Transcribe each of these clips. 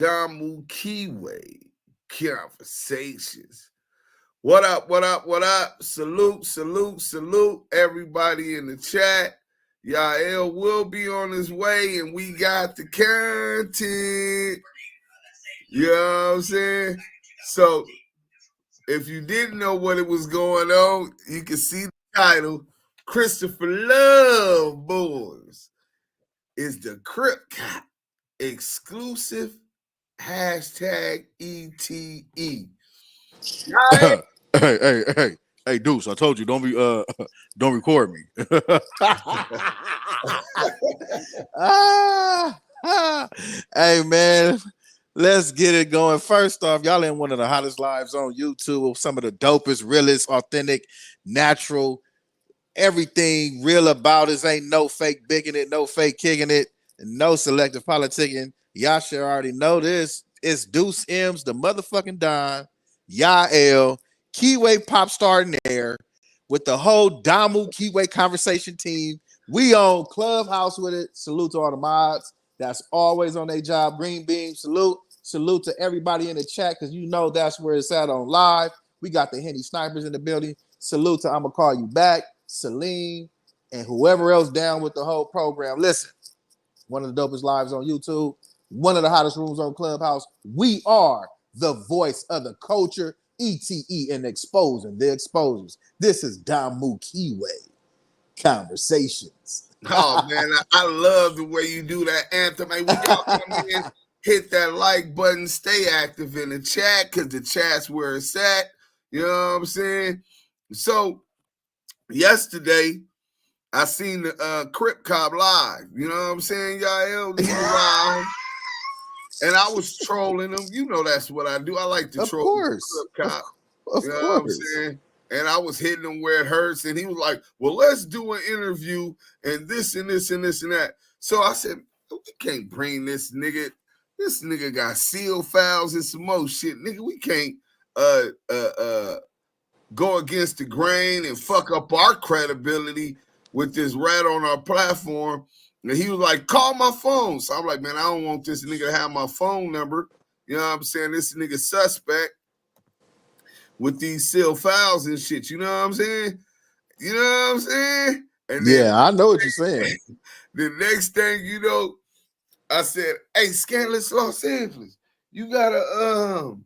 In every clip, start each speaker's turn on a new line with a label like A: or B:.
A: Damu and Kiwe Conversations. What up, what up, what up? Salute, salute, salute everybody in the chat. Yael will be on his way and we got the content. You know what I'm saying? So if you didn't know what it was going on, you can see the title. Christopher Lovejoy is the Crip Cop exclusive hashtag ETE.
B: Hey, Deuce! I told you don't record me. Hey, man, let's get it going. First off, y'all in one of the hottest lives on YouTube with some of the dopest, realest, authentic, natural, everything real about us. Ain't no fake bigging it, no fake kicking it, and no selective politicking. Y'all should already know this. It's Deuce M's the motherfucking Don, Yael, Kiwe pop star in there with the whole Damu Kiwe conversation team. We on Clubhouse with it. Salute to all the mods that's always on their job. Green beam, salute. Salute to everybody in the chat because you know that's where it's at on live. We got the Henny snipers in the building. Salute to I'ma Call You Back, Celine, and whoever else down with the whole program. Listen, one of the dopest lives on YouTube, one of the hottest rooms on Clubhouse. We are the voice of the culture, ETE, and exposing the exposers. This is Damu Kiwe Conversations.
A: Oh, man, I love the way you do that anthem. Hey, when y'all come in, hit that like button, stay active in the chat because the chat's where it's at. You know what I'm saying? So, yesterday, I seen the Crip Cop live. You know what I'm saying, y'all? And I was trolling them. You know that's what I do. I like to troll
B: course.
A: Crip Cop.
B: Of
A: you know
B: course.
A: what I'm saying? And I was hitting him where it hurts. And he was like, well, let's do an interview and this and this and this and that. So I said, we can't bring this nigga. This nigga got seal files and some more shit. Nigga, we can't go against the grain and fuck up our credibility with this rat on our platform. And he was like, call my phone. So I'm like, man, I don't want this nigga to have my phone number. You know what I'm saying? This nigga suspect with these seal files and shit. You know what I'm saying? You know what I'm saying? And then,
B: yeah, I know what you're saying.
A: The next thing you know, I said, hey, Scandalous Los Angeles, you got a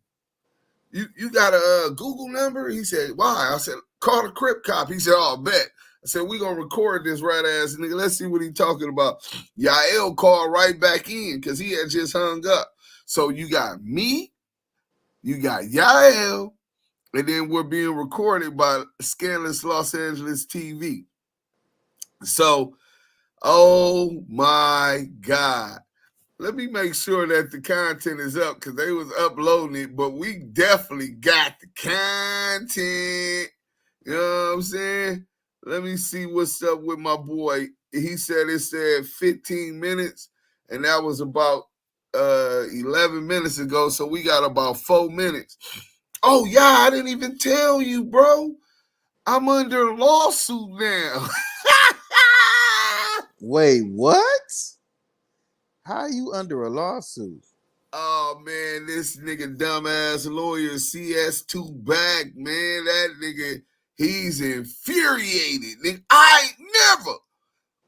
A: you got a Google number? He said, why? I said, call the Crip Cop. He said, oh, bet. I said, we're going to record this rat ass nigga. Let's see what he talking about. Yael called right back in because he had just hung up. So you got me, you got Yael, and then we're being recorded by Scandalous Los Angeles TV. So, oh my God. Let me make sure that the content is up because they was uploading it, but we definitely got the content. You know what I'm saying? Let me see what's up with my boy. He said it said 15 minutes, and that was about 11 minutes ago, so we got about 4 minutes. Oh, yeah, I didn't even tell you, bro. I'm under a lawsuit now.
B: Wait, what? How are you under a lawsuit?
A: Oh, man, this nigga dumbass lawyer CS2 back, man. That nigga, he's infuriated. Nigga, I ain't never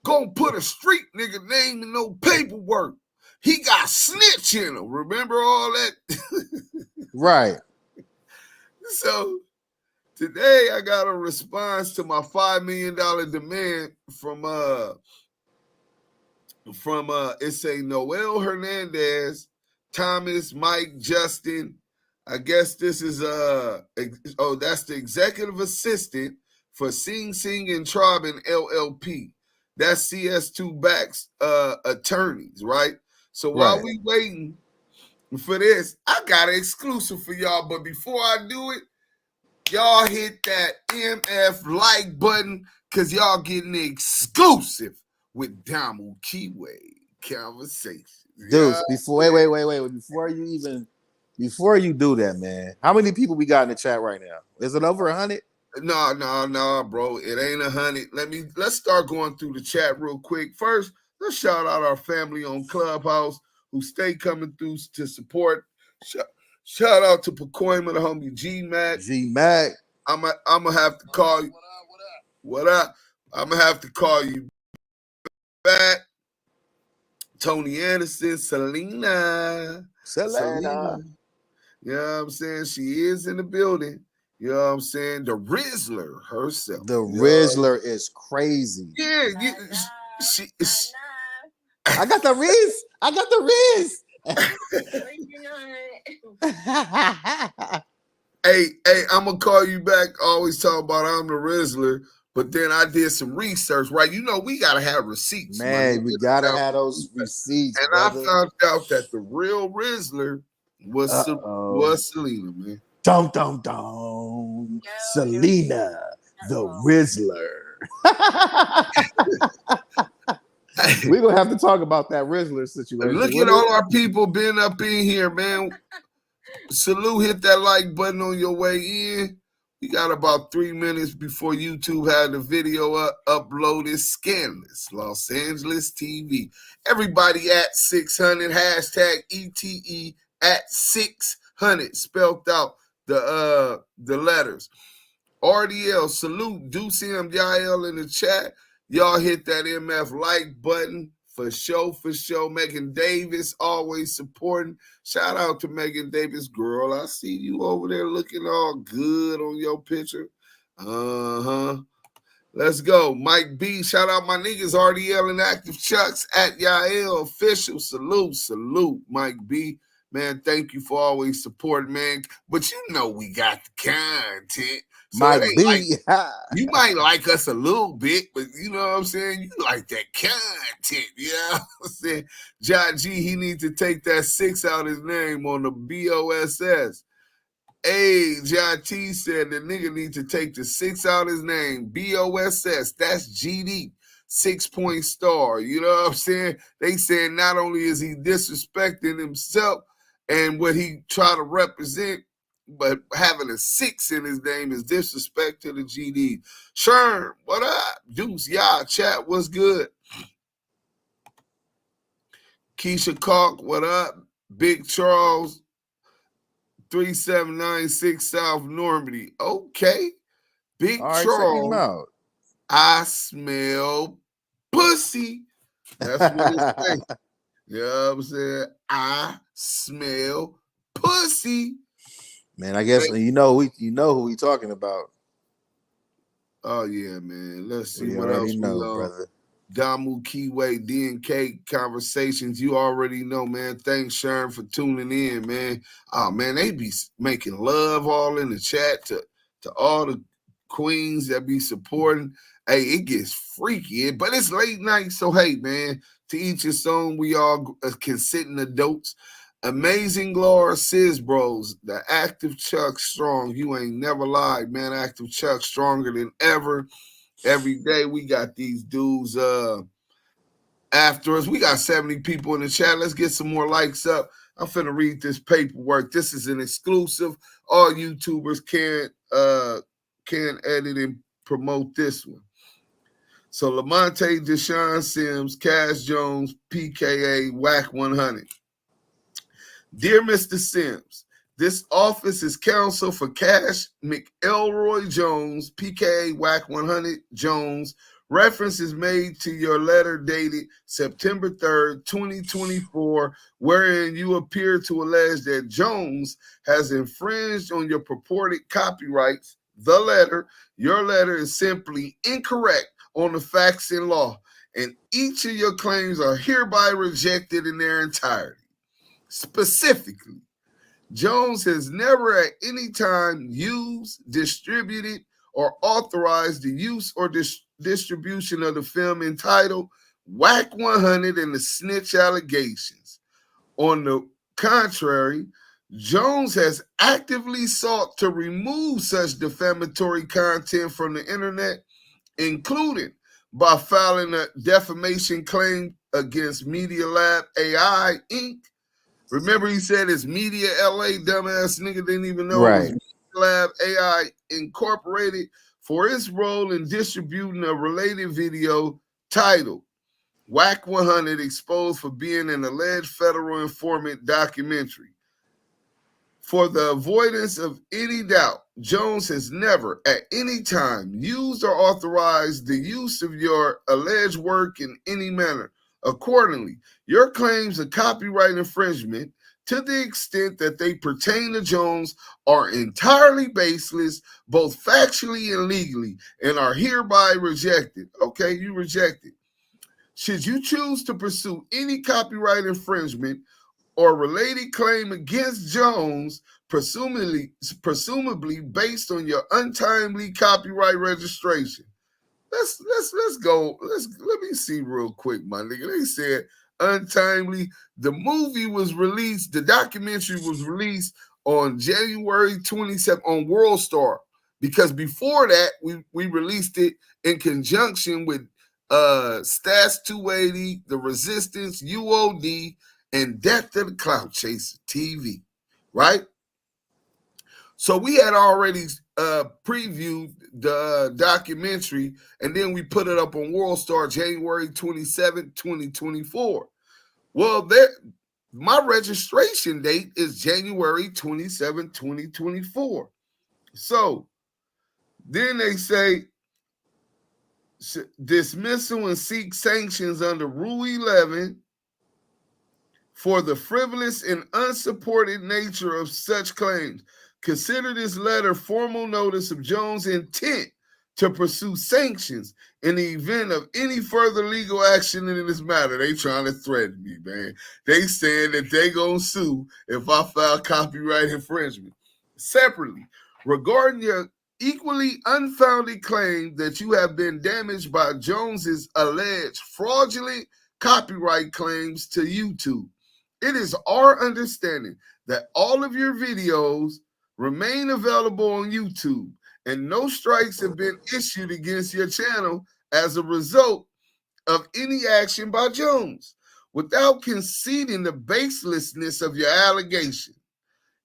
A: gonna put a street nigga name in no paperwork. He got snitch in him. Remember all that?
B: Right.
A: So today I got a response to my $5 million demand from it's a Noel Hernandez, Thomas, Mike, Justin. I guess this is that's the executive assistant for Sing Sing and Trabin LLP. That's CS2 Back's attorneys, right? So while we waiting for this, I got an exclusive for y'all. But before I do it, y'all hit that MF like button because y'all getting the exclusive with Damu and Kiwe Conversations.
B: Dude, wait. Before you do that, man, how many people we got in the chat right now? Is it over 100?
A: No, bro. It ain't 100. Let's start going through the chat real quick. First, let's shout out our family on Clubhouse who stay coming through to support. Shout out to Pacoima, the homie G Mac. I'm gonna have to call you. What up? I'm gonna have to call you back. Tony Anderson, Selena. You know what I'm saying? She is in the building. You know what I'm saying? The Rizzler herself.
B: The Rizzler is crazy.
A: Yeah,
B: I got the Riz. I got the Riz.
A: Hey, I'm gonna call you back. Always talking about I'm the Rizzler, but then I did some research, right? You know, we gotta have receipts,
B: man. We gotta have those receipts,
A: and
B: brother.
A: I found out that the real Rizzler was Selena, man.
B: Dum dum dum. Selena, the Rizzler. We're gonna have to talk about that Rizzler situation.
A: Look at all our people been up in here, man. Salute, hit that like button on your way in. We got about 3 minutes before YouTube had the video uploaded. Scandalous Los Angeles TV. Everybody at 600 hashtag ETE at 600 spelled out the letters. RDL salute. Do see him Yael in the chat. Y'all hit that MF like button. For sure. Megan Davis always supporting. Shout out to Megan Davis, girl. I see you over there looking all good on your picture. Let's go. Mike B. Shout out my niggas, RDL and Active Chucks at Yael Official. Salute, Mike B. Man, thank you for always supporting, man. But you know we got the content. So
B: Mike B.
A: You might like us a little bit, but you know what I'm saying? You like that content, you know what I'm saying? John G, he needs to take that 6 out his name on the BOSS. Hey, John T said the nigga needs to take the 6 out his name. BOSS, that's GD. 6-point star. You know what I'm saying? They said not only is he disrespecting himself and what he try to represent, but having a 6 in his name is disrespect to the GD. Sherm, what up? Deuce, y'all, chat, what's good? Keisha Calk, what up? Big Charles, 3796 South Normandy. Okay. Big Charles, I smell pussy. That's what it's saying. You know what I'm saying? I smell pussy.
B: Man, I guess you know who we talking about.
A: Oh yeah, man. Let's see what else we know, brother. Damu, Kiwe, DNK Conversations. You already know, man. Thanks, Sharon, for tuning in, man. Oh man, they be making love all in the chat to all the queens that be supporting. Hey, it gets freaky, but it's late night, so hey, man. To each his own. We all can sit in adults. Amazing Laura Sis Bros, the Active Chuck Strong. You ain't never lied, man. Active Chuck stronger than ever. Every day we got these dudes after us. We got 70 people in the chat. Let's get some more likes up. I'm finna read this paperwork. This is an exclusive. All YouTubers can edit and promote this one. So Lamonte, Deshaun Sims, Cash Jones, PKA, Wack100. Dear Mr. Sims, this office is counsel for Cash McElroy Jones, PKA Wack100 Jones. Reference is made to your letter dated September 3rd, 2024, wherein you appear to allege that Jones has infringed on your purported copyrights. The letter, your letter is simply incorrect on the facts and law, and each of your claims are hereby rejected in their entirety. Specifically, Jones has never at any time used, distributed, or authorized the use or distribution of the film entitled Wack100 and the Snitch Allegations. On the contrary, Jones has actively sought to remove such defamatory content from the internet, including by filing a defamation claim against Media Lab AI Inc. Remember, he said it's Media LA, dumbass nigga didn't even know it was Media Lab AI Incorporated for its role in distributing a related video titled Wack100 exposed for being an alleged federal informant documentary. For the avoidance of any doubt, Jones has never at any time used or authorized the use of your alleged work in any manner. Accordingly, your claims of copyright infringement, to the extent that they pertain to Jones, are entirely baseless, both factually and legally, and are hereby rejected. Okay, you rejected. Should you choose to pursue any copyright infringement or related claim against Jones, presumably based on your untimely copyright registration. Let's go. Let me see real quick, my nigga. They said untimely. The movie was released, the documentary was released on January 27th on World Star. Because before that, we released it in conjunction with Stats 280, The Resistance, UOD, and Death of the Clout Chaser TV, right? So we had already previewed the documentary, and then we put it up on World Star January 27, 2024. Well, my registration date is January 27, 2024. So then they say dismissal and seek sanctions under Rule 11 for the frivolous and unsupported nature of such claims. Consider this letter formal notice of Jones' intent to pursue sanctions in the event of any further legal action in this matter. They trying to threaten me, man. They saying that they gonna sue if I file copyright infringement. Separately, regarding your equally unfounded claim that you have been damaged by Jones's alleged fraudulent copyright claims to YouTube, it is our understanding that all of your videos remain available on YouTube, and no strikes have been issued against your channel as a result of any action by Jones. Without conceding the baselessness of your allegation,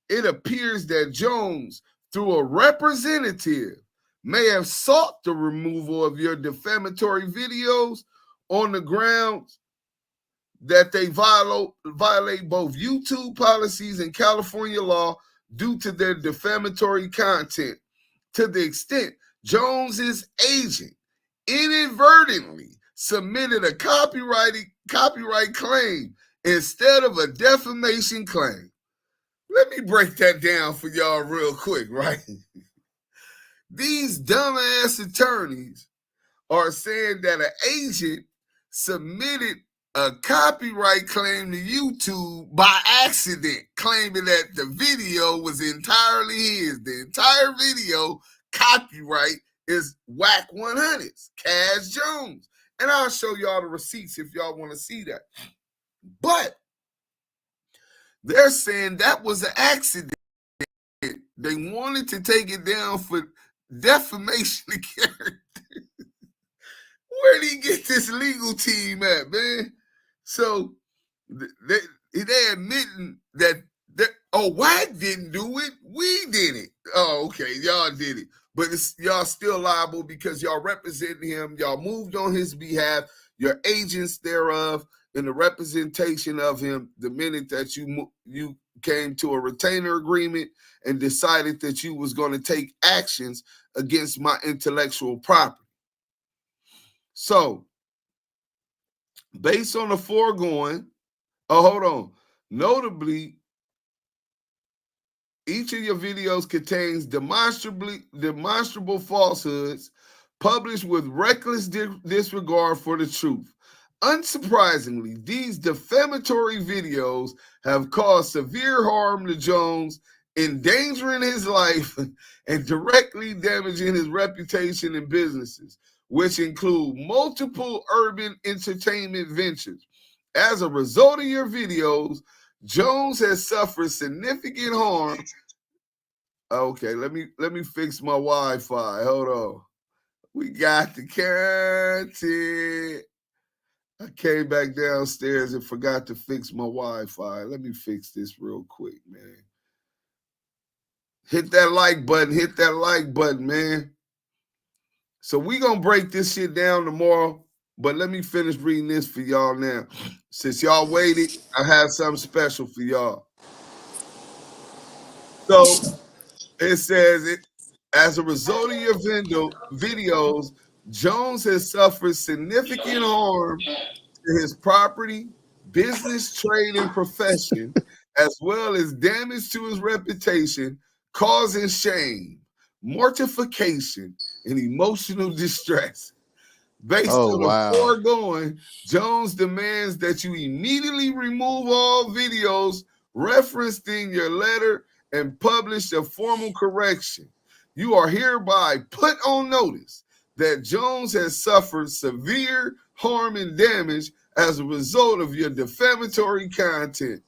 A: it appears that Jones, through a representative, may have sought the removal of your defamatory videos on the grounds that they violate both YouTube policies and California law due to their defamatory content, to the extent Jones's agent inadvertently submitted a copyright claim instead of a defamation claim. Let me break that down for y'all real quick, right? These dumbass attorneys are saying that an agent submitted a copyright claim to YouTube by accident, claiming that the video was entirely his. The entire video copyright is Wack100's, Cash Jones. And I'll show y'all the receipts if y'all want to see that. But they're saying that was an accident. They wanted to take it down for defamation of character. Where did he get this legal team at, man? So they admitting that Wack didn't do it. We did it. Oh, okay, y'all did it. But y'all still liable because y'all representing him. Y'all moved on his behalf. Your agents thereof in the representation of him the minute that you came to a retainer agreement and decided that you was going to take actions against my intellectual property. So, based on the foregoing, hold on. Notably, each of your videos contains demonstrable falsehoods published with reckless disregard for the truth. Unsurprisingly, these defamatory videos have caused severe harm to Jones, endangering his life and directly damaging his reputation and businesses, which include multiple urban entertainment ventures. As a result of your videos, Jones has suffered significant harm. Okay, let me fix my Wi-Fi. Hold on. We got the content. I came back downstairs and forgot to fix my Wi-Fi. Let me fix this real quick, man. Hit that like button. Hit that like button, man. So we gonna break this shit down tomorrow. But let me finish reading this for y'all now. Since y'all waited, I have something special for y'all. So it says it as a result of your videos, Jones has suffered significant harm to his property, business, trade, and profession, as well as damage to his reputation, causing shame, mortification, and emotional distress. Based
B: Oh,
A: on the
B: wow.
A: foregoing, Jones demands that you immediately remove all videos referenced in your letter and publish a formal correction. You are hereby put on notice that Jones has suffered severe harm and damage as a result of your defamatory content.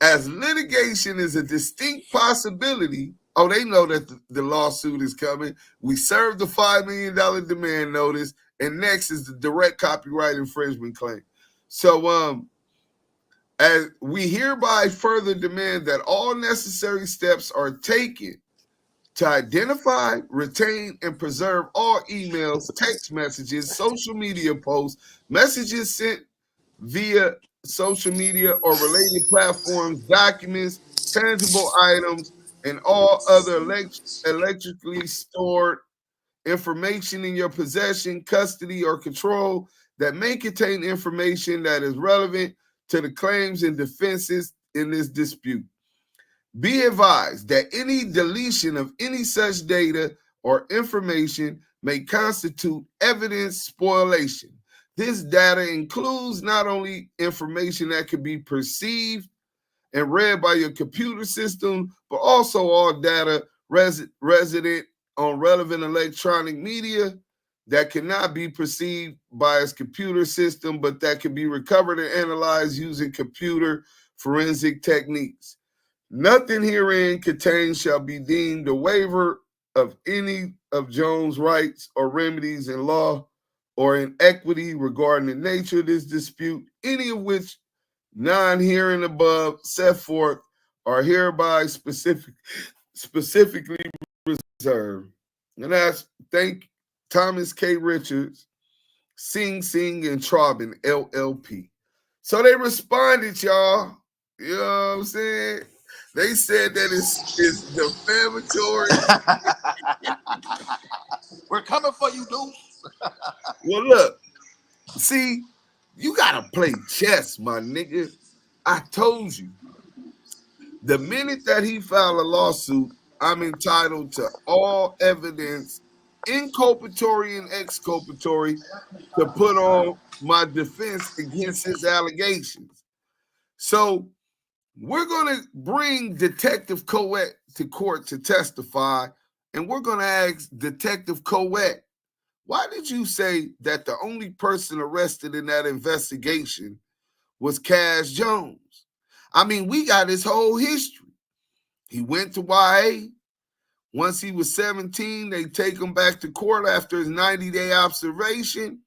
A: As litigation is a distinct possibility, oh, they know that the lawsuit is coming. We served the $5 million demand notice, and next is the direct copyright infringement claim. So, as we hereby further demand that all necessary steps are taken to identify, retain, and preserve all emails, text messages, social media posts, messages sent via social media or related platforms, documents, tangible items, and all other electrically stored information in your possession, custody, or control that may contain information that is relevant to the claims and defenses in this dispute. Be advised that any deletion of any such data or information may constitute evidence spoliation. This data includes not only information that can be perceived and read by your computer system, but also all data resident on relevant electronic media that cannot be perceived by its computer system, but that can be recovered and analyzed using computer forensic techniques. Nothing herein contained shall be deemed a waiver of any of Jones' rights or remedies in law or in equity regarding the nature of this dispute, any of which non herein above set forth are hereby specifically reserved. And that's thank Thomas K. Richards, Sing Sing and Traubin, LLP. So they responded, y'all. You know what I'm saying? They said that it's defamatory.
B: We're coming for you, dude.
A: Well, look, see, you gotta play chess, my nigga. I told you. The minute that he filed a lawsuit, I'm entitled to all evidence, inculpatory and exculpatory, to put on my defense against his allegations. So we're going to bring Detective Coet to court to testify, and we're going to ask Detective Coet, why did you say that the only person arrested in that investigation was Cash Jones? I mean, we got his whole history. He went to YA. Once he was 17, they take him back to court after his 90-day observation.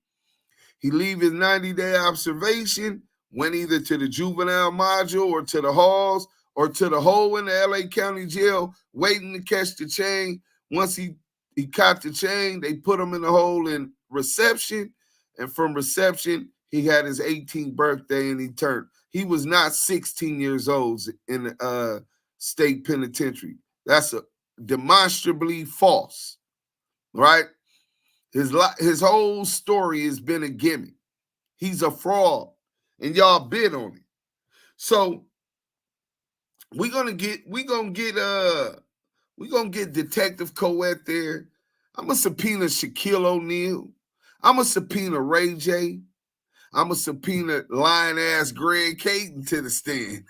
A: He leave his 90-day observation, went either to the juvenile module or to the halls or to the hole in the LA County Jail, waiting to catch the chain. Once he caught the chain, they put him in the hole in reception. And from reception, he had his 18th birthday and he turned. He was not 16 years old in the state penitentiary. That's demonstrably false, right? His whole story has been a gimmick. He's a fraud, and y'all bid on it. So we're gonna get Detective Coet there. I'm gonna subpoena Shaquille O'Neal. I'm gonna subpoena Ray J. I'm gonna subpoena lying ass Greg Caden to the stand.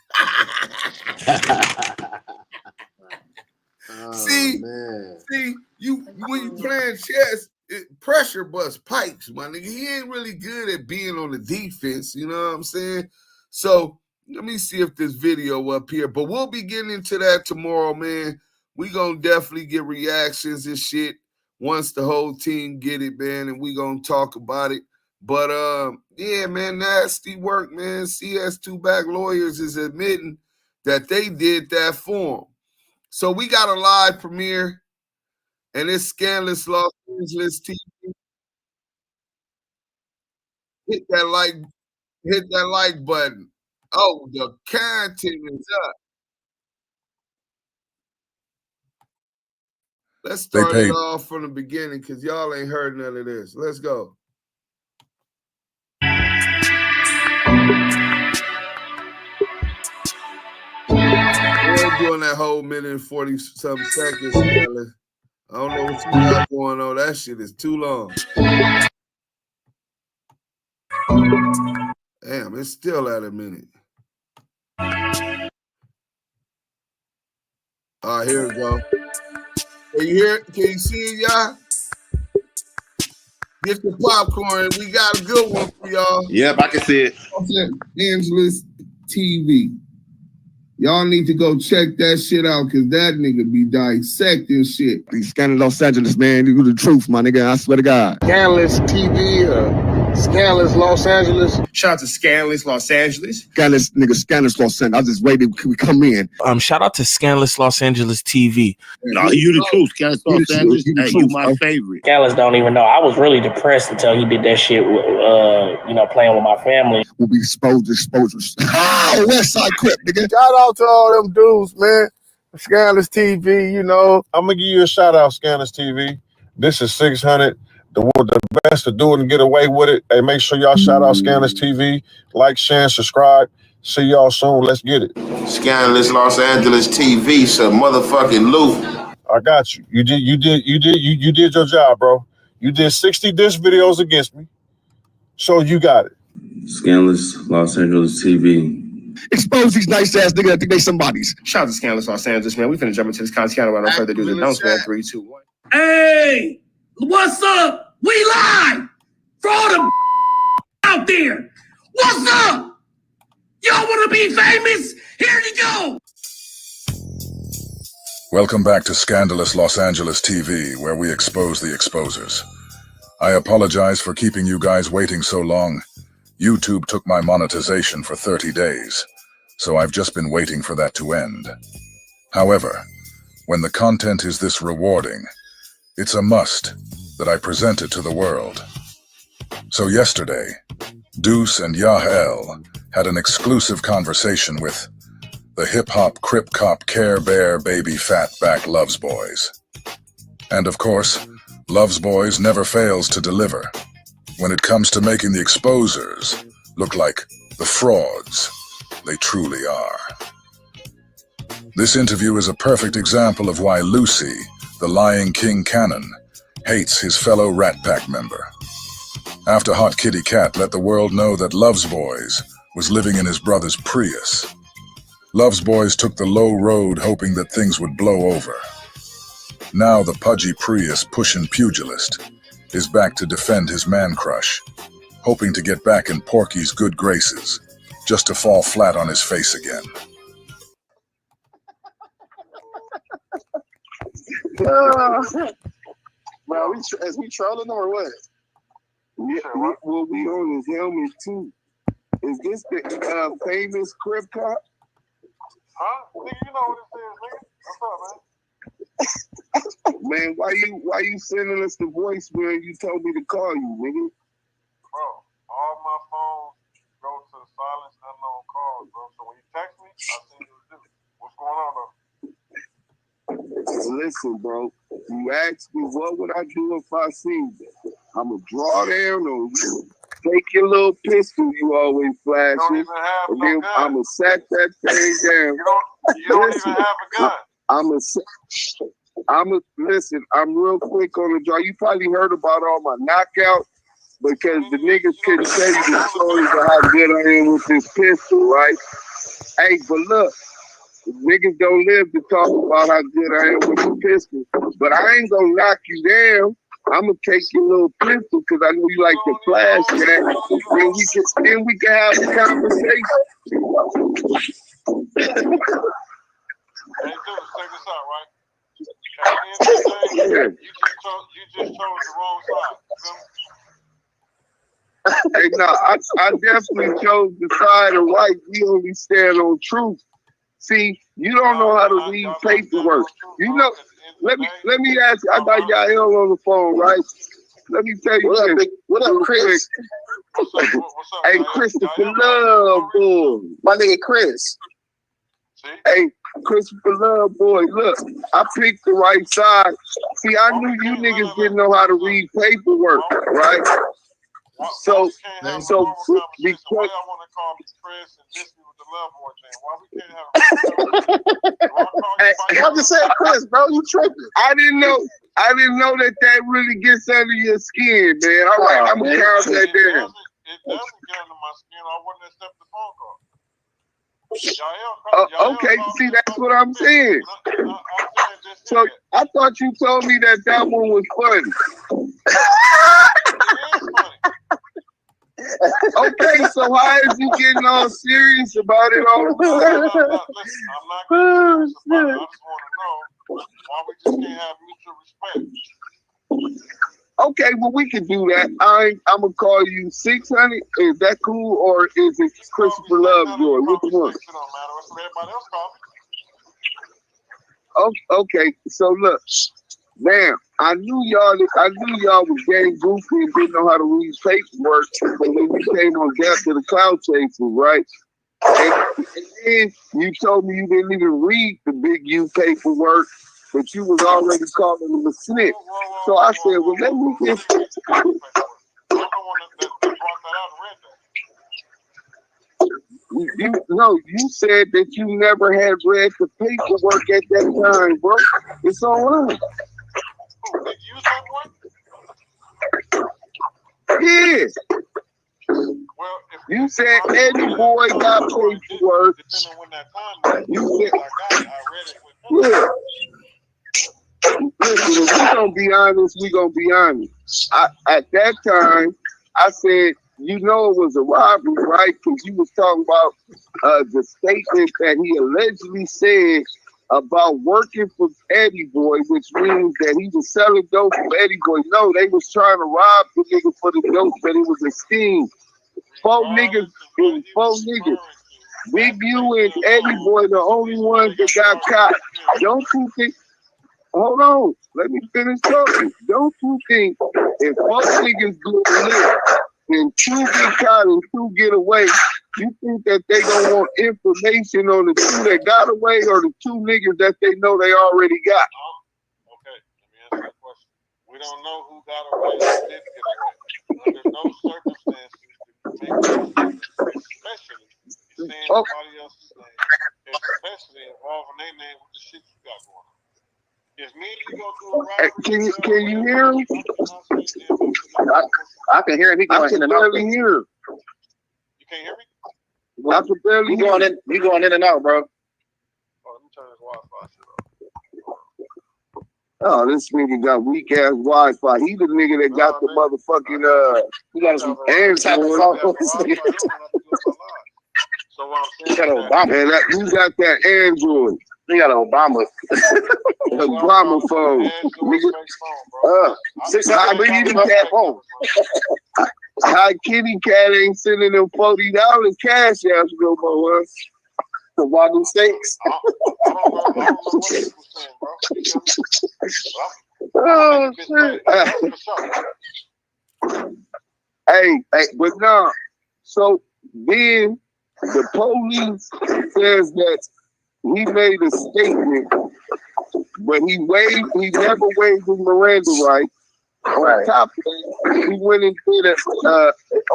A: See,
B: man.
A: you when you playing chess, pressure busts pipes, my nigga. He ain't really good at being on the defense, you know what I'm saying? So let me see if this video up here, but we'll be getting into that tomorrow, man. We gonna definitely get reactions and shit once the whole team get it, man, and we gonna talk about it. But yeah, man, nasty work, man. CS2 back lawyers is admitting that they did that for him. So we got a live premiere, and it's Scandalous Los Angeles TV. hit that like button. Oh, the content is up. Let's start it off from the beginning because y'all ain't heard none of this. Let's go. We're doing that whole minute and 40-something seconds, Scarlett. I don't know what you got going on. That shit is too long. Damn, it's still at a minute. All right, here we go. Can you hear it? Can you see it, y'all? Get the popcorn. We got a good one for y'all.
B: Yep, I can see it.
A: Los Angeles TV. Y'all need to go check that shit out because that nigga be dissecting shit.
C: Scandalous Los Angeles, man. You the truth, my nigga. I swear to God.
D: Scandalous TV, Scandalous Los Angeles.
E: Shout out to Scandalous Los Angeles.
C: Scandalous Los Angeles. I just waited till we come in.
F: Shout out to Scandalous Los Angeles TV.
C: No, you the truth. Scandalous Los Angeles. Hey, you my favorite.
G: Scandalous don't even know. I was really depressed until he did that shit with, playing with my family.
C: We'll be exposures. Oh, West Side Crip, nigga.
D: Shout out to all them dudes, man. Scandalous TV, you know. I'm going to give you a shout out, Scandalous TV. This is Sixhunnet. The best to do it and get away with it. Hey, make sure y'all shout out Scandalous TV. Like, share, and subscribe. See y'all soon. Let's get it.
B: Scandalous Los Angeles TV, some motherfucking loot.
D: I got you. You did your job, bro. You did 60 diss videos against me. So you got it.
H: Scandalous Los Angeles TV.
C: Expose these nice ass niggas. I think they somebody's.
E: Shout out to Scandalous Los Angeles, man. We finna jump into this content without no further ado. Don't man. 3, 2, 1.
I: Hey, what's up? We live for all the out there. What's up? Y'all want to be famous? Here you go.
J: Welcome back to Scandalous Los Angeles TV, where we expose the exposers. I apologize for keeping you guys waiting so long. YouTube took my monetization for 30 days, so I've just been waiting for that to end. However, when the content is this rewarding, it's a must that I present it to the world. So yesterday, Deuce and Yael had an exclusive conversation with the hip-hop Crip Cop Care Bear Baby Fatback Lovesboys. And of course, Lovesboys never fails to deliver when it comes to making the exposers look like the frauds they truly are. This interview is a perfect example of why Lucy, the lying King Cannon, hates his fellow Rat Pack member. After Hot Kitty Cat let the world know that Lovesboys was living in his brother's Prius, Lovesboys took the low road hoping that things would blow over. Now the pudgy Prius pushing pugilist is back to defend his man crush, hoping to get back in Porky's good graces, just to fall flat on his face again.
C: Bro, is we trolling them or what? Yeah, we'll be on his helmet too. Is this the famous Crip Cop?
D: Huh? Nigga, you know what it is, nigga. What's up, man?
C: Man, why you sending us the voice when you told me to call you, nigga?
D: Bro, all my phones go to silence unknown calls, bro. So when you text me, I'll send you a dude. What's going on, though?
C: Listen, bro. You asked me what would I do if I seen you. I'ma draw down on you. Take your little pistol you always flashing, and then I'ma sack that thing down.
D: You don't even have a gun.
C: Listen, I'm real quick on the draw. You probably heard about all my knockouts because the niggas couldn't tell you the stories of how good I am with this pistol, right? Hey, but look, niggas don't live to talk about how good I am with the pistol, but I ain't gonna knock you down. I'm gonna take your little pistol because I know you like to flash that. Then we can have a conversation.
D: Hey, dude, check this out, right? At the end of the day, you just chose the wrong side.
C: Hey, no, I definitely chose the side of right. We only stand on truth. See, you don't know how to read paperwork. You know, let me ask you, I got Yael on the phone, right? let me tell you
B: What up,
C: this.
B: what up, Chris?
K: What's up?
C: Hey, Christopher Lovejoy.
B: My nigga Chris.
K: See?
C: Hey, Christopher Lovejoy, look, I picked the right side. See, I knew you niggas didn't know how to read paperwork, right? So because
K: why I want to call me Chris and diss me with the Lovejoy thing? Why we can't have
B: I'm just saying, Chris, bro, you tripping.
C: I didn't know that really gets under your skin, man. All right, I'm gonna calm that down.
K: It doesn't get under my skin. I wouldn't accept the phone call.
C: Okay, see, that's what I'm saying. So I thought you told me that one was funny. Okay, so how is you getting all serious about it all the time?
K: Listen, I'm not getting serious about it. I just want to know why we just can't have mutual respect.
C: Okay, well, we can do that. I'm gonna call you 600. Is that cool, or is it Christopher Lovejoy? Which one? Okay, so look, now I knew y'all was getting goofy and didn't know how to read paperwork, but when we came on Death to the Cloud Chasers, right? And then you told me you didn't even read the Big U paperwork, but you was already calling him a snitch. So I said, well, let me just... You said that you never had read the paperwork at that time, bro. It's all right. Yeah. You said Eddieboy got paperwork. You said, yeah. Listen, if we gonna be honest. At that time, I said, you know it was a robbery, right? Because you was talking about the statement that he allegedly said about working for Eddieboy, which means that he was selling dope for Eddieboy. No, they was trying to rob the nigga for the dope, but it was a scheme. Four niggas. Big U and Eddieboy, the only ones that got caught. Don't you think? Hold on, let me finish talking. Don't you think if four niggas do it and two get caught and two get away, you think that they gonna want information on the two that got away or the two niggas that they know they already got?
K: Okay, let me answer the question. We don't know who got away or didn't get away. Under no circumstances do we make decisions, especially saying somebody else's name, especially involving their name with the shit you got going on. If me and you go through a robbery,
C: can you hear him?
B: I can hear him. I can barely hear him.
K: You can't hear me?
C: I can barely hear him.
B: You going in and out, bro.
K: Oh, let me turn this Wi-Fi shit off.
C: Oh, this nigga got weak ass Wi-Fi. He the nigga that got the motherfucking he got some Android.
K: So what I'm saying,
C: you got that Android.
B: You got an Obama.
C: Obama phone. How Kitty Cat ain't sending them $40 cash out no more, huh?
B: The Wagyu steaks.
C: Oh shit. Hey, but no. So then the police says that he made a statement, but he never waived his Miranda rights. On top of that, he went and did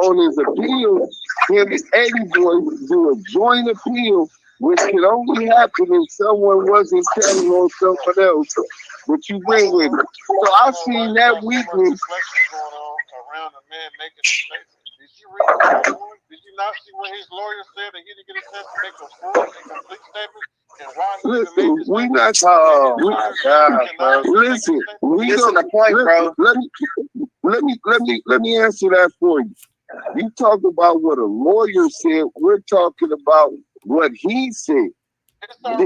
C: on his appeal, him and Eddieboy do a joint appeal, which could only happen if someone wasn't telling on someone else, but you went with it. So I seen that weakness.
K: Around a man making a statement. Did you read that one? Did you not see what his lawyer said that he didn't get a chance to make a full and complete statement? And why
C: listen, we not. Oh my God, bro. Listen, we
B: listen to point, bro.
C: Let me answer that for you. You talk about what a lawyer said. We're talking about what he said. A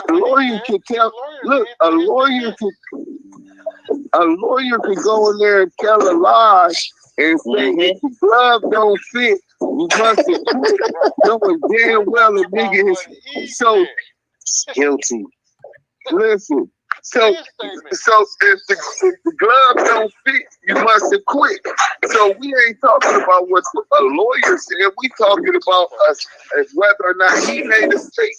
C: lawyer can tell. Look, a lawyer could go in there and tell a lie and say if the glove don't fit, you must have quit. Knowing damn well a nigga is so guilty. Listen, So if the gloves don't fit, you must have quit. So we ain't talking about what a lawyer said. We talking about us as whether or not he made a mistake.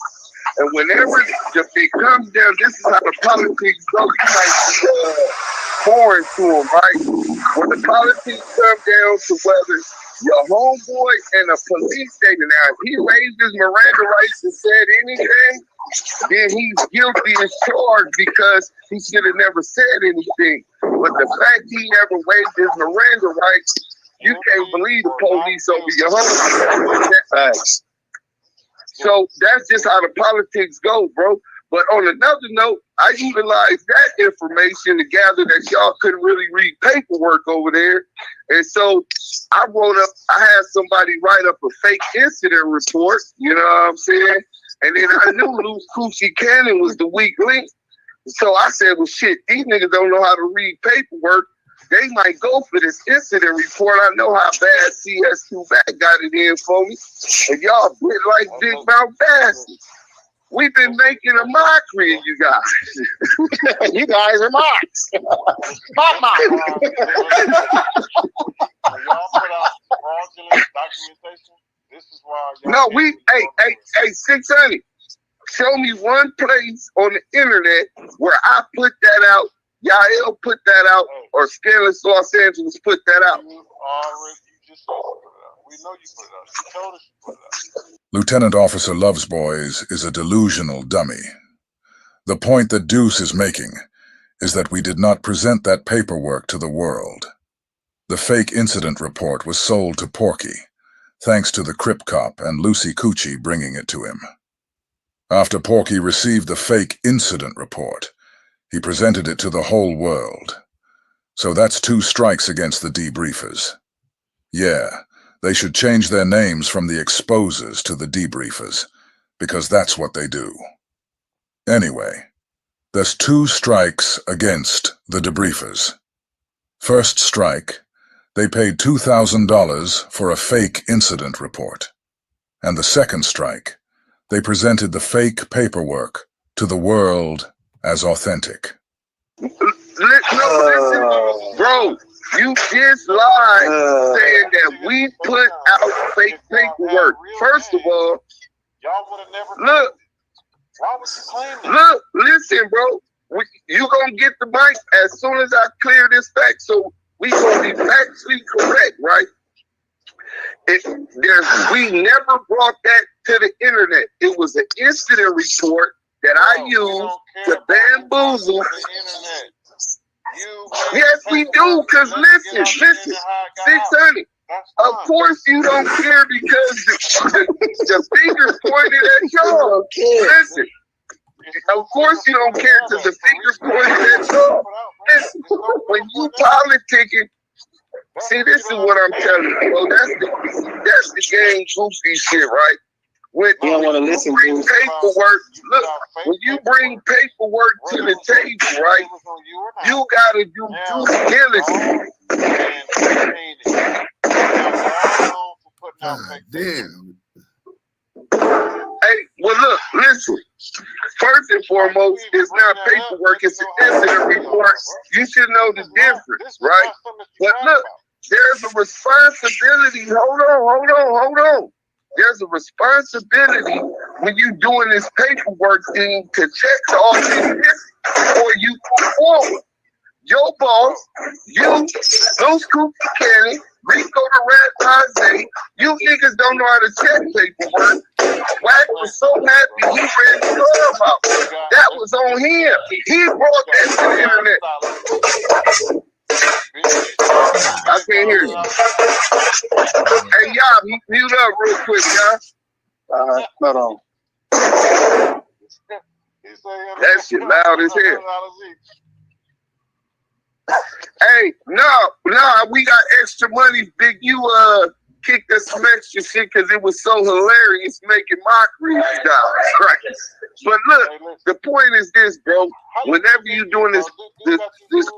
C: And whenever it comes down, this is how the politics go. You might be foreign to them, right? When the politics come down to whether your homeboy and a police station, now if he raised his Miranda rights and said anything, then he's guilty as charged because he should have never said anything. But the fact he never waived his Miranda rights, you can't believe the police over your home. So that's just how the politics go, bro. But on another note, I utilized that information to gather that y'all couldn't really read paperwork over there. And so I had somebody write up a fake incident report, you know what I'm saying? And then I knew Loose Coochie Cannon was the weak link. So I said, well, shit, these niggas don't know how to read paperwork. They might go for this incident report. I know how bad CS2 Back got it in for me. And y'all bit like big mouth bastards. We've been making a mockery of you guys.
D: You guys are mocks. Mock.
K: When y'all put out fraudulent documentation, this is why y'all
C: hey, 600. Show me one place on the internet where I put that out, Yael put that out, or Scandalous Los Angeles put that out.
K: You just said you put it out. We know you put it out. You told us you put it out.
J: Lieutenant Officer Lovesboys is a delusional dummy. The point that Deuce is making is that we did not present that paperwork to the world. The fake incident report was sold to Porky, thanks to the Crip Cop and Lucy Coochie bringing it to him. After Porky received the fake incident report, he presented it to the whole world. So that's 2 strikes against the debriefers. Yeah, they should change their names from the exposers to the debriefers, because that's what they do. Anyway, there's 2 strikes against the debriefers. First strike, they paid $2,000 for a fake incident report. And the second strike, they presented the fake paperwork to the world as authentic.
C: Listen, bro, you just lied saying that we put out fake paperwork. First of all,
K: y'all would have never.
C: Look,
K: why would you claim that?
C: Look, listen, bro. You gonna get the mic as soon as I clear this fact. So we gonna be factually correct, right? We never brought that to the internet. It was an incident report that I used to bamboozle. Yes, we do. Cause listen, 600. Of course you don't care because the finger's pointed at y'all. Listen, of course you don't care because the finger's pointed at y'all. Listen, when you politicking, see, this is what I'm telling you, bro. That's the game goofy shit, right? When you don't want to listen to paperwork, look, when you bring paperwork to the table, right, you gotta do due diligence.
A: Damn.
C: Hey, well, look, listen. First and foremost, it's not paperwork, it's an incident report. You should know the difference, right? But look, there's a responsibility. Hold on. There's a responsibility when you're doing this paperwork thing to check all this before you move forward. Your boss, you, Loose Coochie Cannon, Rico the Rat Jose, you niggas don't know how to check paperwork. Wack was so happy he ran the club out. That was on him. He brought that to the internet. I can't hear you. Hey, y'all, mute up real quick, y'all. Hold on. That shit loud as hell. Hey, no, we got extra money. Big U kicked us some extra shit because it was so hilarious making mockery of you guys, right? But look, the point is this, bro. Whenever you're doing this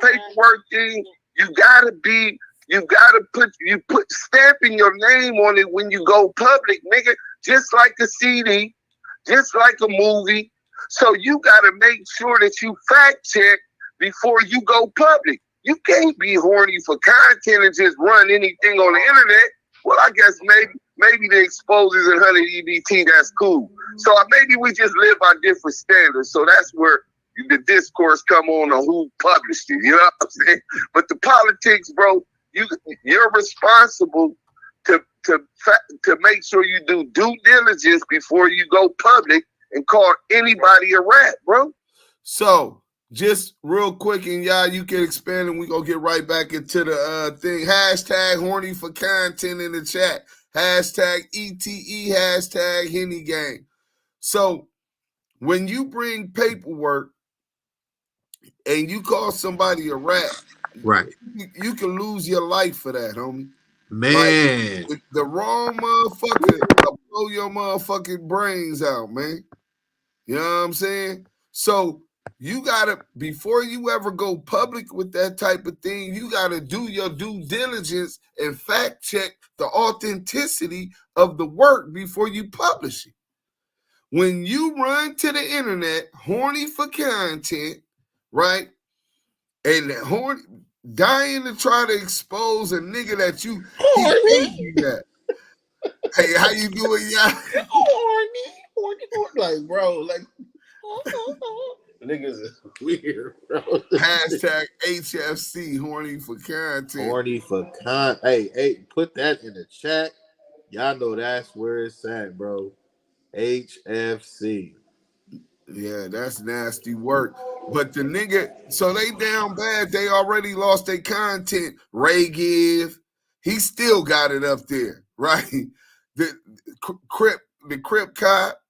C: paperwork thing, you gotta put stamping your name on it when you go public, nigga. Just like a CD, just like a movie. So you got to make sure that you fact check before you go public. You can't be horny for content and just run anything on the internet. Well, I guess maybe the exposures and 100 EBT, that's cool. So maybe we just live by different standards. So that's where the discourse come on who published it. You know what I'm saying? But the politics, bro, you're responsible to make sure you do due diligence before you go public and call anybody a rat, bro.
A: So just real quick, and y'all, you can expand, and we gonna get right back into the thing. Hashtag horny for content in the chat. Hashtag ETE. Hashtag Henny Gang. So when you bring paperwork and you call somebody a rat,
B: right,
A: you can lose your life for that, homie.
B: Man.
A: Like, the wrong motherfucker will blow your motherfucking brains out, man. You know what I'm saying? So you gotta, before you ever go public with that type of thing, you gotta do your due diligence and fact check the authenticity of the work before you publish it. When you run to the internet, horny for content, right? And horny, dying to try to expose a nigga that you horny. That. Hey, how you doing, y'all?
B: Horny, like, bro, like, niggas is weird, bro.
A: Hashtag HFC, horny for content.
B: Horny for content. Hey, put that in the chat. Y'all know that's where it's at, bro. HFC.
A: Yeah, that's nasty work. But the nigga, so they down bad. They already lost their content. Ray Give, he still got it up there, right? The Crip Cop,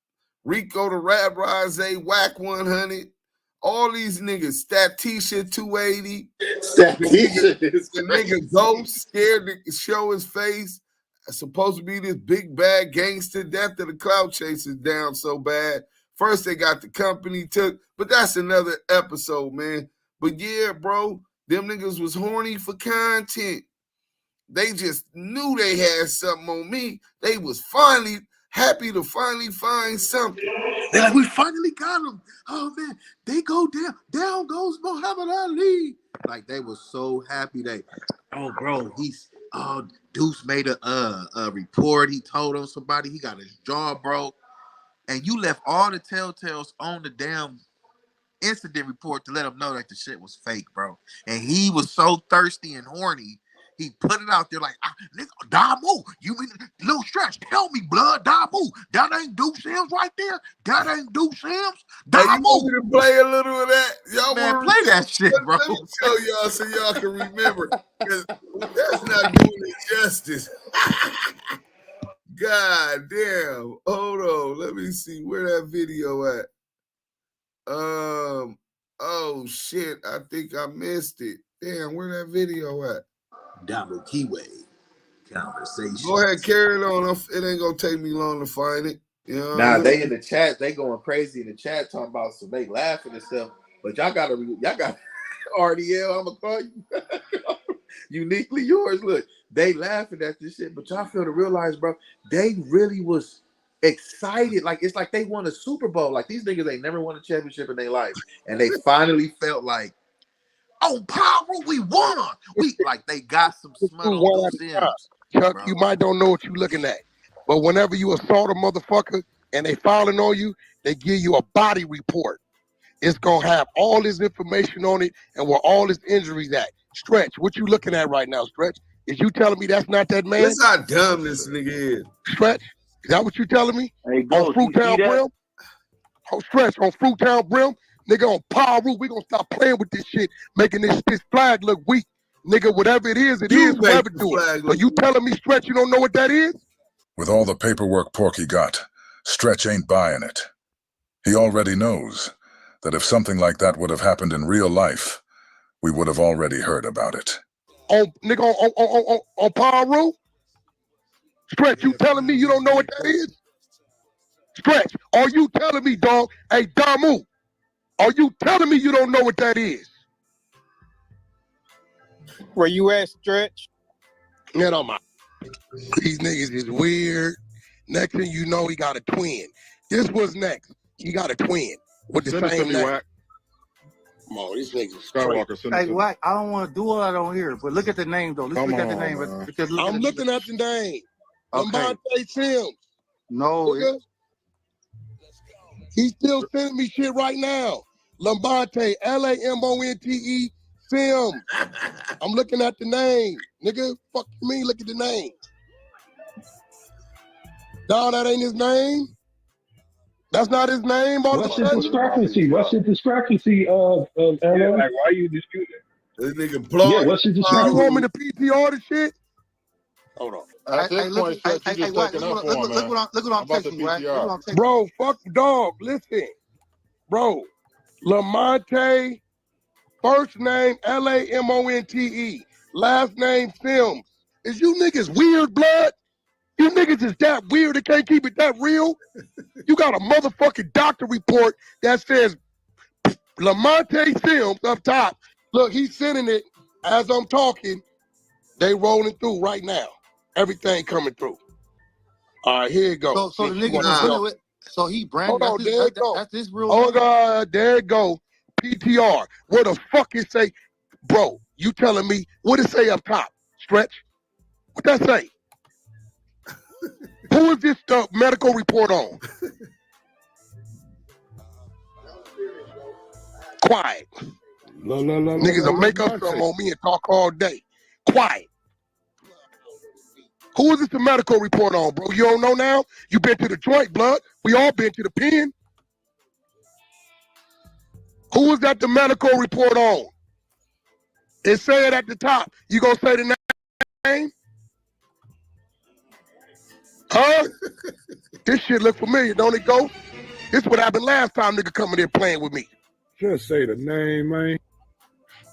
A: Rico the Rap Rise, Wack100, all these niggas. Statisha 280. The nigga Ghost, scared to show his face. Supposed to be this big bad gangster. Death of the Cloud Chasers down so bad. First they got the company took, but that's another episode, man. But yeah, bro, them niggas was horny for content. They just knew they had something on me. They was finally happy to finally find something.
B: They're like, we finally got them. Oh man, they go down. Down goes Muhammad Ali. Like they were so happy. Oh bro, Deuce made a report. He told on somebody he got his jaw broke. And you left all the telltales on the damn incident report to let him know that the shit was fake, bro. And he was so thirsty and horny, he put it out there like, nigga, Damu, you mean little Stretch? Tell me, blood, Damu, that ain't Deuce Sims right there. That ain't Deuce Sims.
A: Damu. Hey, you want me to play a little of that? Y'all
B: man, play that shit, bro.
A: Let me show y'all so y'all can remember. Because that's not doing it justice. God damn. Hold on. Let me see where that video at. Oh shit. I think I missed it. Damn, where that video at?
B: Damu and Kiwe Conversations.
A: Go ahead, carry it on. It ain't gonna take me long to find it. You know
B: nah, they in the chat, they going crazy in the chat talking about some they laughing and stuff. But y'all got RDL, I'm gonna call you uniquely yours. Look, they laughing at this shit, but y'all feel to realize, bro, they really was excited. Like it's like they won a Super Bowl. Like these niggas ain't never won a championship in their life, and they finally felt like, oh, power, we won. We like they got some smut on those Sims.
L: Chuck,
B: bro.
L: You might don't know what you're looking at, but whenever you assault a motherfucker and they filing on you, they give you a body report. It's gonna have all this information on it and where all his injuries at. Stretch, what you looking at right now, Stretch? Is you telling me that's not that man?
A: That's how dumb this nigga is.
L: Stretch, is that what you telling me?
C: Hey,
L: on Fruitown Brim? Oh, Stretch, on Fruitown Brim? Nigga, on Power Root, we gonna stop playing with this shit, making this flag look weak. Nigga, whatever it is, whoever do it. So you telling me, Stretch, you don't know what that is?
J: With all the paperwork Porky got, Stretch ain't buying it. He already knows that if something like that would have happened in real life, we would have already heard about it.
L: Nigga, on Power Root? Stretch, you telling me you don't know what that is? Stretch, are you telling me, dog? Hey, Damu, are you telling me you don't know what that is?
M: Where you at, Stretch?
L: Get on my. These niggas is weird. Next thing you know, he got a twin. This was next. He got a twin. with the
D: Send it to
L: same
D: me,
L: name.
D: Wack.
L: Come on, these niggas is crazy.
D: Skywalker, send it
N: Hey,
D: to me.
N: Wack, I don't want to do all that on here, but look at the name though. Let's
D: Come
N: look at the
D: on,
N: name.
D: man.
N: Because
L: I'm looking at the name.
N: Okay.
L: Lamonte Sims.
N: No,
L: Nigga. He's still sending me shit right now. Lamonte, Lamonte Sims. I'm looking at the name. Nigga, fuck you mean, look at the name. No, that ain't his name. That's not his name.
O: What's the discrepancy? What's the discrepancy of LA?
K: Yeah, like, why you disputing?
A: This nigga blowing.
O: Yeah, what's the
L: You
O: discrepancy?
L: want me to PTR the shit? Hold on.
D: At this point, Stretch, you just taking up for him, man.
N: Look what I'm
D: about the
N: texting, Wack. Look what I'm
D: PTR.
N: texting.
L: Bro, fuck dog. Listen. Bro, Lamonte, first name Lamonte, last name Sims. Is you niggas weird, blood? You niggas is that weird and can't keep it that real? You got a motherfucking doctor report that says Lamonte Sims up top. Look, he's sending it as I'm talking. They rolling through right now. Everything coming through. All right, here it goes.
N: So the nigga just went with. So he branded.
L: Hold on, there it go.
N: That's his real.
L: Oh
N: name?
L: God, there it go. PTR. What the fuck it say? Bro, you telling me what it say up top? Stretch? What that say? Who is this medical report on? Quiet. Niggas will make up something on me and talk all day. Quiet. Who is this the medical report on, bro? You don't know now? You been to the joint, blood. We all been to the pen. Who is that the medical report on? It say it at the top. You gonna say the name? Huh? This shit look familiar, don't it, go? This what happened last time nigga coming in playing with me.
D: Just say the name, man.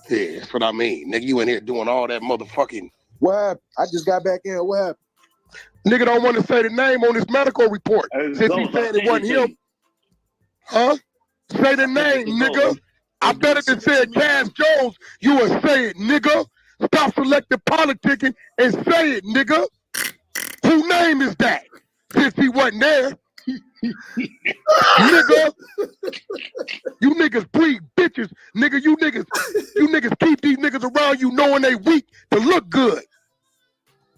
L: Yeah, that's what I mean. Nigga, you in here doing all that motherfucking...
P: What happened? I just got back in. What happened?
L: Nigga don't want to say the name on his medical report. Since he said it wasn't him. Huh? Say the name, nigga. I bet if it said Cass Jones, you would say it, nigga. Stop selective politicking and say it, nigga. Whose name is that? Since he wasn't there. Nigga. You niggas breed bitches. Nigga, you niggas keep these niggas around you knowing they weak to look good.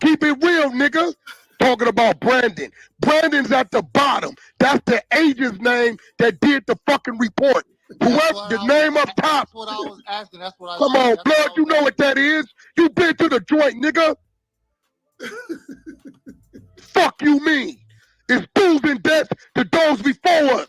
L: Keep it real, nigga. Talking about Brandon. Brandon's at the bottom. That's the agent's name that did the fucking report. Whoever the name up top.
N: That's what I was asking. That's what I.
L: Come on, blood. You know what that is. You been to the joint, nigga. Fuck you mean? It's fools and death to those before us.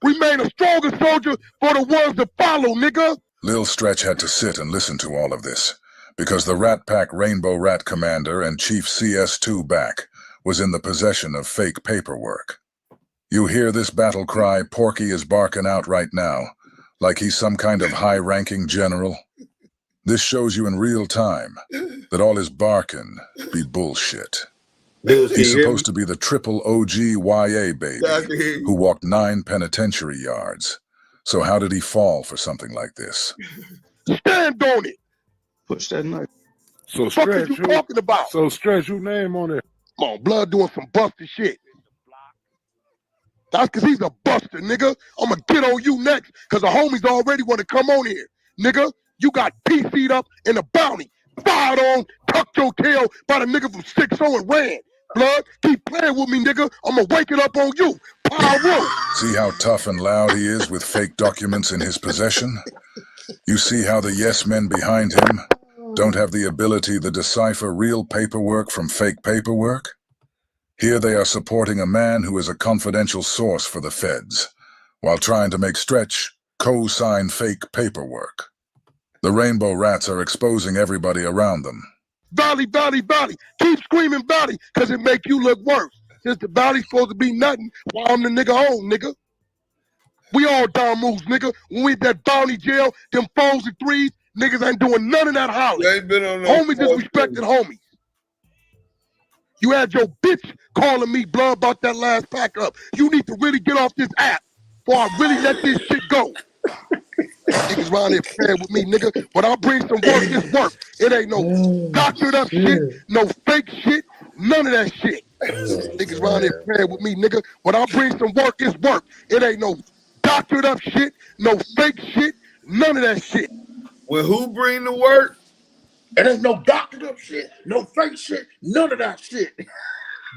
L: Remain a stronger soldier for the ones that follow, nigga.
J: Lil Stretch had to sit and listen to all of this, because the Rat Pack Rainbow Rat Commander and Chief CS2 back was in the possession of fake paperwork. You hear this battle cry Porky is barking out right now, like he's some kind of high-ranking general? This shows you in real time that all his barking be bullshit. He's supposed to be the triple OG YA baby who walked 9 penitentiary yards. So how did he fall for something like this?
L: Stand on it.
N: Push that knife.
D: So
L: Fuck
D: Stretch,
L: is you talking about?
D: So Stretch, who name on it?
L: Come on, blood doing some busted shit. That's because he's a buster, nigga. I'm going to get on you next because the homies already want to come on here. Nigga, you got PC'd up in a bounty. Fired on, tucked your tail by the nigga from 6-0 and ran. Blood, keep playing with me, nigga. I'm going to wake it up on you. Power.
J: See how tough and loud he is with fake documents in his possession? You see how the yes men behind him don't have the ability to decipher real paperwork from fake paperwork? Here they are supporting a man who is a confidential source for the feds, while trying to make Stretch co-sign fake paperwork. The Rainbow Rats are exposing everybody around them.
L: Valley, valley, valley. Keep screaming valley, because it make you look worse. Since the valley's supposed to be nothing, while I'm the nigga on, nigga. We all down moves, nigga. When we at that bounty jail, them 4s and 3s, niggas ain't doing none of that hollering.
A: Ain't been on no
L: Homies is respected homies. You had your bitch calling me, blood, about that last pack up. You need to really get off this app before I really let this shit go. Niggas around here playing with me, nigga. When I bring some work, it's work. It ain't no doctored up shit, no fake shit, none of that shit. Niggas around here playing with me, nigga. When I bring some work, it's work. It ain't no doctored up shit, no fake shit, none of that shit.
A: When who bring the work?
B: And there's no doctored up shit, no fake shit, none of that shit.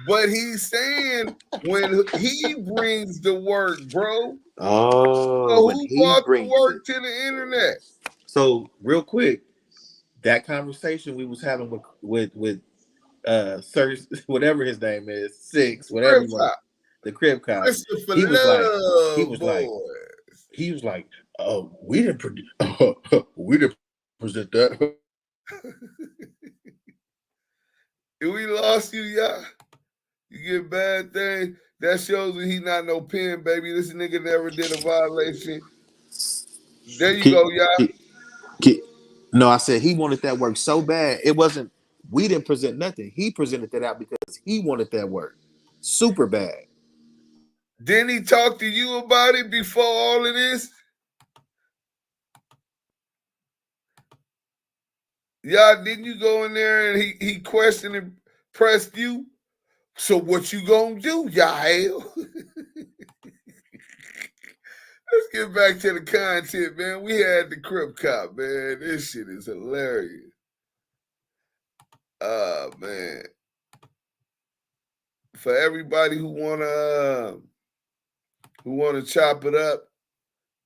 A: But he's saying when he brings the work, bro.
B: Oh,
A: So
B: when
A: who
B: he
A: brought the
B: brings
A: work
B: it.
A: to the internet?
B: So real quick, that conversation we was having with Sir, whatever his name is, Six, whatever
A: Crip
B: he was,
A: Cop.
B: the Crip Cop.
A: Christopher
B: He was
A: Lovejoy.
B: like, oh, we didn't present that.
A: If we lost you, y'all, you get bad thing. That shows that he not no pen, baby. This nigga never did a violation. There you go, y'all.
B: No, I said he wanted that work so bad. It wasn't, we didn't present nothing. He presented that out because he wanted that work super bad.
A: Didn't he talk to you about it before all of this? Y'all, didn't you go in there and he questioned and pressed you? So what you gonna do, y'all? Let's get back to the content, man. We had the Crip Cop, man. This shit is hilarious. Man. For everybody who wanna chop it up,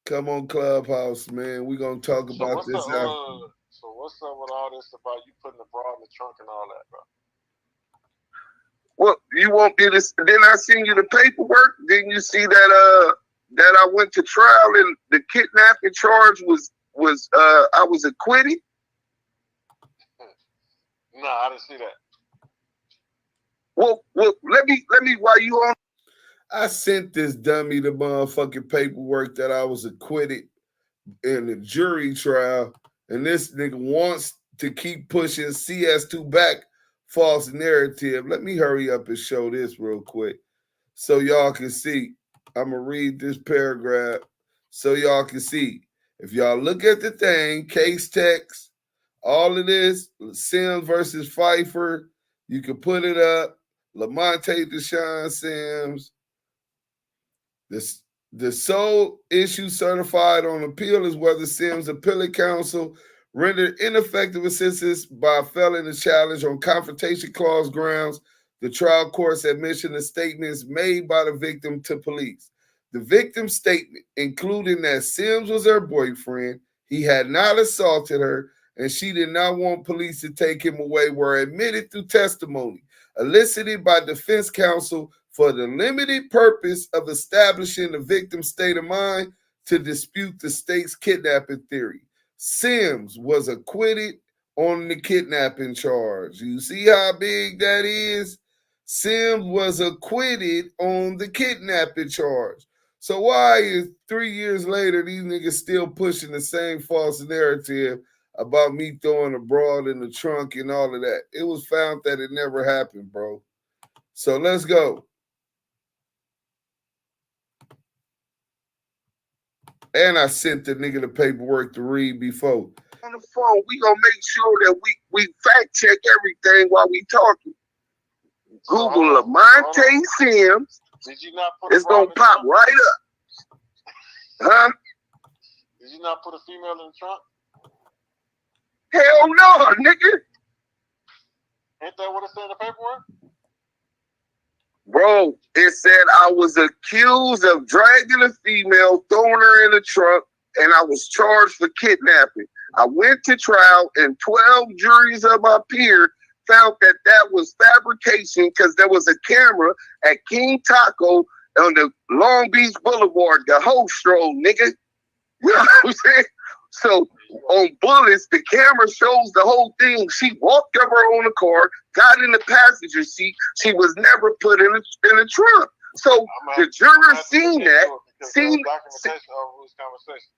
A: come on Clubhouse, man. We're gonna talk about this after.
K: So what's up with all this about you putting the bra in the trunk and all that, bro?
C: Well, you won't get this. Then I send you the paperwork. Didn't you see that that I went to trial and the kidnapping charge was I was acquitted?
K: No, I didn't see that.
C: Well, let me while you on.
A: I sent this dummy the motherfucking paperwork that I was acquitted in the jury trial, and this nigga wants to keep pushing CS2 back false narrative. Let me hurry up and show this real quick so y'all can see. I'm going to read this paragraph so y'all can see. If y'all look at the thing, case text, all of this, Sims versus Pfeiffer, you can put it up. Lamonte Deshaun Sims. The sole issue certified on appeal is whether Sims' appellate counsel rendered ineffective assistance by failing to challenge on confrontation clause grounds the trial court's admission of statements made by the victim to police. The victim's statement, including that Sims was her boyfriend, he had not assaulted her, and she did not want police to take him away, were admitted through testimony elicited by defense counsel for the limited purpose of establishing the victim's state of mind to dispute the state's kidnapping theory. Sims was acquitted on the kidnapping charge. You see how big that is? Sims was acquitted on the kidnapping charge. So why is 3 years later these niggas still pushing the same false narrative about me throwing a broad in the trunk and all of that? It was found that it never happened, bro. So let's go. And I sent the nigga the paperwork to read before.
C: On the phone, we gonna make sure that we fact check everything while we talking. Google Lamonte Sims.
K: Did you not put
C: it's gonna pop right up. Huh?
K: Did you not put a female in the trunk?
C: Hell no, nigga.
K: Ain't that what it said in the paperwork?
C: Bro, it said I was accused of dragging a female, throwing her in the trunk, and I was charged for kidnapping. I went to trial, and 12 juries of my peers found that that was fabrication because there was a camera at King Taco on the Long Beach Boulevard, the whole stroll, nigga. You know what I'm saying? So on Bullets, the camera shows the whole thing. She walked up her own car, got in the passenger seat. She was never put in the trunk. So the juror seen that.
K: Documentation of this conversation.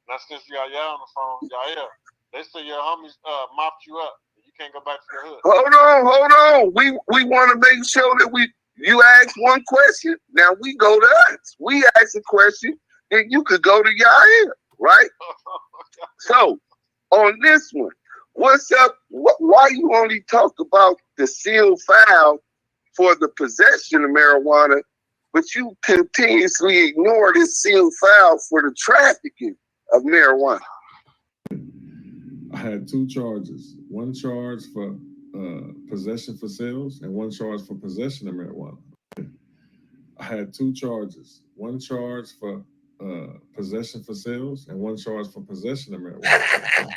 K: Now since y'all on the phone, y'all they say your homies mopped you up. You can't go back to the hood.
C: Hold on. We want to make sure that you ask one question. Now we go to us. We ask a question, and you could go to Yair, right? So on this one, what's up? Why you only talk about the sealed file for the possession of marijuana but you continuously ignore this sealed file for the trafficking of marijuana.
D: I had 2 charges. One charge for possession for sales and one charge for possession of marijuana. I had 2 charges. One charge for possession for sales and one charge for possession of marijuana.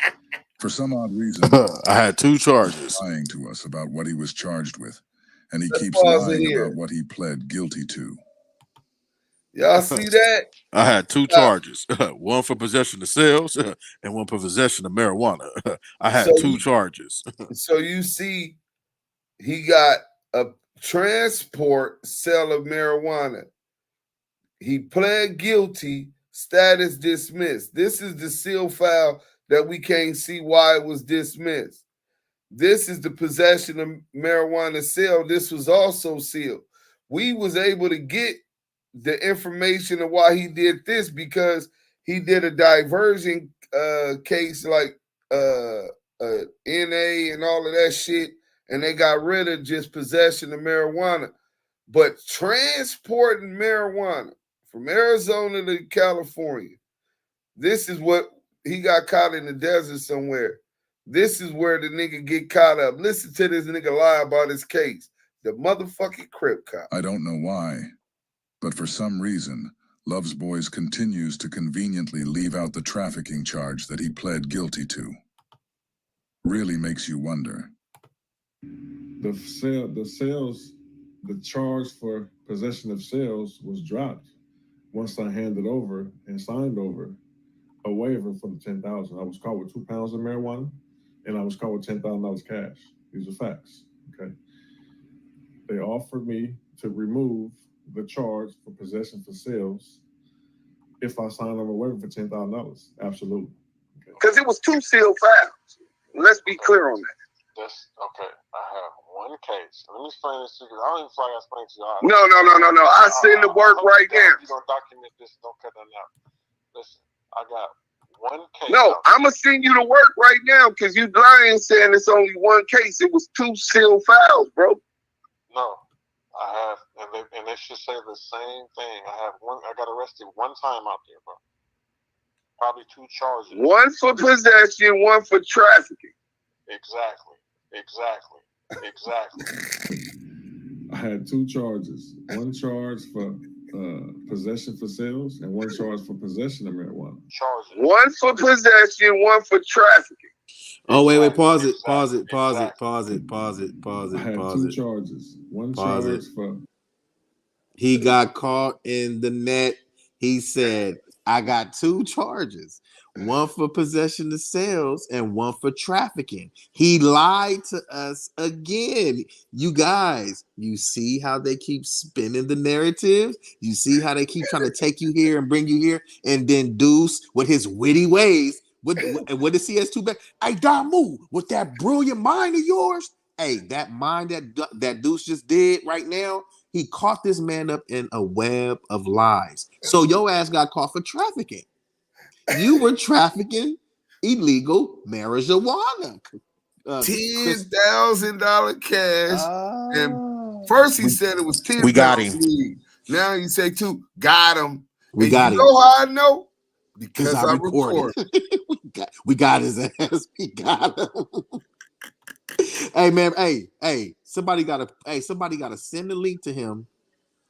J: For some odd reason,
B: I had 2 charges.
J: Lying to us about what he was charged with, and he
A: Let's
J: keeps
A: pause it
J: lying
A: here.
J: about what he pled guilty to.
A: Y'all see that?
B: I had 2 charges. One for possession of sales and one for possession of marijuana. I had
A: So
B: 2 charges.
A: So you see, he got a transport sale of marijuana. He pled guilty, status dismissed. This is the seal file that we can't see why it was dismissed. This is the possession of marijuana sale. This was also sealed. We was able to get the information of why he did this because he did a diversion case like NA and all of that shit, and they got rid of just possession of marijuana. But transporting marijuana from Arizona to California, this is what he got caught in the desert somewhere. This is where the nigga get caught up. Listen to this nigga lie about his case. The motherfucking Crip Cop.
J: I don't know why, but for some reason, Lovesboys continues to conveniently leave out the trafficking charge that he pled guilty to. Really makes you wonder.
D: The charge for possession of sales was dropped once I handed over and signed over a waiver for the $10,000. I was caught with 2 pounds of marijuana, and I was caught with $10,000 cash. These are facts. Okay. They offered me to remove the charge for possession for sales if I signed over a waiver for $10,000. Absolutely.
C: Because it was 2 sealed files. Let's be clear on that.
K: That's okay. I have one case. Let me explain this to you. I don't even feel like I explained to y'all.
C: No. I send the work right now.
K: You're going to document this. Don't cut that out. Listen, I got one case.
C: No, I'm going to send you the work right now because you lying saying it's only one case. It was 2 sealed files, bro.
K: No, I have, and they should say the same thing. I have one. I got arrested one time out there, bro. Probably 2 charges.
C: One for possession, one for trafficking.
K: Exactly.
D: I had 2 charges. One charge for possession for sales and one charge for possession of marijuana.
K: Charges.
C: One for possession, one for trafficking.
B: Oh, wait, pause it.
D: I had 2 charges. One charge for...
B: He got caught in the net. He said, I got 2 charges. One for possession of sales and one for trafficking. He lied to us again. You guys, you see how they keep spinning the narrative? You see how they keep trying to take you here and bring you here? And then Deuce, with his witty ways, what does CS2 back? Hey, Damu, with that brilliant mind of yours, hey, that mind that Deuce just did right now, he caught this man up in a web of lies. So your ass got caught for trafficking. You were trafficking illegal marijuana.
A: $10,000 cash. And first he said it was 10.
B: We got him.
A: Now you say 2. Got him.
B: We got him.
A: You know how I know? Because I recorded.
B: we got his ass. We got him. Hey man, hey, somebody gotta send the link to him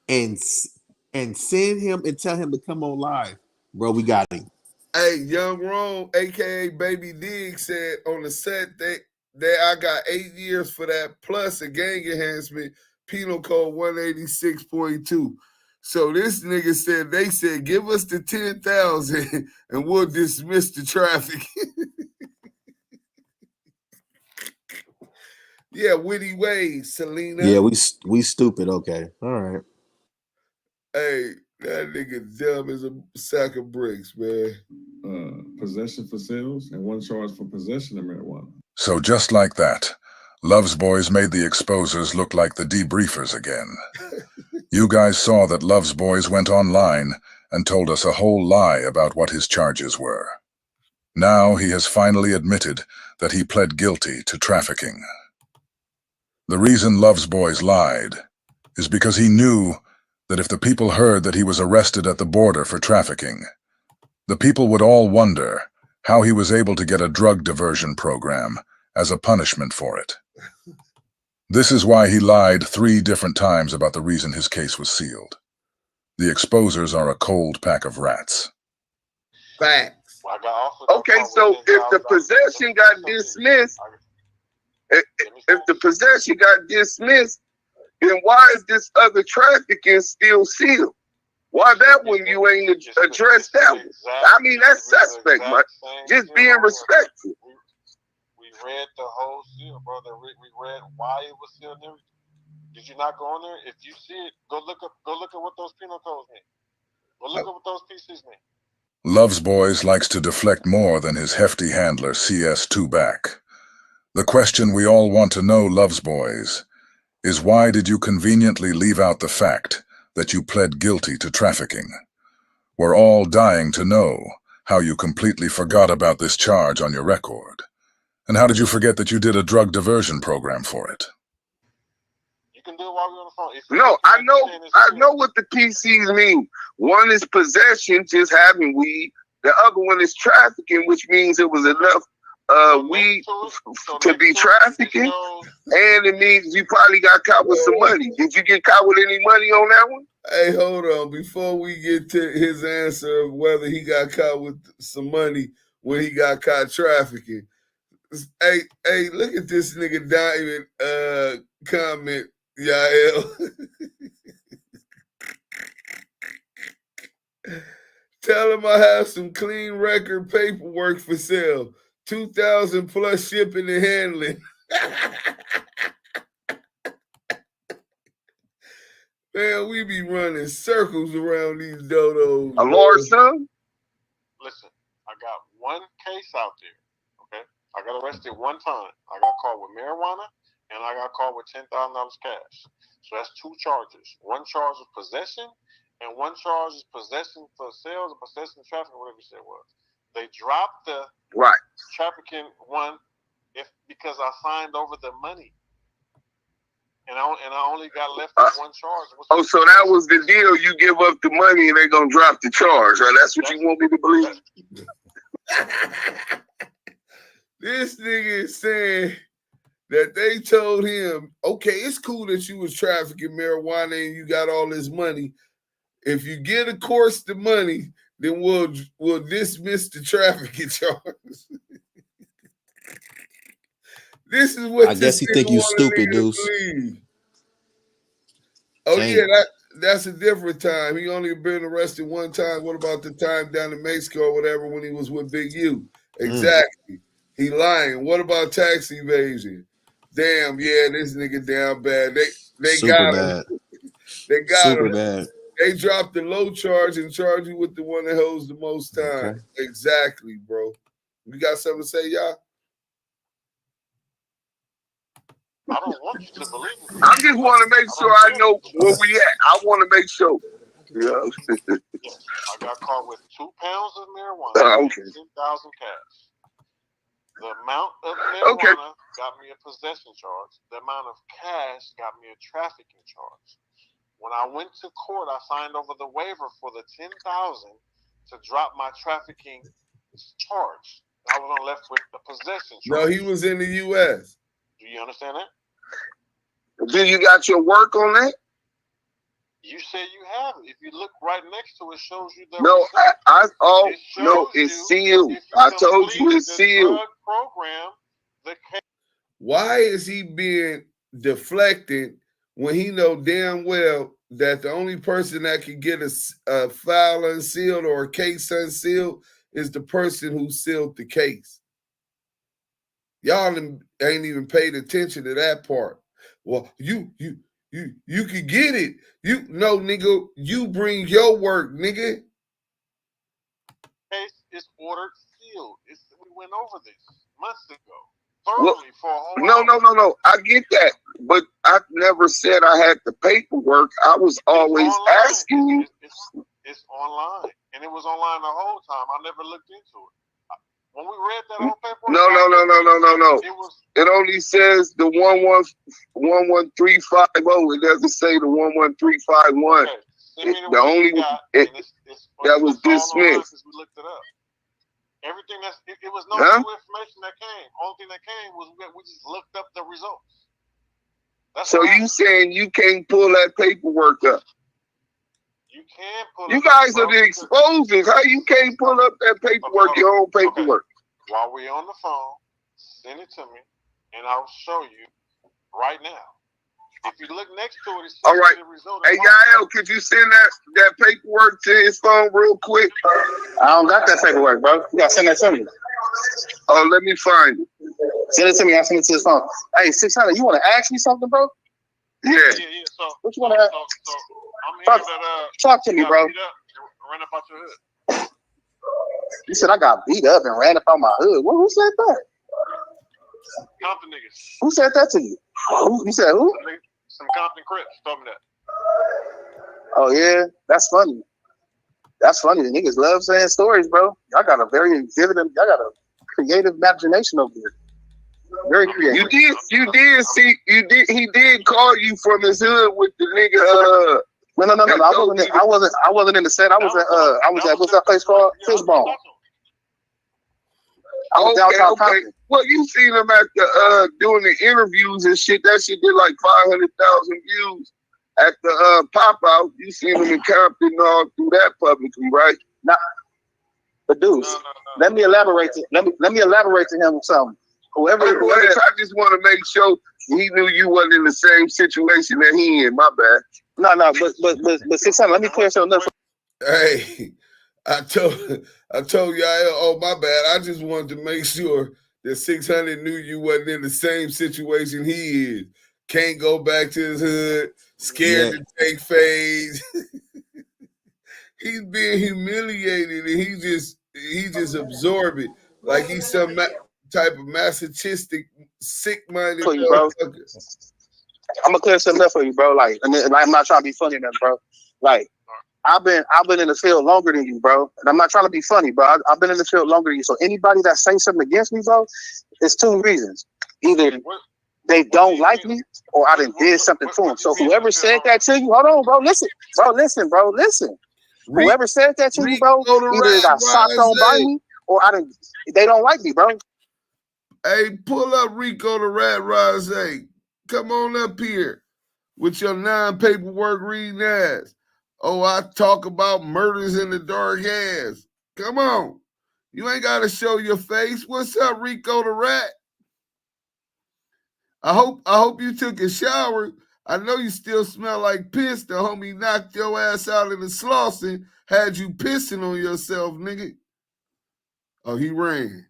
B: and send him and tell him to come on live. Bro, we got him.
A: Hey, Young Rome, aka Baby Dig, said on the set that I got 8 years for that plus a gang enhancement, penal code 186.2. So this nigga said, they said, give us the 10,000 and we'll dismiss the traffic. Yeah, witty ways, Selena.
B: Yeah, we stupid. Okay, all right.
A: Hey, that nigga dumb as a sack of bricks, man.
D: Possession for sales and one charge for possession of marijuana.
J: So just like that, Lovesboys made the exposers look like the debriefers again. You guys saw that Lovesboys went online and told us a whole lie about what his charges were. Now he has finally admitted that he pled guilty to trafficking. The reason Lovesboys lied is because he knew that if the people heard that he was arrested at the border for trafficking, the people would all wonder how he was able to get a drug diversion program as a punishment for it. This is why he lied 3 different times about the reason his case was sealed. The exposers are a cold pack of rats.
A: Facts.
C: Okay, so if the possession got dismissed, then why is this other trafficking still sealed? Why that one you ain't addressed that one? I mean, that's suspect, man. Just being respectful.
K: We read the whole seal, brother. We read why it was sealed and everything. Did you not go on there? If you see it, go look at what those penal codes mean. Go look at what those pieces mean.
J: Lovesboys likes to deflect more than his hefty handler CS2 back. The question we all want to know, Lovesboys, is why did you conveniently leave out the fact that you pled guilty to trafficking? We're all dying to know how you completely forgot about this charge on your record. And how did you forget that you did a drug diversion program for it?
K: You can do it while we're on the phone.
C: No, I know what the PCs mean. One is possession, just having weed. The other one is trafficking, which means it was enough weed to be trafficking, and it means you probably got caught with some money. Did you get caught with any money on that one?
A: Hey, hold on. Before we get to his answer of whether he got caught with some money when he got caught trafficking, hey, look at this nigga Diamond comment, Yael. Tell him I have some clean record paperwork for sale. 2,000 plus shipping and handling. Man, we be running circles around these dodos.
C: A large sum?
K: Listen, I got one case out there, okay? I got arrested one time. I got caught with marijuana, and I got caught with $10,000 cash. So that's 2 charges. One charge is possession, and one charge is possession for sales or possession trafficking, whatever you said it was. They dropped the trafficking one because I signed over the money. And I only got left with one charge.
C: So that was the deal. You give up the money and they're going to drop the charge, right? That's what you want me to believe?
A: This nigga is saying that they told him, okay, it's cool that you was trafficking marijuana and you got all this money. If you get, of course, the money, then we'll dismiss the trafficking charge. This is what
F: I guess he think you stupid, dudes.
A: Oh, yeah, that's a different time. He only been arrested one time. What about the time down in Mexico or whatever when he was with Big U? Exactly. He lying. What about tax evasion? Damn, yeah, this nigga down bad. They got him. They got him.
F: Bad.
A: They dropped the low charge and charge you with the one that holds the most time. Okay. Exactly, bro. You got something to say, y'all?
K: I don't want you to believe me.
C: I just want to make sure I know where we at. I want to make sure. Yeah.
K: I got caught with 2 pounds of marijuana and 10,000 cash. The amount of marijuana got me a possession charge. The amount of cash got me a trafficking charge. When I went to court, I signed over the waiver for the 10,000 to drop my trafficking charge. I was left with the possession charge.
A: No, he was in the U.S.
K: Do you understand that?
C: Do you got your work on that?
K: You say you have it. If you look right next to it, shows you the
C: it's sealed. I told you it's sealed.
A: Why is he being deflected when he know damn well that the only person that can get a file unsealed or a case unsealed is the person who sealed the case? Y'all ain't even paid attention to that part. Well, you could get it. No, nigga, you bring your work, nigga.
K: Case is ordered sealed. We went over this months ago. Thoroughly for a whole
C: No. I get that. But I never said I had the paperwork. I was always asking you.
K: It's online. And it was online the whole time. I never looked into it. When we read that whole paperwork,
C: no. It only says the 11350. It doesn't say the 11351.
K: Okay,
C: The only that was dismissed.
K: We looked it up. Everything it was no new information that came. Only thing that came was we just looked up the results.
C: So you saying you can't pull that paperwork up?
K: You can pull.
C: You guys are the exposers. How you can't pull up that paperwork, your own paperwork?
K: Okay. While we're on the phone, send it to me, and I'll show you right now. If you look next to it, it's
C: all right.
K: The result.
C: Hey, Yael, could you send that paperwork to his phone real quick?
Q: I don't got that paperwork, bro. You gotta send that to me.
C: Oh, let me find it.
Q: Send it to me. I'll send it to his phone. Hey, 600, you want to ask me something, bro?
C: Yeah.
K: So,
Q: what you want to ask?
K: So I'm hearing that
Q: talk to me, bro.
K: Ran up out your hood.
Q: You said I got beat up and ran up out my hood. Who said that?
K: Compton niggas.
Q: Who said that to you? You said who?
K: Some Compton Crips told me that.
Q: Oh yeah, that's funny. That's funny. The niggas love saying stories, bro. Y'all got a very vivid, y'all got a creative imagination over here. Very creative.
C: He did call you from his hood with the nigga.
Q: No. I wasn't in the set. I was at what's that place called? Fishbone. I was downtown Compton.
C: Well, you seen him at the doing the interviews and shit. That shit did like 500,000 views at the pop out. You seen him in Compton all through that publicly, right?
Q: Nah. But dudes, let me elaborate to him with something. Whoever
C: I just want to make sure he knew you wasn't in the same situation that he in. My bad.
Q: No, but 600. Let me clear something up.
A: Hey, I told y'all, oh my bad. I just wanted to make sure that 600 knew you wasn't in the same situation he is. Can't go back to his hood, scared to take phase. He's being humiliated, and he just absorb it like he's some type of masochistic, sick-minded motherfucker.
Q: I'm gonna clear something up for you, bro. Like, and I'm not trying to be funny, enough, bro. Like, I've been in the field longer than you, bro. And I'm not trying to be funny, bro. I've been in the field longer than you. So anybody that says something against me, bro, it's two reasons. Either they don't like me, or I done did something to them. So whoever said that to you, hold on, bro. Listen. Whoever said that to you, bro, either got socked on by me, or they don't like me, bro.
A: Hey, pull up Rico the Rat Rose. Come on up here with your non-paperwork reading ass. Oh, I talk about murders in the dark ass. Come on. You ain't got to show your face. What's up, Rico the Rat? I hope you took a shower. I know you still smell like piss. The homie knocked your ass out in the Slauson, had you pissing on yourself, nigga. Oh, he ran.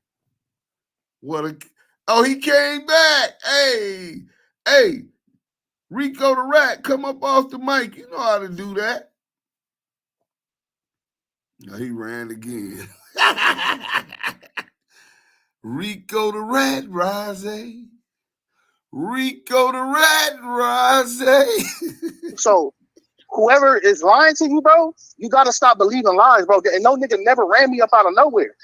A: Oh, he came back. Hey, Rico the Rat, come up off the mic. You know how to do that. No, he ran again. Rico the Rat Rose. Rico the Rat Rose.
Q: So whoever is lying to you, bro, you gotta stop believing lies, bro. And no nigga never ran me up out of nowhere.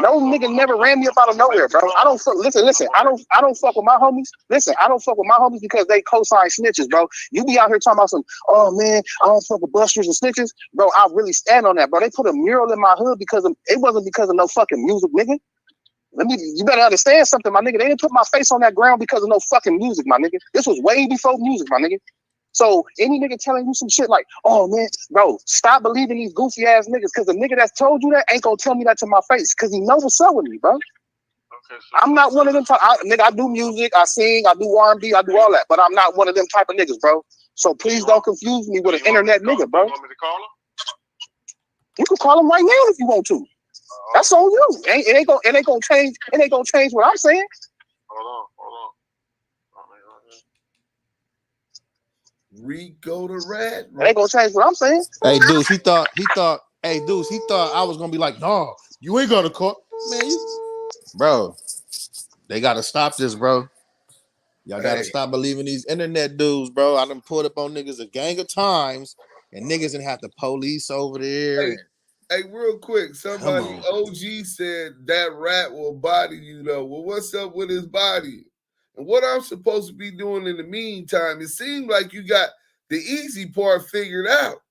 Q: No nigga never ran me up out of nowhere, bro. I don't listen. I don't fuck with my homies. Listen, I don't fuck with my homies because they co-sign snitches, bro. You be out here talking about some, oh man, I don't fuck with busters and snitches, bro. I really stand on that, bro. They put a mural in my hood it wasn't because of no fucking music, nigga. You better understand something, my nigga. They didn't put my face on that ground because of no fucking music, my nigga. This was way before music, my nigga. So any nigga telling you some shit like, oh man, bro, stop believing these goofy ass niggas, because the nigga that's told you that ain't gonna tell me that to my face, because he knows what's up with me, bro. Okay, so I'm not one of them type. Nigga, I do music, I sing, I do R&B, I do all that, but I'm not one of them type of niggas, bro. So please don't confuse me with an internet nigga, bro.
K: You want me to call him?
Q: You can call him right now if you want to. That's on you. It ain't gonna change. It ain't gonna change what I'm saying.
K: Hold on.
A: Rico the Rat.
Q: It ain't gonna change what I'm saying.
B: Hey, Deuce, he thought I was gonna be like, no, you ain't gonna call. Man, bro, they gotta stop this, bro. Y'all gotta stop believing these internet dudes, bro. I done pulled up on niggas a gang of times, and niggas didn't have the police over there.
A: Hey, real quick, somebody OG said that rat will body you though. Well, what's up with his body? And what I'm supposed to be doing in the meantime, it seems like you got the easy part figured out.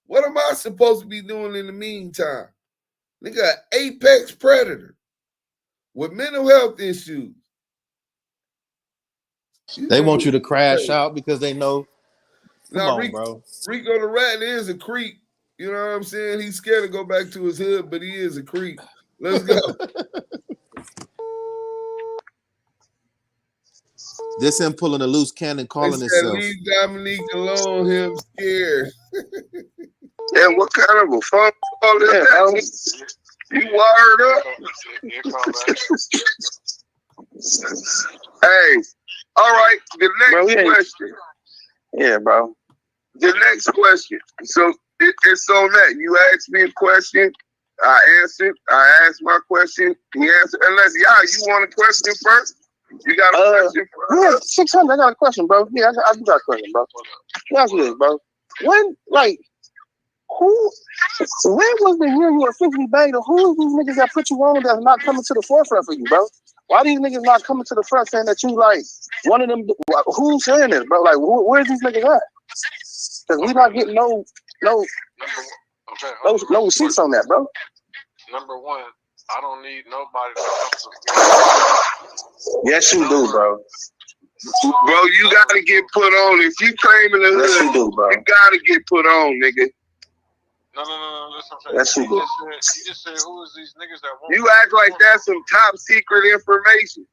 A: What am I supposed to be doing in the meantime? Nigga, an apex predator with mental health issues.
B: They want you to crash out because they know. Come on, bro.
A: Rico the Rat is a creep. You know what I'm saying? He's scared to go back to his hood, but he is a creep. Let's go.
B: This him pulling a loose cannon, calling himself.
A: Leave Dominique alone. Him scared.
C: Yeah, what kind of a phone call is that? You wired up? Hey, all right. The next question.
Q: Yeah, bro.
C: The next question. So it's on that. You asked me a question. I answered. I asked my question. He answered. Unless you want a question first? You got a question first?
Q: Yeah, 600. I got a question, bro. Yeah, I got a question, bro. That's this, bro. When was the year you officially banged? Who is these niggas that put you on that's not coming to the forefront for you, bro? Why these niggas not coming to the front saying that you like one of them? Who's saying this, bro? Like, where's these niggas at? Because we not getting no receipts on that, bro.
K: Number one, I don't need nobody to come to.
Q: Yes, you do, bro.
C: Bro, you gotta get put on. If you claiming the hood,
Q: yes, you do, bro.
C: You gotta get put on, nigga.
K: No. Listen,
Q: yes, you do.
K: You just said who is these niggas that won't?
C: You act like that's some top secret information.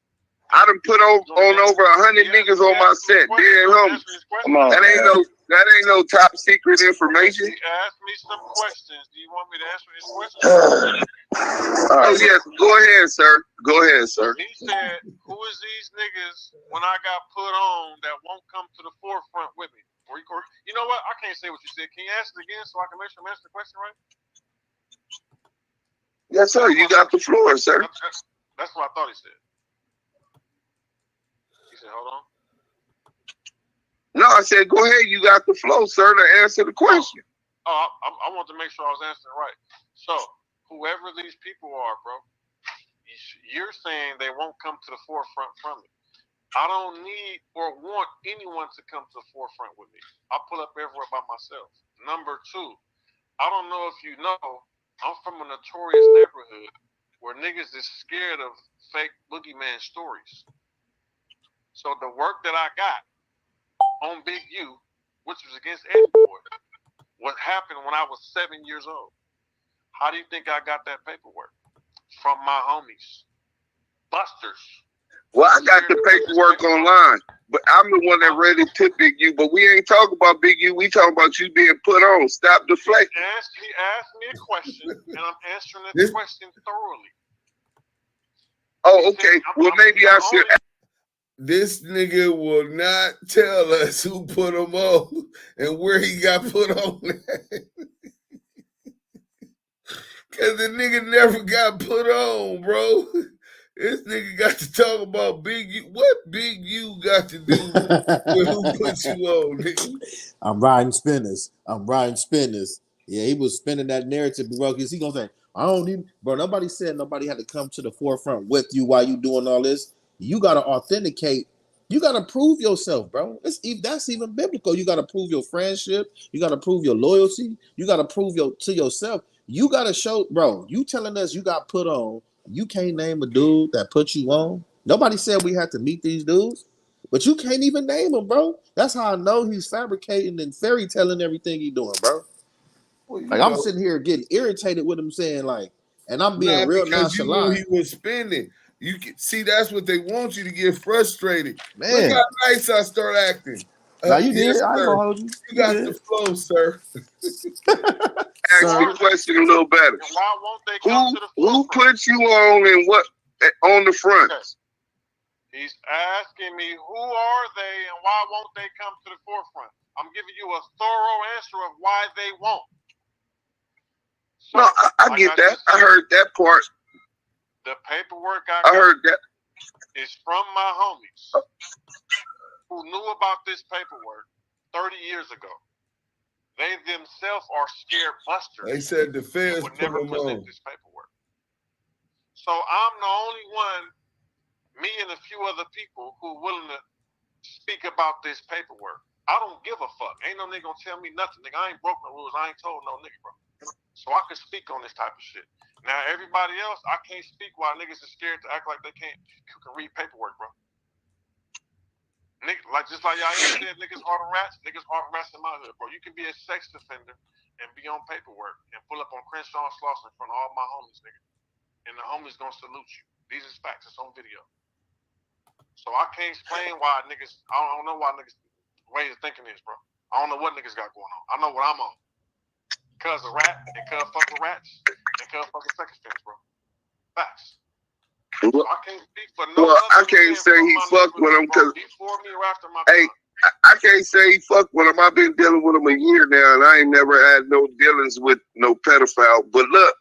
C: I done put on over 100 niggas on my set. Dead homie.
Q: Come on,
C: that ain't no top secret information.
K: He asked me some questions. Do you want me to answer his questions?
C: Oh yes, go ahead, sir. Go ahead, sir.
K: He said, "Who is these niggas when I got put on that won't come to the forefront with me?" You know what? I can't say what you said. Can you ask it again so I can make sure I'm answering the question right?
C: Yes, sir. You got the floor, sir.
K: That's what I thought he said. He said, "Hold on."
C: No, I said, "Go ahead. You got the floor, sir, to answer the question."
K: I want to make sure I was answering right. So, whoever these people are, bro, you're saying they won't come to the forefront from me. I don't need or want anyone to come to the forefront with me. I pull up everywhere by myself. Number two, I don't know if you know, I'm from a notorious neighborhood where niggas is scared of fake boogeyman stories. So the work that I got on Big U, which was against Eddieboy, what happened when I was 7 years old. How do you think I got that paperwork? From my homies. Busters.
C: Well, I got the paperwork online, but I'm the one that read it to Big U. But we ain't talking about Big U. We talking about you being put on. Stop deflecting.
K: He asked me a question, and I'm answering the question thoroughly.
C: Oh, okay. Well, maybe I should.
A: This nigga will not tell us who put him on and where he got put on. Because the nigga never got put on, bro. This nigga got to talk about Big U. What Big U got to do with who put you on, nigga?
B: I'm riding spinners. Yeah, he was spinning that narrative, bro, because he gonna say, I don't need, bro, nobody said nobody had to come to the forefront with you while you doing all this. You got to authenticate. You got to prove yourself, bro. That's even biblical. You got to prove your friendship. You got to prove your loyalty. You got to prove to yourself. You got to show, bro, you telling us you got put on. You can't name a dude that put you on. Nobody said we had to meet these dudes, but you can't even name them, bro. That's how I know he's fabricating and fairy telling everything he's doing, bro.
A: Well,
B: like, I'm sitting here getting irritated with him saying, like, and I'm being real
A: because
B: nonchalant.
A: You knew he was spending. You can see that's what they want you to get frustrated.
B: Man.
A: Look how nice I start acting.
B: Now you did.
A: Yes,
B: I ain't gonna hold you.
A: You got the flow, sir.
C: Ask the question a little better.
K: Why won't they come to the
C: who put you on and what on the front?
K: Okay. He's asking me who are they and why won't they come to the forefront? I'm giving you a thorough answer of why they won't. So,
C: no, I get that. I heard that part.
K: The paperwork
C: I heard that
K: is from my homies who knew about this paperwork 30 years ago. They themselves are scared busters.
A: They said the feds
K: would never present this paperwork. So I'm the only one, me and a few other people, who are willing to speak about this paperwork. I don't give a fuck. Ain't no nigga gonna tell me nothing, nigga. I ain't broke no rules. I ain't told no nigga, bro. So I can speak on this type of shit. Now everybody else, I can't speak while niggas are scared to act like they can read paperwork, bro. Nigga, like just like y'all said, niggas are the rats. Niggas are the rats in my hood, bro. You can be a sex offender and be on paperwork and pull up on Crenshaw and Slauson in front of all my homies, nigga. And the homies gonna salute you. These is facts. It's on video. So I can't explain why niggas. I don't know why niggas ways of thinking is, bro. I don't know what niggas got going on. I know what I'm on. Cuz a rat and cuz fuck with rats and cuz fuck with sex offenders, bro. Facts. So I can't speak for no.
C: Well, I can't say he fucked with him because. Hey, I can't say he fucked with him. I've been dealing with him a year now, and I ain't never had no dealings with no pedophile. But look,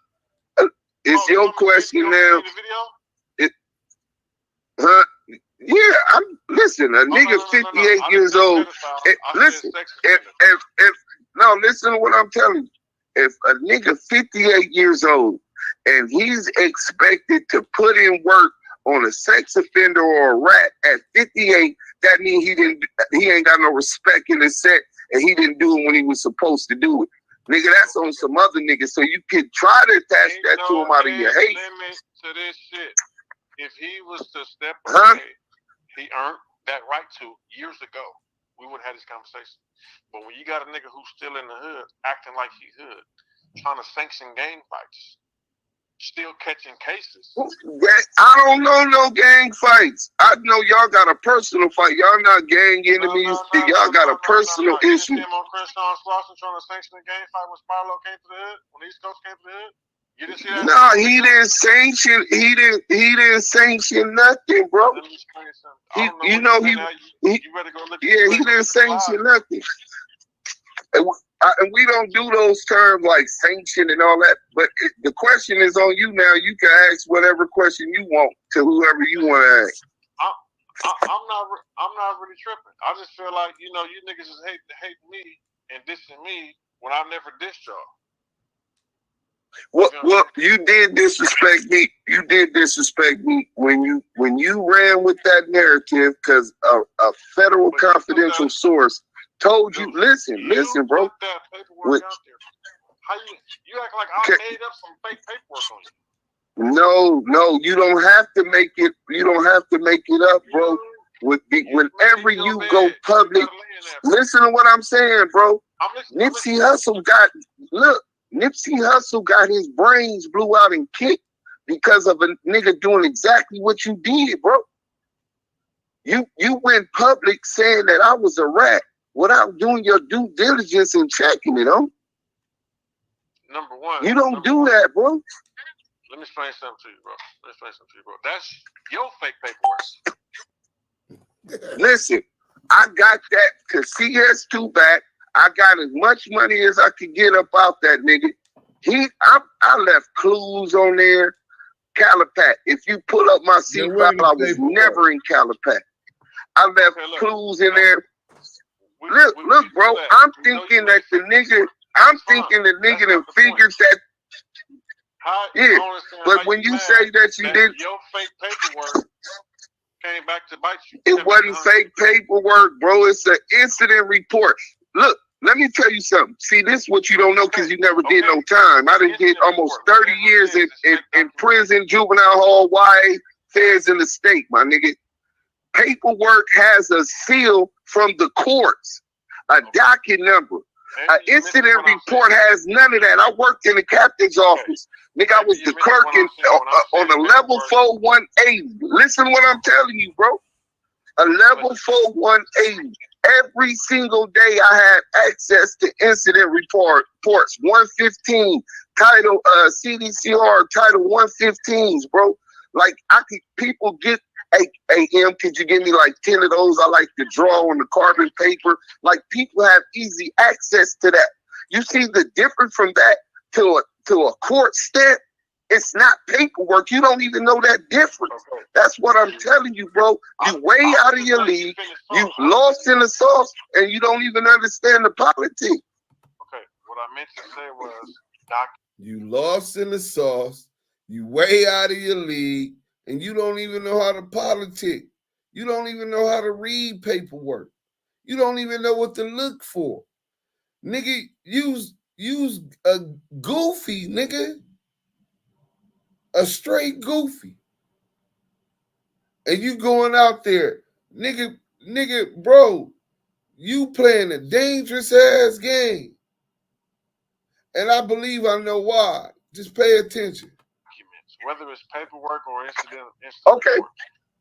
C: it's your question now. Huh? Yeah, listen, a nigga 58 years old. Listen, no, listen to what I'm telling you. If a nigga 58 years old and he's expected to put in work on a sex offender or a rat at 58, that means he ain't got no respect in his set, and he didn't do it when he was supposed to do it. Nigga, that's on some other niggas. So you can try to attach that to him out of your hate.
K: Limit to this shit. If he was to step away, he earned that right to years ago. We wouldn't have this conversation. But when you got a nigga who's still in the hood, acting like he hood, trying to sanction gang fights, still catching cases.
C: I don't know no gang fights. I know y'all got a personal fight. Y'all not gang enemies. Y'all got a personal issue.
K: You see him on Crenshaw and Slauson trying to sanction a gang fight when Sparlow came to the hood? When East Coast came to the hood? You didn't see that?
C: No, he didn't sanction. He didn't sanction nothing, bro.
K: Let me explain something. You better go look.
C: Yeah, he didn't sanction nothing. And we don't do those terms like sanction and all that. But the question is on you now. You can ask whatever question you want to whoever you want to ask.
K: I'm not really tripping. I just feel like you niggas is hate me and dissing me when I never dissed y'all.
C: Well, you did disrespect me. You did disrespect me when you ran with that narrative because a federal confidential source told you. Listen, bro.
K: How you act like I made up some fake paperwork on you?
C: No, you don't have to make it. You don't have to make it up, bro. Whenever you go public, listen to what I'm saying, bro. Nipsey Hussle got his brains blew out and kicked because of a nigga doing exactly what you did, bro. You went public saying that I was a rat without doing your due diligence and checking it, huh?
K: Number one.
C: You don't do that, bro.
K: Let me explain something to you, bro. That's your fake paperwork.
C: Listen, I got that to CS2 back. I got as much money as I could get up out that nigga. I left clues on there. Calipat. If you pull up my C-file, I was never in Calipat. I left clues in there. Look, bro. I'm thinking that the nigga done figured that. Yeah, but when you say that you did,
K: your fake paperwork came back to bite you.
C: It wasn't fake paperwork, bro. It's an incident report. Look, let me tell you something. See, this is what you don't know because you never did no time. I done did almost 30 years in prison, juvenile hall, YA, feds in the state, my nigga. Paperwork has a seal from the courts, a docket number. An incident report has none of that. I worked in the captain's office. Nigga, I was the clerk on a level 4180. Listen to what I'm telling you, bro. A level 4180. Every single day I had access to incident reports. 115, title CDCR, title 115s, bro. Like people get, hey, could you give me like 10 of those? I like to draw on the carbon paper. Like people have easy access to that. You see the difference from that to a court stamp? It's not paperwork. You don't even know that difference. That's what I'm telling you, bro. You way out of your league. You lost in the sauce, and you don't even understand the politics.
K: Okay, what I meant to say was,
A: you lost in the sauce. You way out of your league, and you don't even know how to politic. You don't even know how to read paperwork. You don't even know what to look for. Nigga, use a goofy, nigga. A straight goofy. And you going out there, nigga, bro, you playing a dangerous ass game. And I believe I know why. Just pay attention.
K: Documents, whether it's paperwork or incident
C: Okay.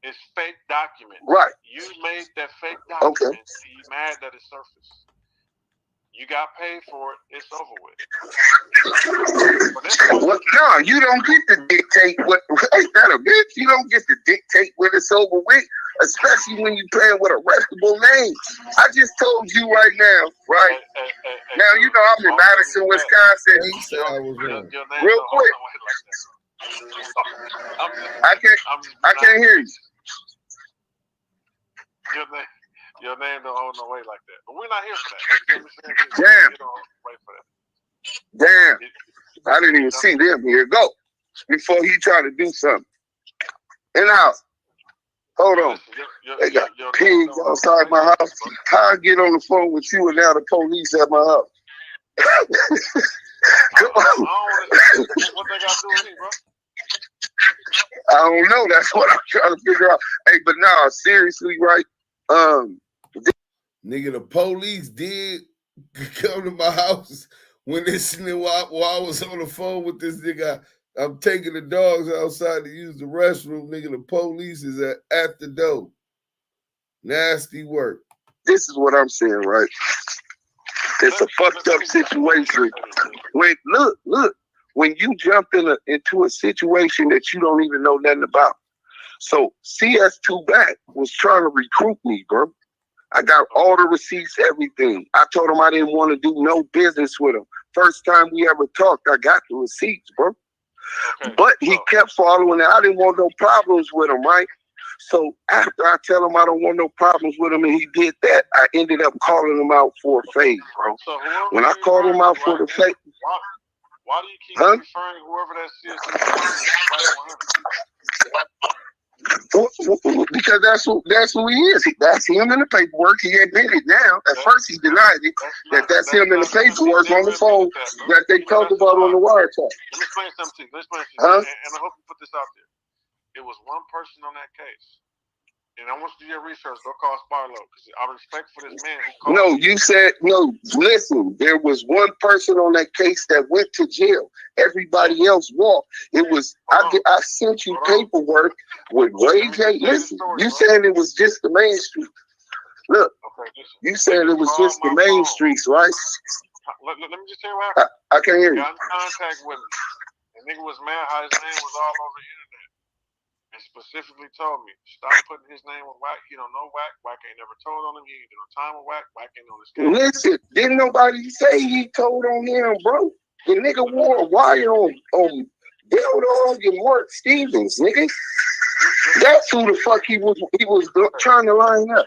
K: It's fake documents.
C: Right.
K: You made that fake document.
C: Okay.
K: You mad that it surfaced. You got paid for it. It's over with.
C: Well, no, you don't get to dictate what. Ain't that a bitch? You don't get to dictate when it's over with, especially when you're playing with a reputable name. I just told you right now, right? Now you know I'm in Madison, Wisconsin. Real quick. I can't hear you.
K: Your name don't hold no weight like that. But we're not here for that.
C: Damn. I didn't even see them. Here go. Before he tried to do something. And out. Hold on. They got pigs outside my house. How I get on the phone with you and now the police at my house? Come on.
K: What they got to do with me, bro?
C: I don't know. That's what I'm trying to figure out. Hey, but no, seriously, right?
A: Nigga, the police did come to my house when this while I was on the phone with this nigga. I'm taking the dogs outside to use the restroom. Nigga, the police is at the door. Nasty work.
C: This is what I'm saying, right? It's a fucked up situation. When look, when you jump into a situation that you don't even know nothing about. So CS2 Back was trying to recruit me, bro. I got all the receipts, everything. I told him I didn't want to do no business with him. First time we ever talked, I got the receipts, bro. Okay. But he kept following it. I didn't want no problems with him, right? So after I tell him I don't want no problems with him and he did that, I ended up calling him out for a fade, bro. So when I called him out for the fade,
K: why do you keep referring whoever that is?
C: Because that's who he is. That's him in the paperwork. He admitted now. At first he denied it. That's him in the paperwork on the phone that they talked about on the wiretap.
K: Let me explain something to you. And I hope you put this out there. It was one person on that case. And I want you to do your research. Go call Sparlow. Because I respect for this man.
C: No, you said, no, listen. There was one person on that case that went to jail. Everybody else walked. It was, I sent you paperwork with Ray J. Listen, you saying it was just the main street. Look, you said it was just the main streets, right?
K: Let me just tell you what happened.
C: I can't hear you.
K: Got in contact with me. The nigga was mad how his name was all over the internet. And specifically told me, stop putting his name with Wack. He don't know Wack. Wack ain't never told on him. He ain't did no time with Wack. Wack ain't on his case.
C: Listen, didn't nobody say he told on him, bro? The nigga wore a wire on Dog and Mark Stevens, nigga. That's who the fuck he was trying to line up.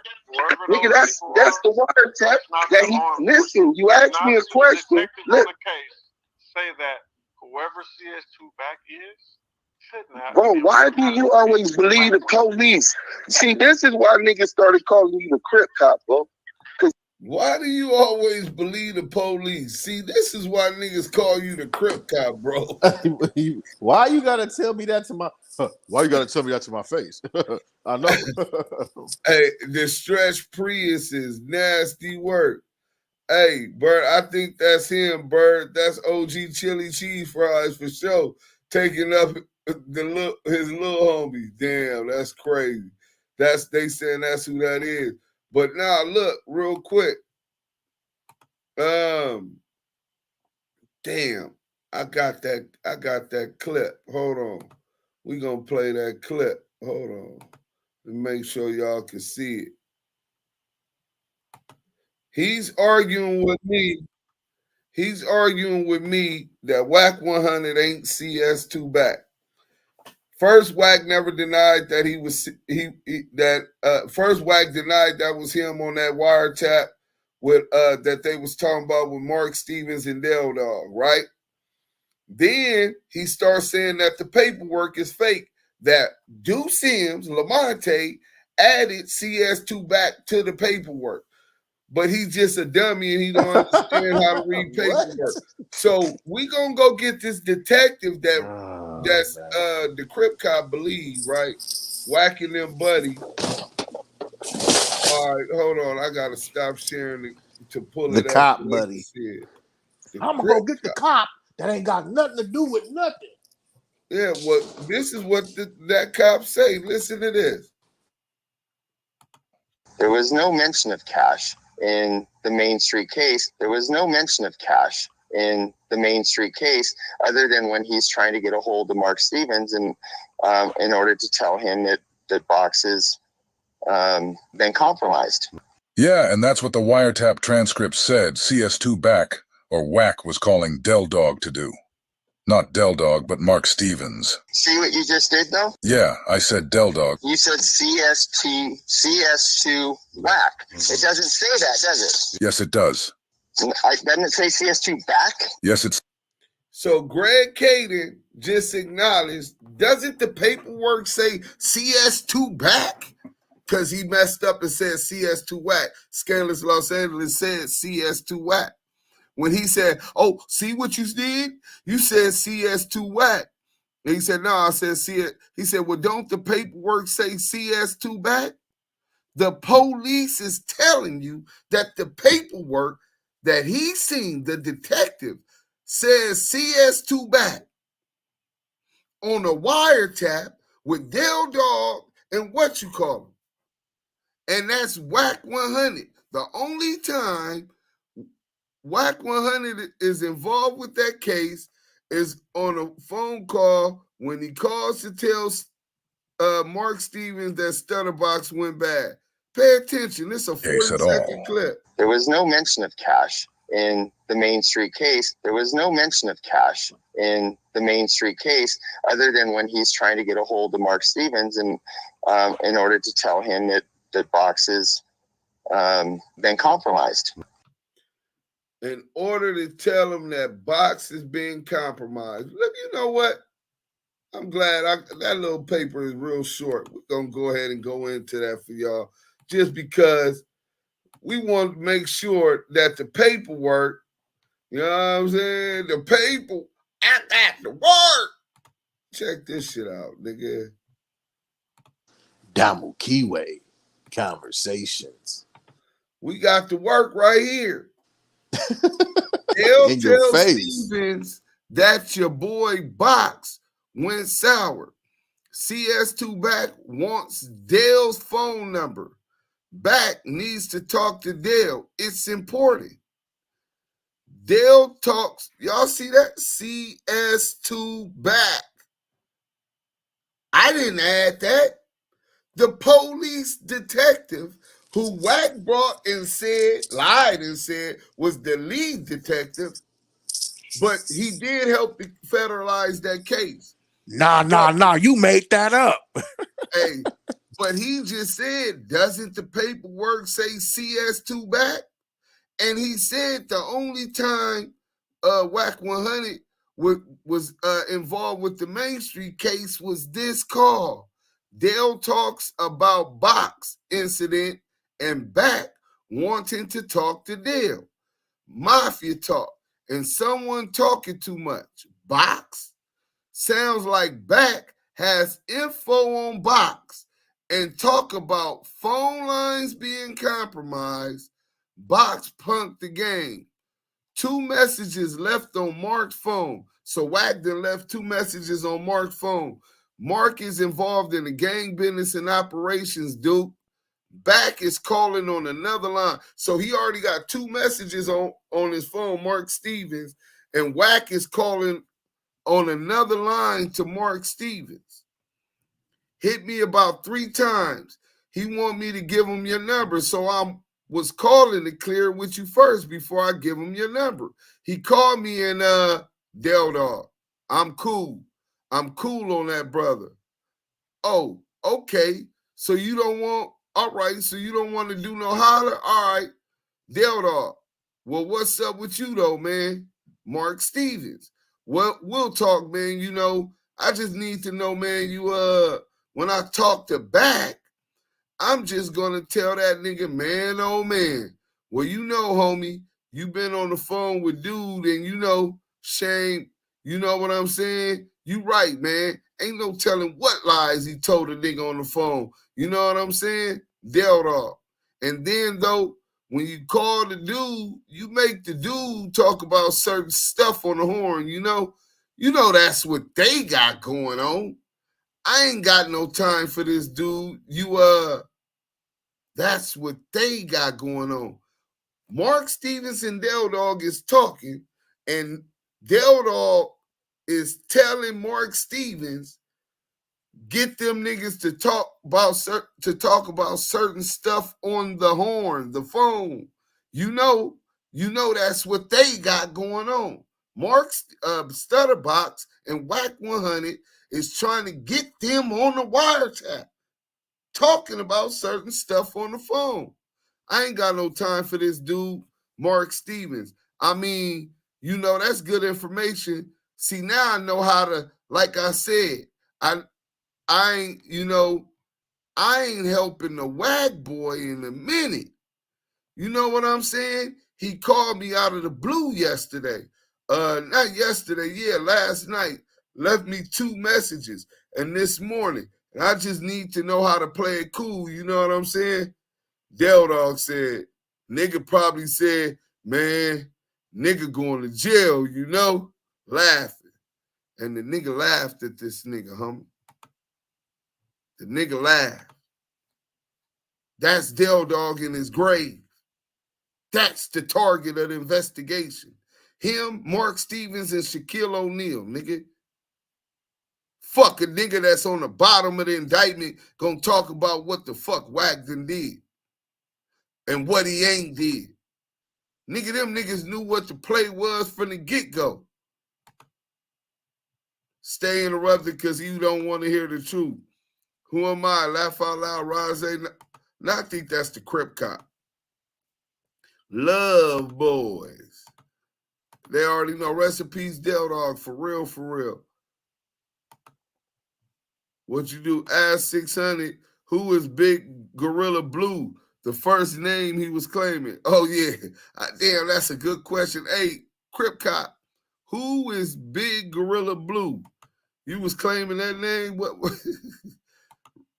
C: Nigga, that's the wiretap that he, listen, you asked me a question. Look.
K: Say that whoever CS2 Back is,
C: bro, why do you always believe the police? See, this is why niggas started calling you the Crip Cop, bro.
A: Why do you always believe the police? See, this is why niggas call you the Crip Cop, bro.
B: Why you gotta tell me that to my? Why you gotta tell me that to my face? I know.
A: Hey, the stretch Prius is nasty work. Hey, Bird, I think that's him, Bird. That's OG Chili Cheese Fries for sure. Taking up his little homie. Damn, that's crazy. They saying that's who that is. But now look, real quick. Damn, I got that clip. Hold on. We gonna play that clip. Hold on. To make sure y'all can see it. He's arguing with me that Wack100 ain't CS2 Back. First, Wack never denied that first Wack denied that was him on that wiretap with that they was talking about with Mark Stevens and Dell Dog, right? Then he starts saying that the paperwork is fake, that Deuce Sims, Lamonte, added CS2 Back to the paperwork. but he's just a dummy and he don't understand how to read paperwork. So we gonna go get this detective that's the Crip Cop believe, right? Whacking them buddy. All right, hold on. I gotta stop sharing to pull
B: the
A: it up.
B: Cop buddy.
R: I'm gonna go get the cop that ain't got nothing to do with nothing.
A: Yeah, well, this is what that cop say. Listen to this.
S: There was no mention of cash in the Main Street case. There was no mention of cash in the Main Street case, other than when he's trying to get a hold of Mark Stevens and in order to tell him that Box has been compromised.
J: Yeah, and that's what the wiretap transcript said CS2 Back, or Wack, was calling Del Dog to do. Not Del Dog, but Mark Stevens.
S: See what you just did, though?
J: Yeah, I said Del Dog.
S: You said CS2 Wack. It doesn't say that, does it?
J: Yes, it does.
S: Doesn't it say CS2 Back?
J: Yes, it's...
A: So Greg Caden just acknowledged, doesn't the paperwork say CS2 Back? Because he messed up and said CS2 Wack. Scandalous Los Angeles said CS2 Wack. When he said, oh, see what you did? You said CS2 Wack. And he said, no, I said CS. He said, well, don't the paperwork say CS2 Back? The police is telling you that the paperwork that he's seen, the detective, says CS2 Back on a wiretap with Del Dog and what you call him. And that's Wack100. The only time Wack100 is involved with that case is on a phone call when he calls to tell Mark Stevens that Stutterbox went bad. Pay attention. This is a 40-second clip.
S: There was no mention of cash in the Main Street case. There was no mention of cash in the Main Street case, other than when he's trying to get a hold of Mark Stevens and in order to tell him that Box has been compromised.
A: In order to tell him that Box is being compromised. Look, you know what? I'm glad that little paper is real short. We're going to go ahead and go into that for y'all just because we want to make sure that the paperwork, you know what I'm saying? The paper, I got the work. Check this shit out, nigga.
R: Damu and Kiwe Conversations.
A: We got the work right here. They'll
B: In your
A: tell
B: face.
A: Stevens that your boy Box went sour. CS2 Back wants Dale's phone number. Back needs to talk to Dale. It's important. Dale talks. Y'all see that? CS2 Back. I didn't add that. The police detective who Wack brought and said, lied and said, was the lead detective, but he did help federalize that case.
R: Nah, you made that up.
A: Hey, but he just said, doesn't the paperwork say CS2 Back? And he said the only time Wack100 was involved with the Main Street case was this call. Dale talks about Box incident and Back wanting to talk to Dale. Mafia talk and someone talking too much. Box? Sounds like Back has info on Box and talk about phone lines being compromised. Box punked the game. 2 messages left on Mark's phone. So Wack then left 2 messages on Mark's phone. Mark is involved in the gang business and operations, Duke. Back is calling on another line. So he already got 2 messages on his phone, Mark Stevens, and Wack is calling on another line to Mark Stevens. Hit me about 3 times. He want me to give him your number, so I was calling to clear with you first before I give him your number. He called me and Del Dog. I'm cool. I'm cool on that, brother. Oh, okay. So you don't want, all right, so you don't want to do no holler? All right, Del Dog. Well, what's up with you though, man? Mark Stevens. Well, we'll talk, man. You know, I just need to know, man, you when I talk to Back, I'm just gonna tell that nigga, man, oh man, Well, you know, homie, you been on the phone with dude and you know, Shane, you know what I'm saying? You right, man. Ain't no telling what lies he told a nigga on the phone. You know what I'm saying? Dealt off. And then, though, when you call the dude, you make the dude talk about certain stuff on the horn, you know? You know that's what they got going on. I ain't got no time for this dude. That's what they got going on. Mark Stevens and Del Dog is talking, and Del Dog is telling Mark Stevens, get them niggas to talk about certain stuff on the horn, the phone. You know that's what they got going on. Mark Stutterbox and Wack100 is trying to get them on the wiretap, talking about certain stuff on the phone. I ain't got no time for this dude, Mark Stevens. I mean, you know, that's good information. See, now I know how to, like I said, I ain't helping the Wag boy in a minute. You know what I'm saying? He called me out of the blue yesterday. Not yesterday, last night. Left me 2 messages. And this morning, and I just need to know how to play it cool. You know what I'm saying? Del Dog said, nigga probably said, man, nigga going to jail, you know, laughing. And the nigga laughed at this nigga, homie. The nigga laughed. That's Del Dog in his grave. That's the target of the investigation. Him, Mark Stevens, and Shaquille O'Neal, nigga. Fuck a nigga that's on the bottom of the indictment gonna talk about what the fuck Wagden did and what he ain't did. Nigga, them niggas knew what the play was from the get-go. Stay interrupted because you don't want to hear the truth. Who am I? Laugh out loud, Rose. No, I think that's the Crip Cop. Lovesboys. They already know. Rest in peace, Del Dog. For real, for real. What you do? Ask 600, who is Big Gorilla Blue? The first name he was claiming. Oh, yeah. Damn, that's a good question. Hey, Crip Cop, who is Big Gorilla Blue? You was claiming that name? What?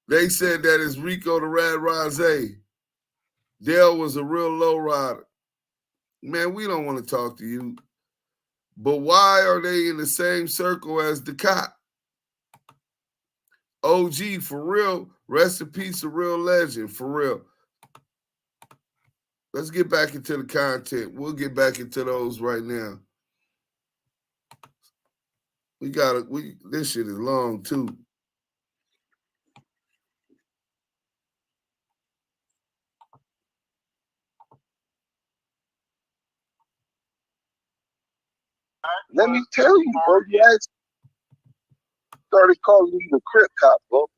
A: They said that is Rico the Rad Rose. Dale was a real low rider. Man, we don't want to talk to you. But why are they in the same circle as the cop? OG, for real. Rest in peace, a real legend, for real. Let's get back into the content. We'll get back into those right now. This shit is long, too.
C: Let me tell you, bro. You started calling me the Crip Cop, bro.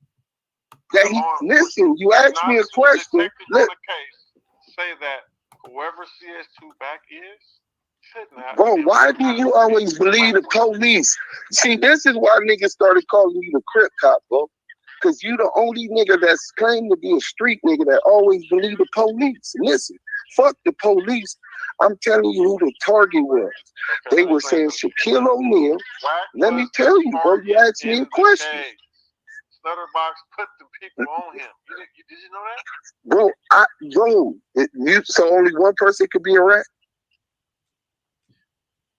C: Listen, you asked me a question.
K: Say that whoever CS2 back is shouldn't have.
C: Bro, why do you always believe the police? See, this is why niggas started calling you the Crip Cop, bro. Because you the only nigga that's claimed to be a street nigga that always believe the police. Listen, fuck the police. I'm telling you who the target was. They were saying Shaquille O'Neal. Let me tell you, bro, you asked me a question.
K: Stutterbox put the people on him. Did you know that?
C: Bro, so only one person could be a rat?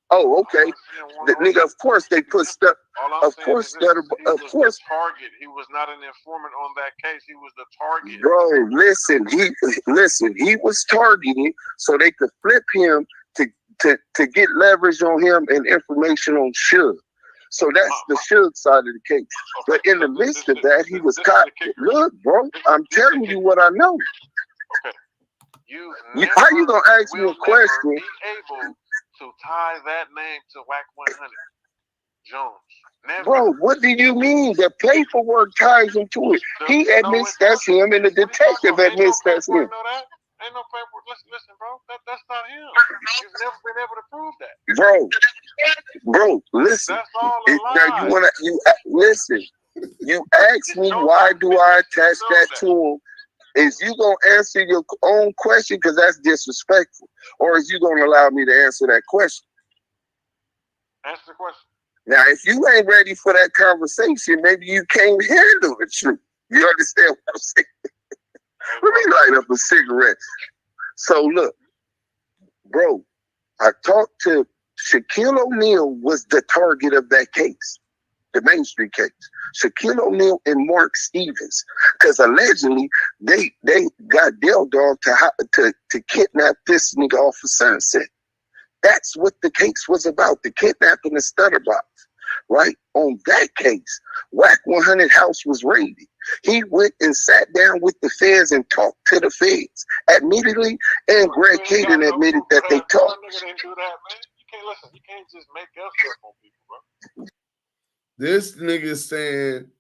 C: Oh, okay. The nigga, of course they put stuff. Of course,
K: target. He was not an informant on that case. He was the target.
C: Bro, listen. He was targeted so they could flip him to get leverage on him and information on Suge. So that's the Suge side of the case. But in the midst of that, he was caught. Look, bro, I'm telling you what I know.
K: Okay.
C: How you gonna ask me a question?
K: Be able to tie that name to Wack100 Jones. Never.
C: Bro, what do you mean? The paperwork ties him to it. He admits that's him, and the detective admits that's him.
K: Ain't no paperwork. Listen, bro. That's not him. You've never been able to prove that.
C: Bro, listen.
K: That's all a lie.
C: Now listen. You asked me why do I attach that to him. Is you gonna answer your own question because that's disrespectful, or is you gonna allow me to answer that question?
K: Answer the question.
C: Now, if you ain't ready for that conversation, maybe you can't handle the truth. You understand what I'm saying? Let me light up a cigarette. So look, bro, I talked to Shaquille O'Neal was the target of that case, the Main Street case. Shaquille O'Neal and Mark Stevens, because allegedly they got Del Dog to kidnap this nigga off of Sunset. That's what the case was about, the kidnapping of Stutterbox, right? On that case, Wack100 house was raided. He went and sat down with the feds and talked to the feds, admittedly, and Greg Caden admitted that they talked.
K: You can't listen. You can't just make up stuff on people, bro.
A: This nigga saying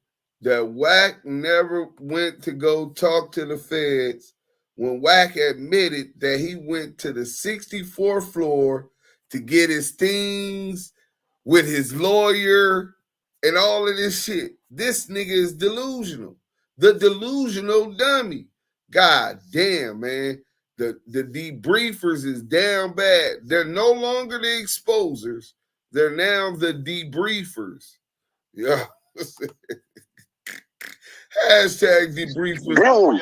A: that Wack never went to go talk to the feds when Wack admitted that he went to the 64th floor to get his things with his lawyer and all of this shit. This nigga is delusional. The delusional dummy. God damn, man. The debriefers is down bad. They're no longer the exposers. They're now the debriefers. Yeah. Hashtag debriefers.
C: Bro,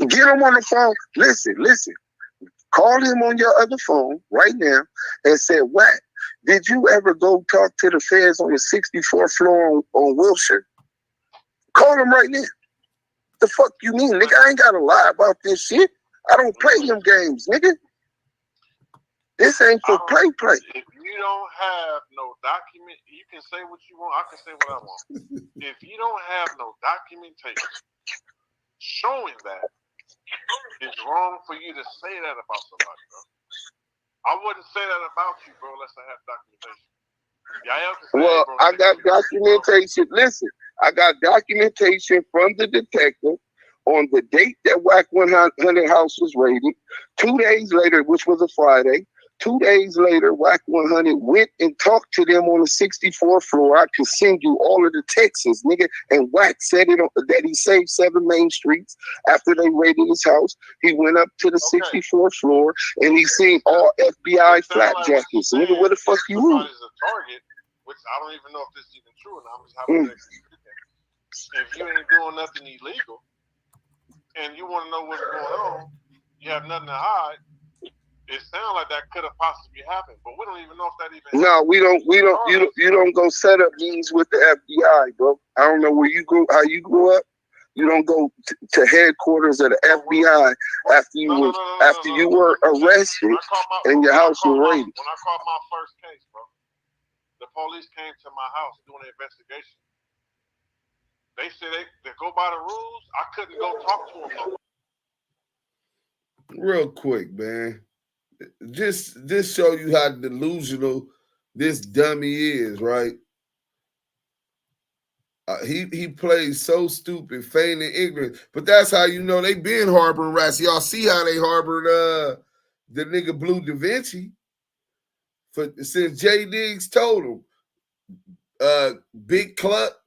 C: get him on the phone. Listen. Call him on your other phone right now and say, Wack, did you ever go talk to the feds on the 64th floor on Wilshire? Call him right now. The fuck you mean, nigga? I ain't gotta lie about this shit. I don't play them games, nigga. This ain't for play.
K: If you don't have no document, you can say what you want. I can say what I want. If you don't have no documentation showing that, it's wrong for you to say that about somebody, bro. I wouldn't say that about you, bro, unless I have documentation.
C: Well, I got documentation. Listen, I got documentation from the detective on the date that Wack100 house was raided. 2 days later, which was a Friday, 2 days later, Wack100 went and talked to them on the 64th floor. I can send you all of the texts, nigga. And Wack said that he saved 7 main streets after they raided his house. He went up to the 64th floor and he seen all FBI flak jackets. Nigga, where the fuck you at?
K: Target, which I don't even know if this is even true or not. I'm just hypothetical. If you ain't doing nothing illegal and you want to know what's going on, you have nothing to hide. It sounds like that could have possibly happened, but we don't even know if that even.
C: No, we don't. You don't go set up meetings with the FBI, bro. I don't know where you go, how you grew up. You don't go to headquarters of the FBI after you were arrested and your house was raided.
K: When I called my first case, bro, the police came to my house doing an investigation. They said they go by the rules. I couldn't go talk to them no more.
A: Real quick, man. Just show you how delusional this dummy is, right? He plays so stupid, feigning ignorance. But that's how you know they been harboring rats. Y'all see how they harbored the nigga Blue Da Vinci since J Diggs told him. Big Chuck,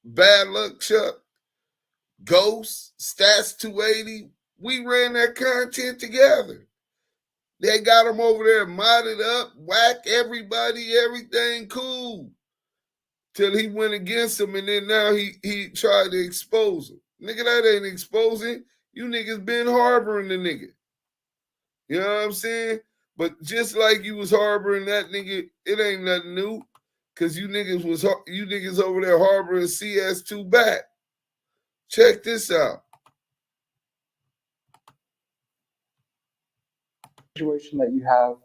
A: Bad Luck Chuck, Ghost, Stats 280. We ran that content together. They got him over there modded up, whack everybody, everything cool. Till he went against him, and then now he tried to expose him. Nigga, that ain't exposing. You niggas been harboring the nigga. You know what I'm saying? But just like you was harboring that nigga, it ain't nothing new. Cause you niggas over there harboring CS2 back. Check this out.
T: Situation that you have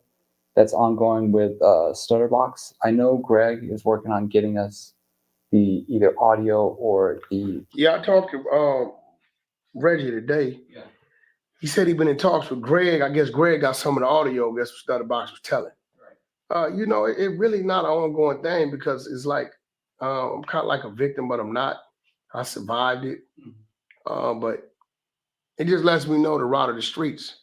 T: that's ongoing with Stutterbox. I know Greg is working on getting us the either audio or the.
L: Yeah, I talked to Reggie today. Yeah. He said he'd been in talks with Greg. I guess Greg got some of the audio. That's what Stutterbox was telling. Right. You know, it really not an ongoing thing because it's like I'm kind of like a victim, but I'm not. I survived it. But it just lets me know the route of the streets.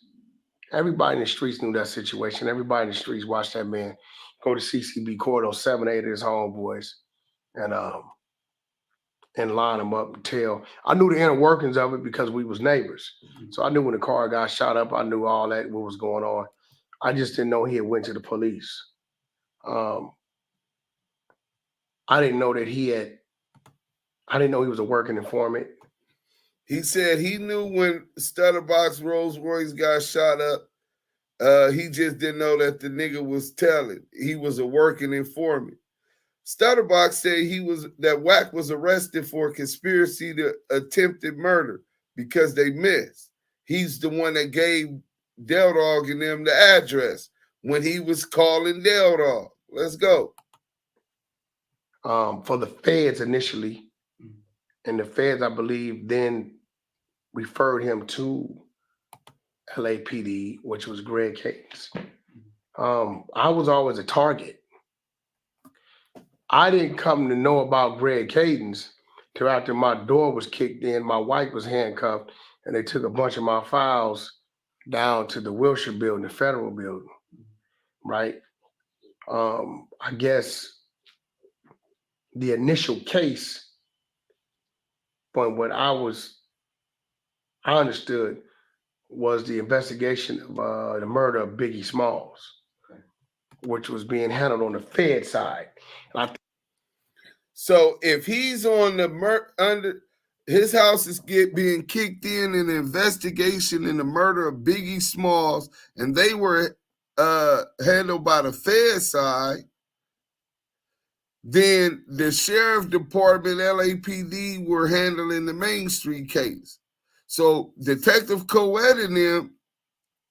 L: Everybody in the streets knew that situation. Everybody in the streets watched that man go to CCB court on 7-8 of his homeboys. And and line them up and tell. I knew the inner workings of it because we was neighbors. So I knew when the car got shot up, I knew all that, what was going on. I just didn't know he had went to the police. I didn't know that I didn't know he was a working informant.
A: He said he knew when Stutterbox Rolls Royce got shot up. He just didn't know that the nigga was telling. He was a working informant. Stutterbox said that Wack was arrested for conspiracy to attempted murder because they missed. He's the one that gave Del Dog and them the address when he was calling Del Dog. Let's go.
L: For the feds initially, and the feds, I believe, then referred him to LAPD, which was Greg Cadence. I was always a target. I didn't come to know about Greg Cadence till after my door was kicked in, my wife was handcuffed, and they took a bunch of my files down to the Wilshire building, the federal building, right? I guess the initial case, from what I understood, was the investigation of the murder of Biggie Smalls, which was being handled on the Fed side.
A: So if he's on the under his house is being kicked in an investigation in the murder of Biggie Smalls, and they were handled by the Fed side, then the sheriff department, LAPD, were handling the Main Street case. So Detective Coed and them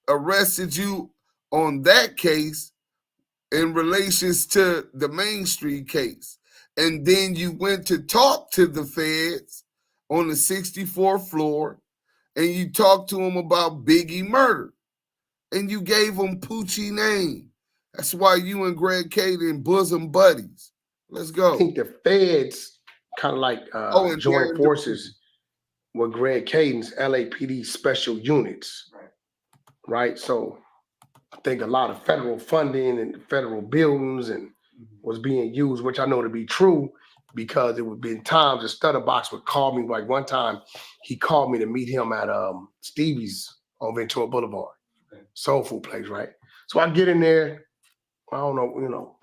A: arrested you on that case in relations to the Main Street case. And then you went to talk to the feds on the 64th floor, and you talked to them about Biggie murder. And you gave them Poochie name. That's why you and Greg Cadence bosom buddies. Let's go.
L: I think the feds kind of like joint forces with Greg Cadence, LAPD special units, right? So I think a lot of federal funding and federal buildings and was being used, which I know to be true because it would be times the Stutterbox would call me. Like one time, he called me to meet him at Stevie's on Ventura Boulevard, soul food place, right? So I get in there. I don't know,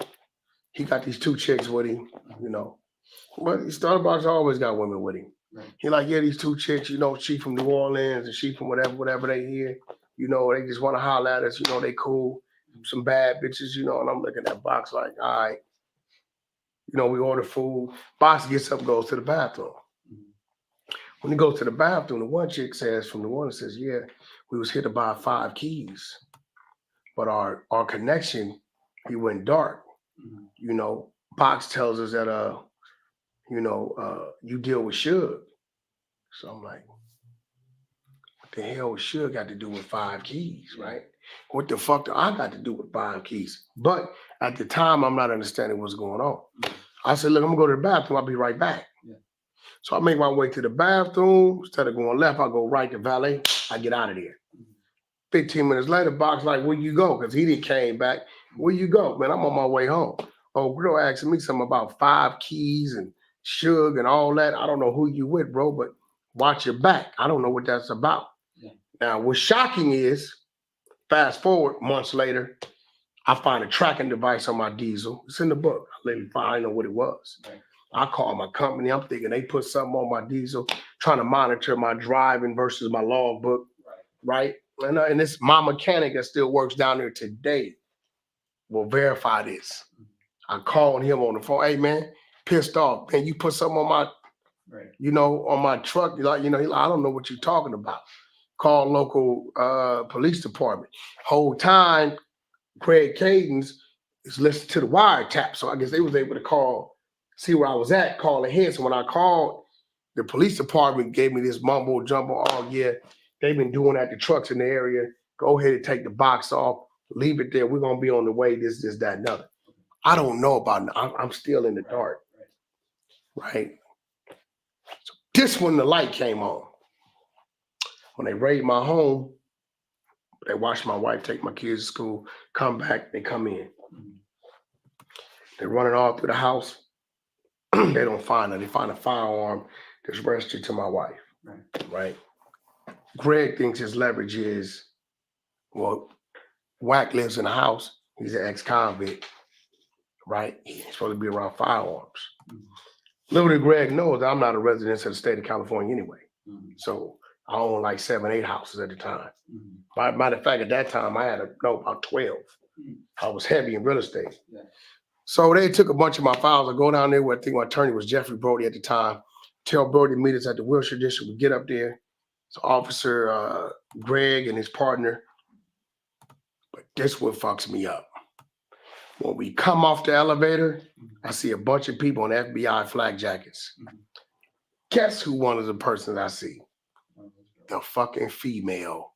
L: he got these two chicks with him, but Stutterbox always got women with him. He like, yeah, these two chicks, she from New Orleans and she from whatever they here, they just want to holler at us, they cool, some bad bitches, and I'm looking at Box like, all right, we order food. Box gets up, goes to the bathroom. When he goes to the bathroom, the one chick says from New Orleans says, yeah, we was here to buy 5 keys, but our connection, he went dark. Box tells us that you deal with Suge. So I'm like, what the hell Suge got to do with 5 keys, right? What the fuck do I got to do with 5 keys? But at the time, I'm not understanding what's going on. I said, look, I'm gonna go to the bathroom, I'll be right back. So I make my way to the bathroom. Instead of going left, I go right to valet. I get out of there. 15 minutes later, Box like, where you go? Because he didn't came back. Where you go? Man, I'm on my way home. Oh, girl asking me something about 5 keys and Suge and all that. I don't know who you with, bro, but watch your back. I don't know what that's about. Now, what's shocking is, fast forward months later, I find a tracking device on my diesel. It's in the book. I didn't know what it was. I call my company. I'm thinking they put something on my diesel, trying to monitor my driving versus my logbook, right? And this my mechanic that still works down there today will verify this. I called him on the phone. Hey man, pissed off. Man, you put something on my, on my truck. He's like, I don't know what you're talking about. Call local police department. Whole time, Greg Cadence is listening to the wiretap. So I guess they was able to see where I was at, call ahead. So when I called, the police department gave me this mumbo jumbo. Oh yeah, they've been doing that to trucks in the area. Go ahead and take the box off, leave it there. We're gonna be on the way, this, that, and other. I don't know about it. I'm still in the dark, right? So this when the light came on. When they raid my home, they watch my wife take my kids to school, come back, they come in. They're running all through the house. They don't find her. They find a firearm that's registered to my wife. Right? Greg thinks his leverage is, well, Wack lives in the house. He's an ex-convict. Right? He's supposed to be around firearms. Little did Greg know that I'm not a resident of the state of California anyway. So I owned like 7, 8 houses at the time. Matter of fact, at that time, I had about 12. I was heavy in real estate. So they took a bunch of my files. I go down there where I think my attorney was Jeffrey Brody at the time. Tell Brody to meet us at the Wilshire District. We get up there. So Officer Greg and his partner. But this what fucks me up. When we come off the elevator, I see a bunch of people in FBI flag jackets. Guess who one of the persons I see? The fucking female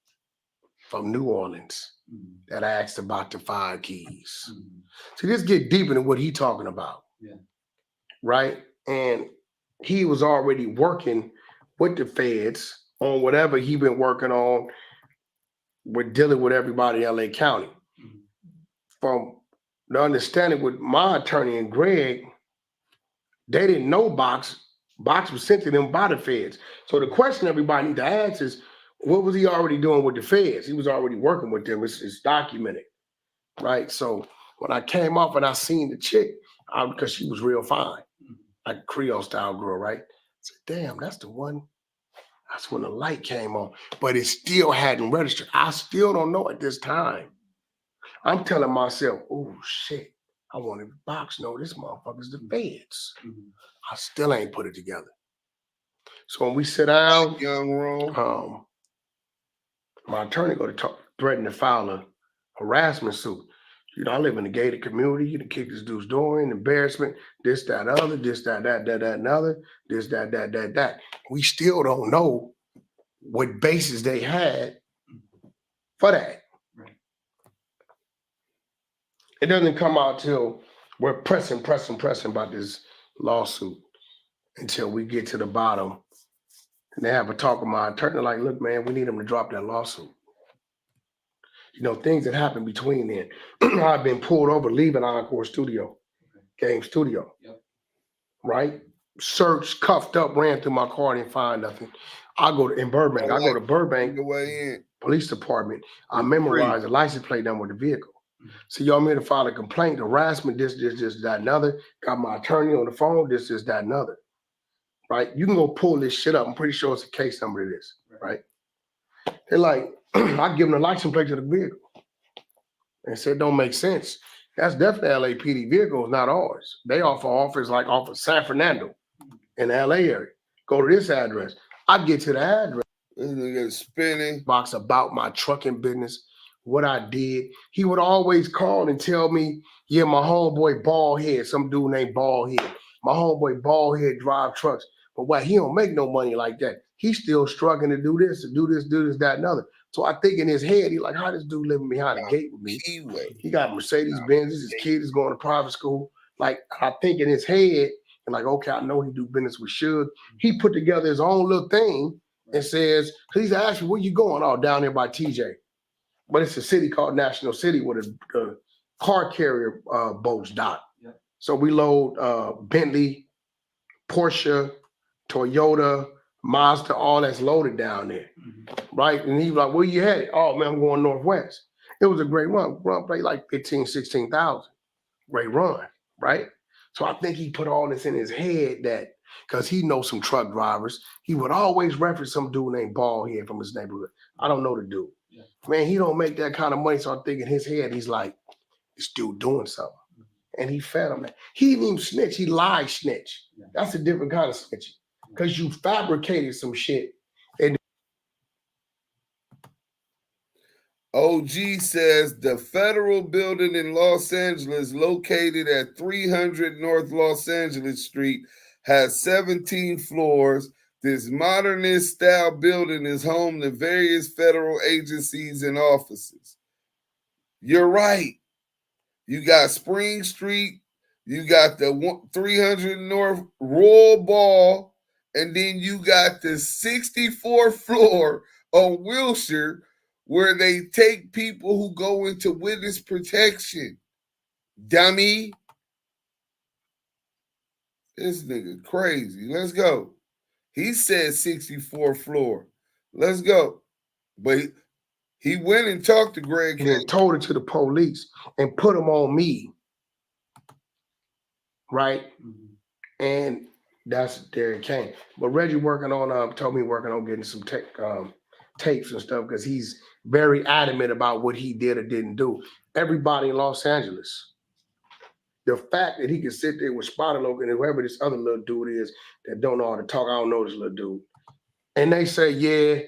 L: from New Orleans that asked about the 5 keys. So let's get deeper into what he's talking about. Right? And he was already working with the feds on whatever he been working on with dealing with everybody in LA County. From the understanding with my attorney and Greg, they didn't know Box. Box was sent to them by the feds. So the question everybody need to ask is, what was he already doing with the feds? He was already working with them. It's documented, right? So when I came off and I seen the chick, because she was real fine, like a Creole style girl, right? I said, damn, that's the one. That's when the light came on, but it still hadn't registered. I still don't know at this time. I'm telling myself, oh shit, I wanted Box know this motherfucker's the feds. I still ain't put it together. So when we sit down, my attorney go to talk, threaten to file a harassment suit. You know, I live in a gated community. You can kick this dude's door in, embarrassment, this, that, other, this, that, and other, this, that. We still don't know what basis they had for that. It doesn't come out till we're pressing about this lawsuit until we get to the bottom. And they have a talk with my attorney like, look, man, we need them to drop that lawsuit. You know, things that happen between then. I've been pulled over leaving Encore Studio, Game Studio, right? Searched, cuffed up, ran through my car, didn't find nothing. I go to Burbank, Police Department. I memorized the license plate number of the vehicle. So y'all made to file a complaint, harassment, this, that, and other. Got my attorney on the phone, this, that, and other. Right? You can go pull this shit up. I'm pretty sure it's a case number to this, right? They're like, I give them the license plate to the vehicle. And said, don't make sense. That's definitely LAPD vehicle, not ours. They offer offers like off of San Fernando in the LA area. Go to this address. I get to the address.
A: This nigga spinning.
L: Box about my trucking business, what I did. He would always call and tell me, yeah, my homeboy Baldhead, some dude named Baldhead. My homeboy Baldhead drive trucks. But why he don't make no money like that? He's still struggling to do this, that, and other. So I think in his head, he's like, how this dude living behind the gate with me? He got Mercedes Benzes, his kid is going to private school. Like, I think in his head, and like, okay, I know he do business with Suge. He put together his own little thing and says, he's asking, where you going? Oh, down there by TJ. But it's a city called National City where the car carrier boats dock. So we load Bentley, Porsche, Toyota, Mazda, all that's loaded down there, right? And he was like, where you headed? Oh, man, I'm going northwest. It was a great run. Run played like 15, 16,000. Great run, right? So I think he put all this in his head that, because he knows some truck drivers, he would always reference some dude named Baldhead from his neighborhood. I don't know the dude. Man, he don't make that kind of money, so I think in his head, he's like, this dude doing something. And he fed him. He didn't even snitch. He lied snitch. That's a different kind of snitching. Because you fabricated some shit. And
A: OG says the federal building in Los Angeles, located at 300 North Los Angeles Street, has 17 floors. This modernist style building is home to various federal agencies and offices. You're right. You got Spring Street, you got the 300 North Royal Ball, and then you got the 64th floor on Wilshire where they take people who go into witness protection. Dummy. This nigga crazy. Let's go. He said 64th floor. Let's go. But he went and talked to Greg
L: and then told it to the police and put them on me. Right? And that's there it came. But Reggie told me working on getting some tapes and stuff because he's very adamant about what he did or didn't do. Everybody in Los Angeles, the fact that he can sit there with Spotted Logan and whoever this other little dude is that don't know how to talk, I don't know this little dude. And they say, yeah.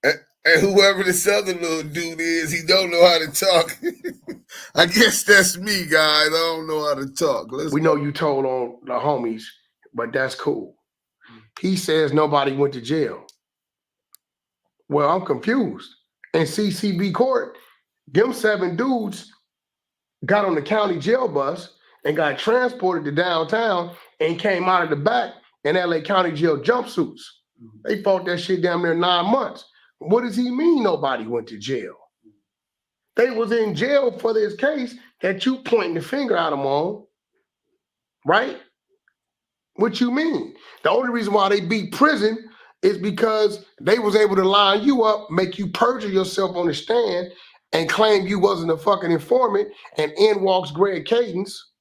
A: And whoever this other little dude is, he don't know how to talk. I guess that's me, guys. I don't know how to talk. We
L: know you told on the homies, but that's cool. He says nobody went to jail. Well, I'm confused. In CCB court, them 7 dudes got on the county jail bus and got transported to downtown and came out of the back in LA County jail jumpsuits. They fought that shit down there 9 months. What does he mean nobody went to jail? They was in jail for this case that you pointing the finger at them on, right? What you mean? The only reason why they beat prison is because they was able to line you up, make you perjure yourself on the stand and claim you wasn't a fucking informant, and in walks Greg Cadence,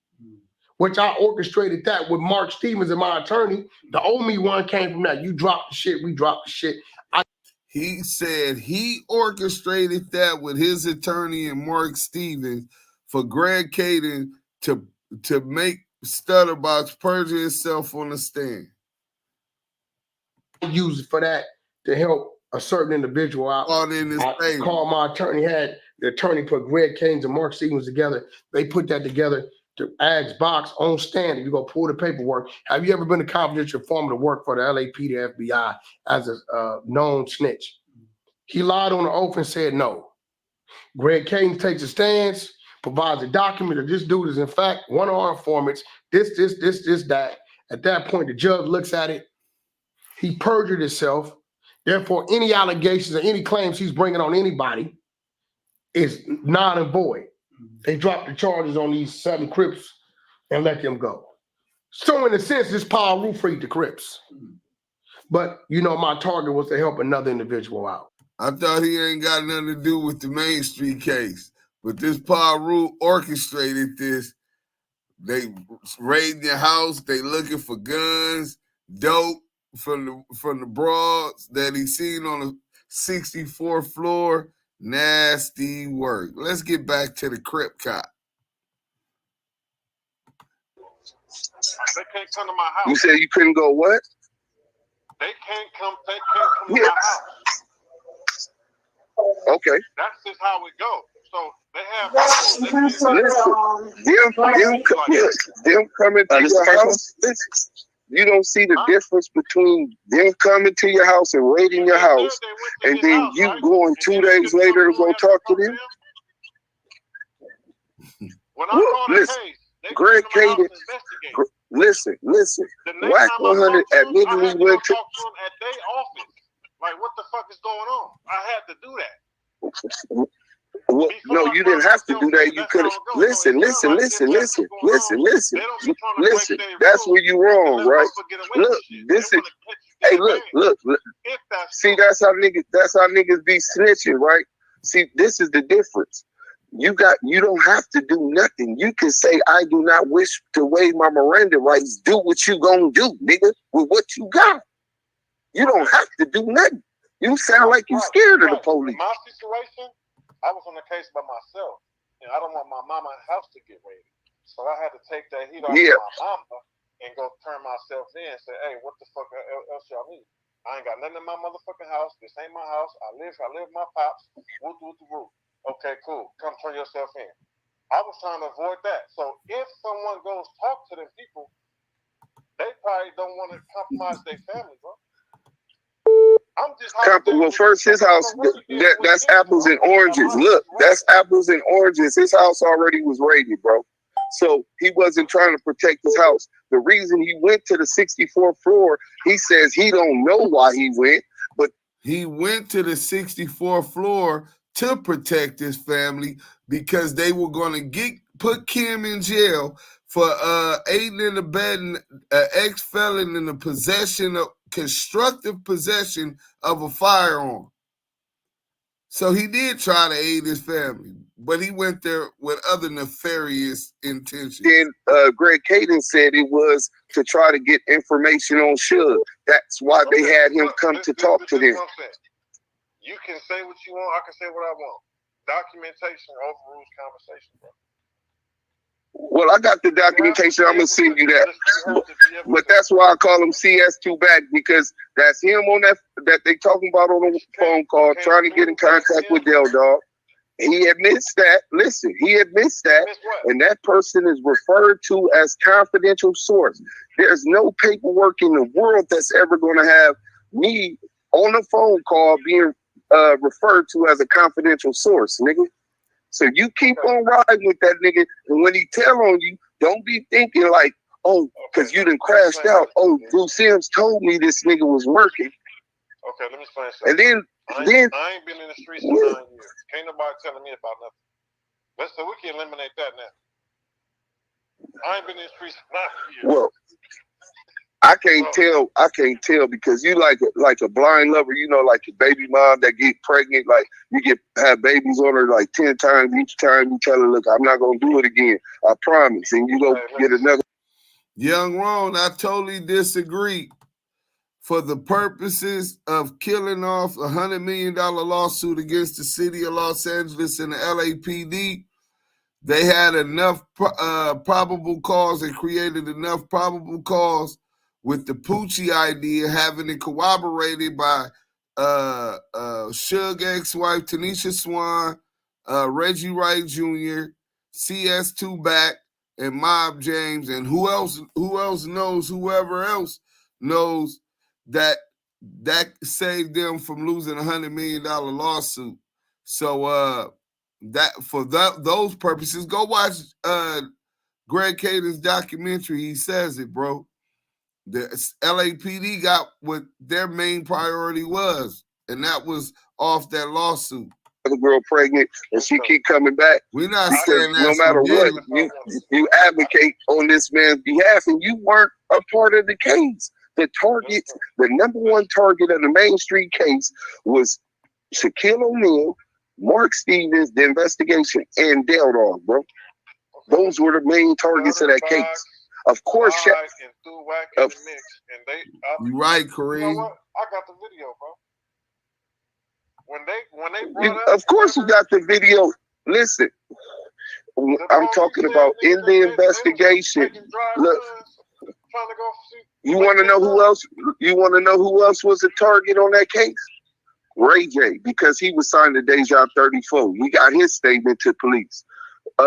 L: which I orchestrated that with Mark Stevens and my attorney. The old me one came from that. You dropped the shit, we dropped the shit.
A: He said he orchestrated that with his attorney and Mark Stevens for Greg Cadence to make Stutterbox perjure himself on the stand.
L: Use it for that to help a certain individual out. I called my attorney, had the attorney put Greg Cadence and Mark Stevens together. They put that together to ask Box on stand. You go pull the paperwork. Have you ever been a confidential informant to work for the LAPD, the FBI as a known snitch? He lied on the oath and said no. Greg Cadence takes a stance, provides a document that this dude is in fact one of our informants, this, that. At that point, the judge looks at it. He perjured himself. Therefore, any allegations or any claims he's bringing on anybody is non and void. They dropped the charges on these 7 Crips and let them go. So in a sense, this Paul Roof freed the Crips. But, you know, my target was to help another individual out.
A: I thought he ain't got nothing to do with the Main Street case. But this Paul orchestrated this. They raiding your house. They looking for guns, dope from the broads that he seen on the 64th floor. Nasty work. Let's get back to the Crip Cop.
K: They can't come to my house.
C: You said you couldn't go what?
K: They can't come to my house.
C: Okay.
K: That's just how it goes. So they have
C: them coming to your house. You don't see the difference between them coming to your house and raiding your house, and then you going 2 days later to go talk to them. Listen, Greg Cadence. Listen. Wack100 admittedly went to.
K: At their office. Like, what the fuck is going on? I had to do that.
C: Well, no, you didn't have to do that. You could have. Listen. That's where you wrong, right? Look, this is. Hey, look. See, that's how niggas be snitching, right? See, this is the difference. You don't have to do nothing. You can say, I do not wish to waive my Miranda rights. Do what you gonna do, nigga, with what you got. You don't have to do nothing. You sound like you scared of the police.
K: My situation, I was on the case by myself, and I don't want my mama's house to get raided. So I had to take that heat off my mama and go turn myself in and say, hey, what the fuck else y'all need? I ain't got nothing in my motherfucking house. This ain't my house. I live with my pops. Woo. Okay, cool. Come turn yourself in. I was trying to avoid that. So if someone goes talk to them people, they probably don't want to compromise their family, bro.
C: Well, first, his house, that's apples and oranges. Look, that's apples and oranges. His house already was raided, bro. So he wasn't trying to protect his house. The reason he went to the 64th floor, he says he don't know why he went, but
A: he went to the 64th floor to protect his family because they were going to get put Kim in jail for aiding and abetting an ex-felon in the constructive possession of a firearm. So he did try to aid his family, but he went there with other nefarious intentions.
C: Then Greg Caden said it was to try to get information on Suge. That's why they had him come to talk to them.
K: You can say what you want. I can say what I want. Documentation overrules conversation, bro.
C: Well, I got the documentation. I'm gonna send you that. But that's why I call him CS2 back, because that's him on that they talking about on the phone call, trying to get in contact with Del Dog. He admits that. Listen, he admits that, and that person is referred to as confidential source. There's no paperwork in the world that's ever going to have me on a phone call being referred to as a confidential source, nigga. So you keep on riding with that nigga, and when he tell on you, don't be thinking like, oh, because you done crashed out. Oh, Bruce Sims told me this nigga was working.
K: Okay, let me explain something.
C: And then
K: I ain't been in the streets for 9 years. Can't nobody telling me about nothing. So we can eliminate that now. I ain't been in the streets for 9 years.
C: Well, I can't tell because you like a blind lover, you know, like a baby mom that get pregnant, like you have babies on her like 10 times. Each time you tell her, look, I'm not gonna do it again, I promise, and you go get another.
A: Young Ron, I totally disagree. For the purposes of killing off a $100 million lawsuit against the city of Los Angeles and the LAPD, they had enough probable cause and created enough probable cause with the Poochie idea, having it corroborated by Suge ex-wife Tanisha Swan, Reggie Wright Jr., CS2 Back, and Mob James, and whoever else knows that saved them from losing a $100 million lawsuit. So those purposes, go watch Greg Caden's documentary. He says it, bro. The LAPD got what their main priority was, and that was off that lawsuit.
C: The girl pregnant, and she keep coming back.
A: We're not saying that
C: no matter what, you advocate on this man's behalf, and you weren't a part of the case. The target, the number one target of the Main Street case was Shaquille O'Neal, Mark Stevens, the investigation, and Del Dog, bro. Those were the main targets of that case. Of course,
A: you're right, Kareem.
K: You know what? I got the video, bro. When they brought
C: of course you got the video. Listen, I'm talking about in the investigation. Look, you want to know who else? You want to know who else was a target on that case? Ray J, because he was signed to Deja 34. We got his statement to police. We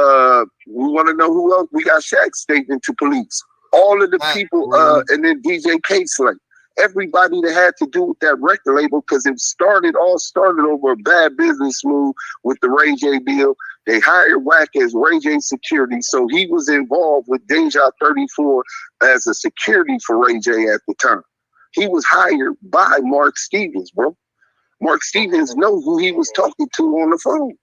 C: want to know who else? We got Shaq's statement to police. All of the people, and then DJ K-Slay. Everybody that had to do with that record label, because it all started over a bad business move with the Ray J deal. They hired Wack as Ray J security, so he was involved with Deja 34 as a security for Ray J at the time. He was hired by Mark Stevens, bro. Mark Stevens knows who he was talking to on the phone.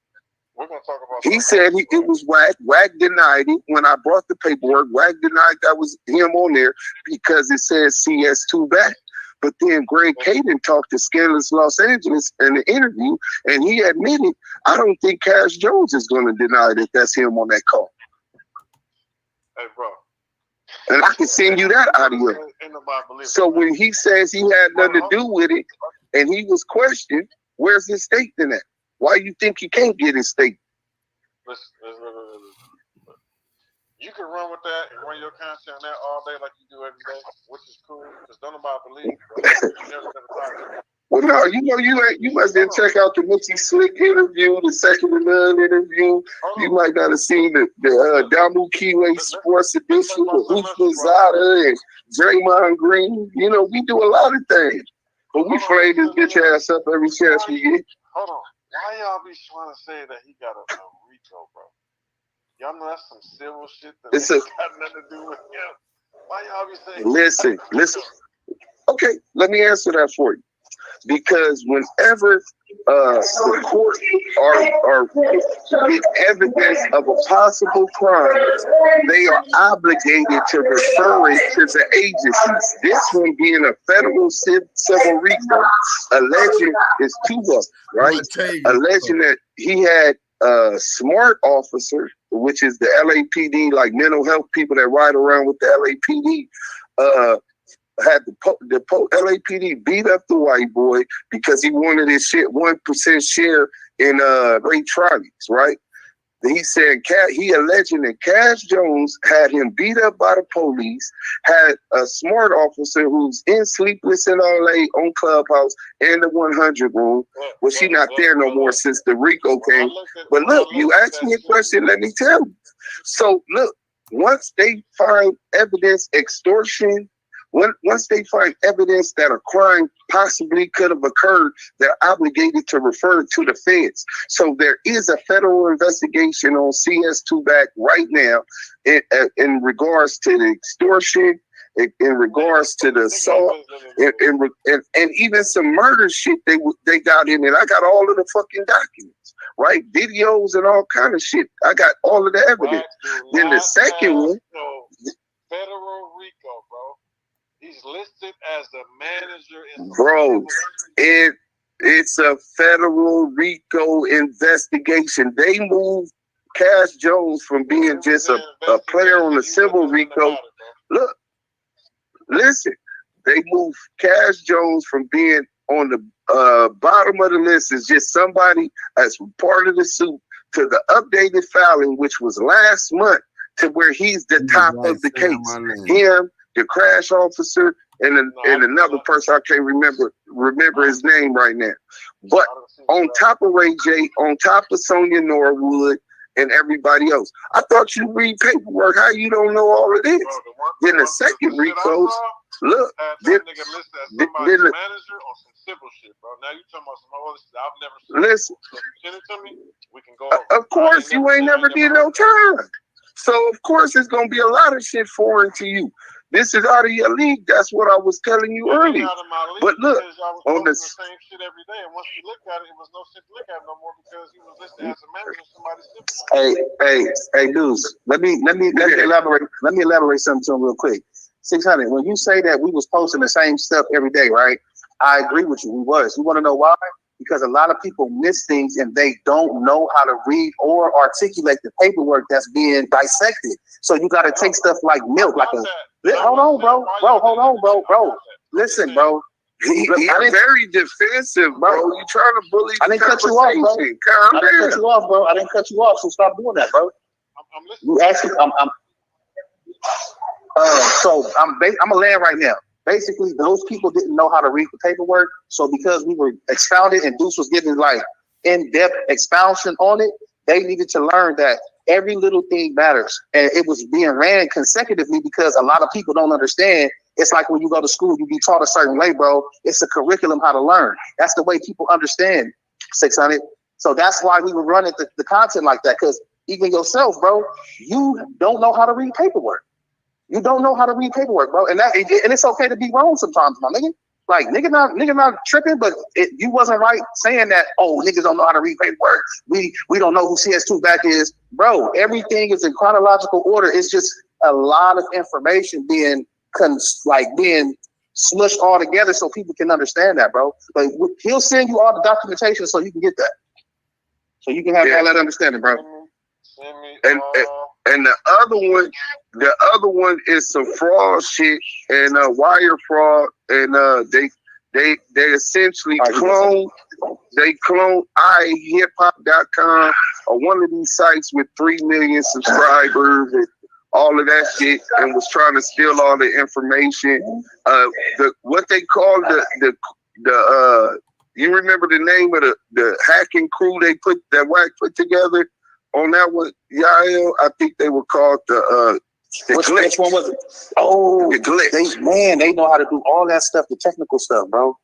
K: We're gonna talk about.
C: He said it was Wack. Wack denied it. When I brought the paperwork, Wack denied that was him on there because it says CS2 Back. But then Greg Caden talked to Scandalous Los Angeles in the interview, and he admitted, I don't think Cash Jones is going to deny that that's him on that call.
K: Hey, bro.
C: And I can send you that audio. So when he says he had nothing to do with it, and he was questioned, where's his statement at? Why you think he can't get his statement?
K: Listen. You can run with that and run your content on that all day like you do every day, which is cool, because don't nobody believe you.
C: Well, no, you must then check out the Mitzi Slick interview, the Second and None interview. You might not have seen the Damu and Kiwe Sports Edition with Hoops Lazada and Draymond Green. You know, we do a lot of things, but we flame this bitch ass up every chance we get.
K: Hold on. Why y'all be trying to say that he got a RICO, bro? Y'all know that's some civil shit that got nothing to do with him. Why y'all be saying?
C: Listen. Okay, let me answer that for you. because whenever the court or get evidence of a possible crime, they are obligated to refer it to the agencies. This one being a federal civil RICO, alleging is two of them, right? Alleging that he had a smart officer, which is the LAPD, like mental health people that ride around with the LAPD, had the LAPD beat up the white boy because he wanted his shit 1% share in Ray Trolleys, right? He said he alleging that Cash Jones had him beat up by the police, had a smart officer who's in Sleepless in LA on Clubhouse in the 100 room. Well, she not there no more since the RICO came. But look, you asked me a question, let me tell you. So look, once they find evidence, extortion, once they find evidence that a crime possibly could have occurred, they're obligated to refer it to the feds. So there is a federal investigation on CS2 back right now in regards to the extortion, in regards to the assault, and even some murder shit they got in it. I got all of the fucking documents, right? Videos and all kind of shit. I got all of the evidence. Then the second one,
K: federal RICO, bro. He's listed as the manager in
C: bro. It's a federal RICO investigation. They moved Cash Jones from being just a player on the civil RICO. Look, listen, they moved Cash Jones from being on the bottom of the list as just somebody as part of the suit to the updated filing, which was last month, to where he's the top of the case. Him, the crash officer, and another person I can't remember his name right now. But on top of Ray J, on top of Sonia Norwood and everybody else, I thought you read paperwork. How you don't know all of this? Then the second RICO, look, then the manager
K: on some civil shit, bro. Now you talking about some other shit I've never seen.
C: Listen,
K: so if you send it to me, we can go.
C: Of course, you ain't never did no time. So of course, it's gonna be a lot of shit foreign to you. This is out of your league. That's what I was telling you earlier. But look, on the
K: same shit every day, and once you look at it, it was no shit to look at no more because he was listed as a manager of somebody's.
Q: Hey, dudes. Let me elaborate. Let me elaborate something to him real quick. 600. When you say that we was posting the same stuff every day, right? I agree with you. We was. You want to know why? Because a lot of people miss things and they don't know how to read or articulate the paperwork that's being dissected. So you got to take stuff like milk, like a. Hold on, bro. Hold on, bro. Listen, bro.
C: You're very defensive, bro. You trying to bully?
Q: I didn't cut you off, bro. I didn't cut you off, bro. I didn't cut you off, so stop doing that, bro. You actually, so I'm gonna land right now. Basically, those people didn't know how to read the paperwork, so because we were expounded and Deuce was giving like in-depth expounding on it, they needed to learn that every little thing matters, and it was being ran consecutively because a lot of people don't understand. It's like when you go to school, you be taught a certain way, bro. It's a curriculum how to learn. That's the way people understand 600. So that's why we were running the content like that, because even yourself, bro, you don't know how to read paperwork. You don't know how to read paperwork, bro. And it's okay to be wrong sometimes, my nigga. Like, nigga not tripping, but you wasn't right saying that, oh, niggas don't know how to read paperwork. We don't know who CS2 back is. Bro, everything is in chronological order. It's just a lot of information being smushed all together so people can understand that, bro. But he'll send you all the documentation so you can get that. So you can have all that understanding, bro.
C: And the other one is some fraud shit and wire fraud, and they essentially clone ihiphop.com or one of these sites with 3 million subscribers and all of that shit, and was trying to steal all the information. What they call the you remember the name of the hacking crew that Wack put together on that one? Yael, I think they were called the
Q: which one was it? Oh,
C: the Glitch.
Q: They know how to do all that stuff, the technical stuff, bro.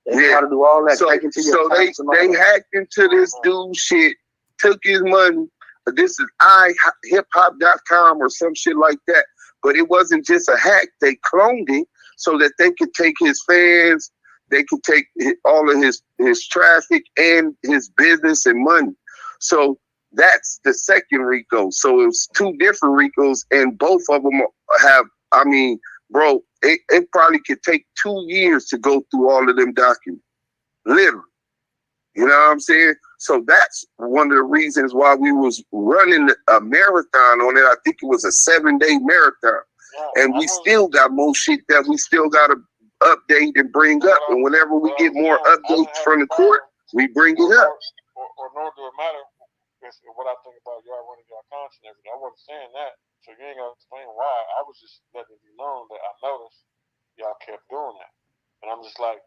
Q: They know how to do all that.
C: So they hacked into this dude's shit, took his money. This is ihiphop.com or some shit like that. But it wasn't just a hack. They cloned it so that they could take his fans, they could take all of his traffic and his business and money. So that's the second RICO. So it's two different RICOs, and both of them have, I mean, bro, it probably could take 2 years to go through all of them documents. Literally. You know what I'm saying? So that's one of the reasons why we was running a marathon on it. I think it was a 7-day marathon. And we still got more shit that we still got to update and bring up. And whenever we get more updates from the court, we bring it up.
K: Or nor do it matter what I think about y'all running your accounts and everything. I wasn't saying that. So you ain't got to explain why. I was just letting it be known that I noticed y'all kept doing that. And I'm just like,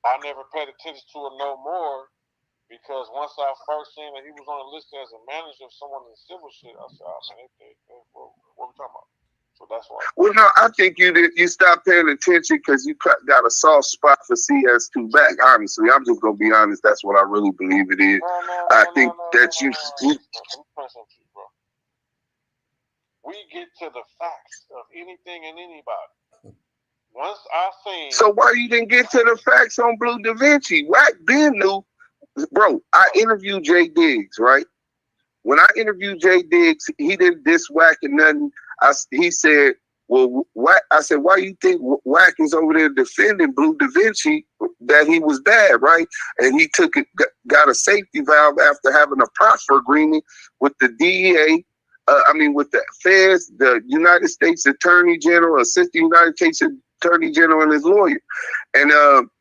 K: I never paid attention to it no more, because once I first seen that he was on the list as a manager of someone in the civil shit, I said, oh man, what we talking about? So that's why.
C: Well, no, I think you stopped paying attention because you got a soft spot for CS2 back. Honestly, I'm just gonna be honest. That's what I really believe it is. I think that you.
K: Bro. We get to the facts of anything and anybody. Once I seen.
C: So why you didn't get to the facts on Blue Da Vinci? Wack Ben knew, bro. I interviewed Jay Diggs, right? When I interviewed Jay Diggs, he didn't diss Wack and nothing. He said, well, Wack, I said, why you think Wack is over there defending Blue Da Vinci that he was bad, right? And he got a safety valve after having a proffer agreement with the DEA, with the feds, the United States Attorney General, Assistant United States Attorney General, and his lawyer. And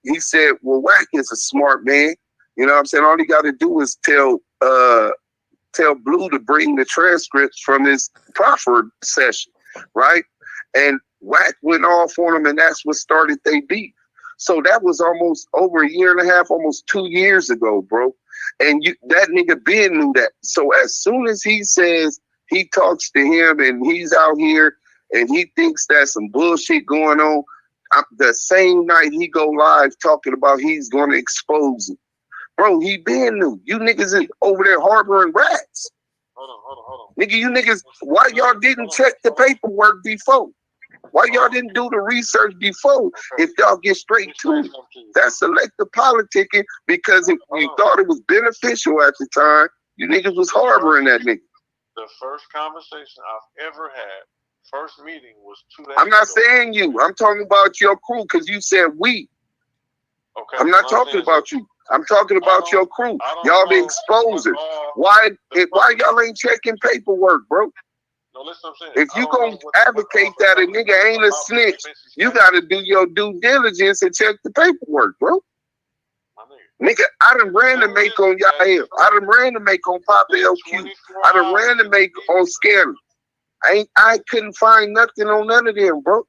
C: he said, well, Wack is a smart man. You know what I'm saying? All he got to do is tell Blue to bring the transcripts from his proffer session, right? And Wack went off on him, and that's what started they beef. So that was almost over a year and a half, almost 2 years ago, bro. And that nigga Ben knew that. So as soon as he says he talks to him and he's out here and he thinks there's some bullshit going on, the same night he go live talking about he's going to expose him. Bro, he been new. You niggas is over there harboring rats.
K: Hold on.
C: Nigga, you niggas, why y'all didn't check the paperwork before? Why y'all didn't do the research before if y'all get straight to it? That's selective politicking, because if you thought it was beneficial at the time, you niggas was harboring that nigga.
K: The first conversation I've ever had, first meeting, was 2 days
C: I'm not
K: ago.
C: saying you. I'm talking about your crew, because you said we.
K: Okay,
C: I'm not talking about you. I'm talking about your crew. Y'all the exposers. Why y'all ain't checking paperwork, bro?
K: No, listen, I'm saying,
C: if you gonna advocate that a nigga ain't a snitch, you gotta do your due diligence and check the paperwork, bro. Nigga, I done ran to make on Yael. I done ran to make on Pop LQ. I done ran to make on Scanner. I couldn't find nothing on none of them, bro.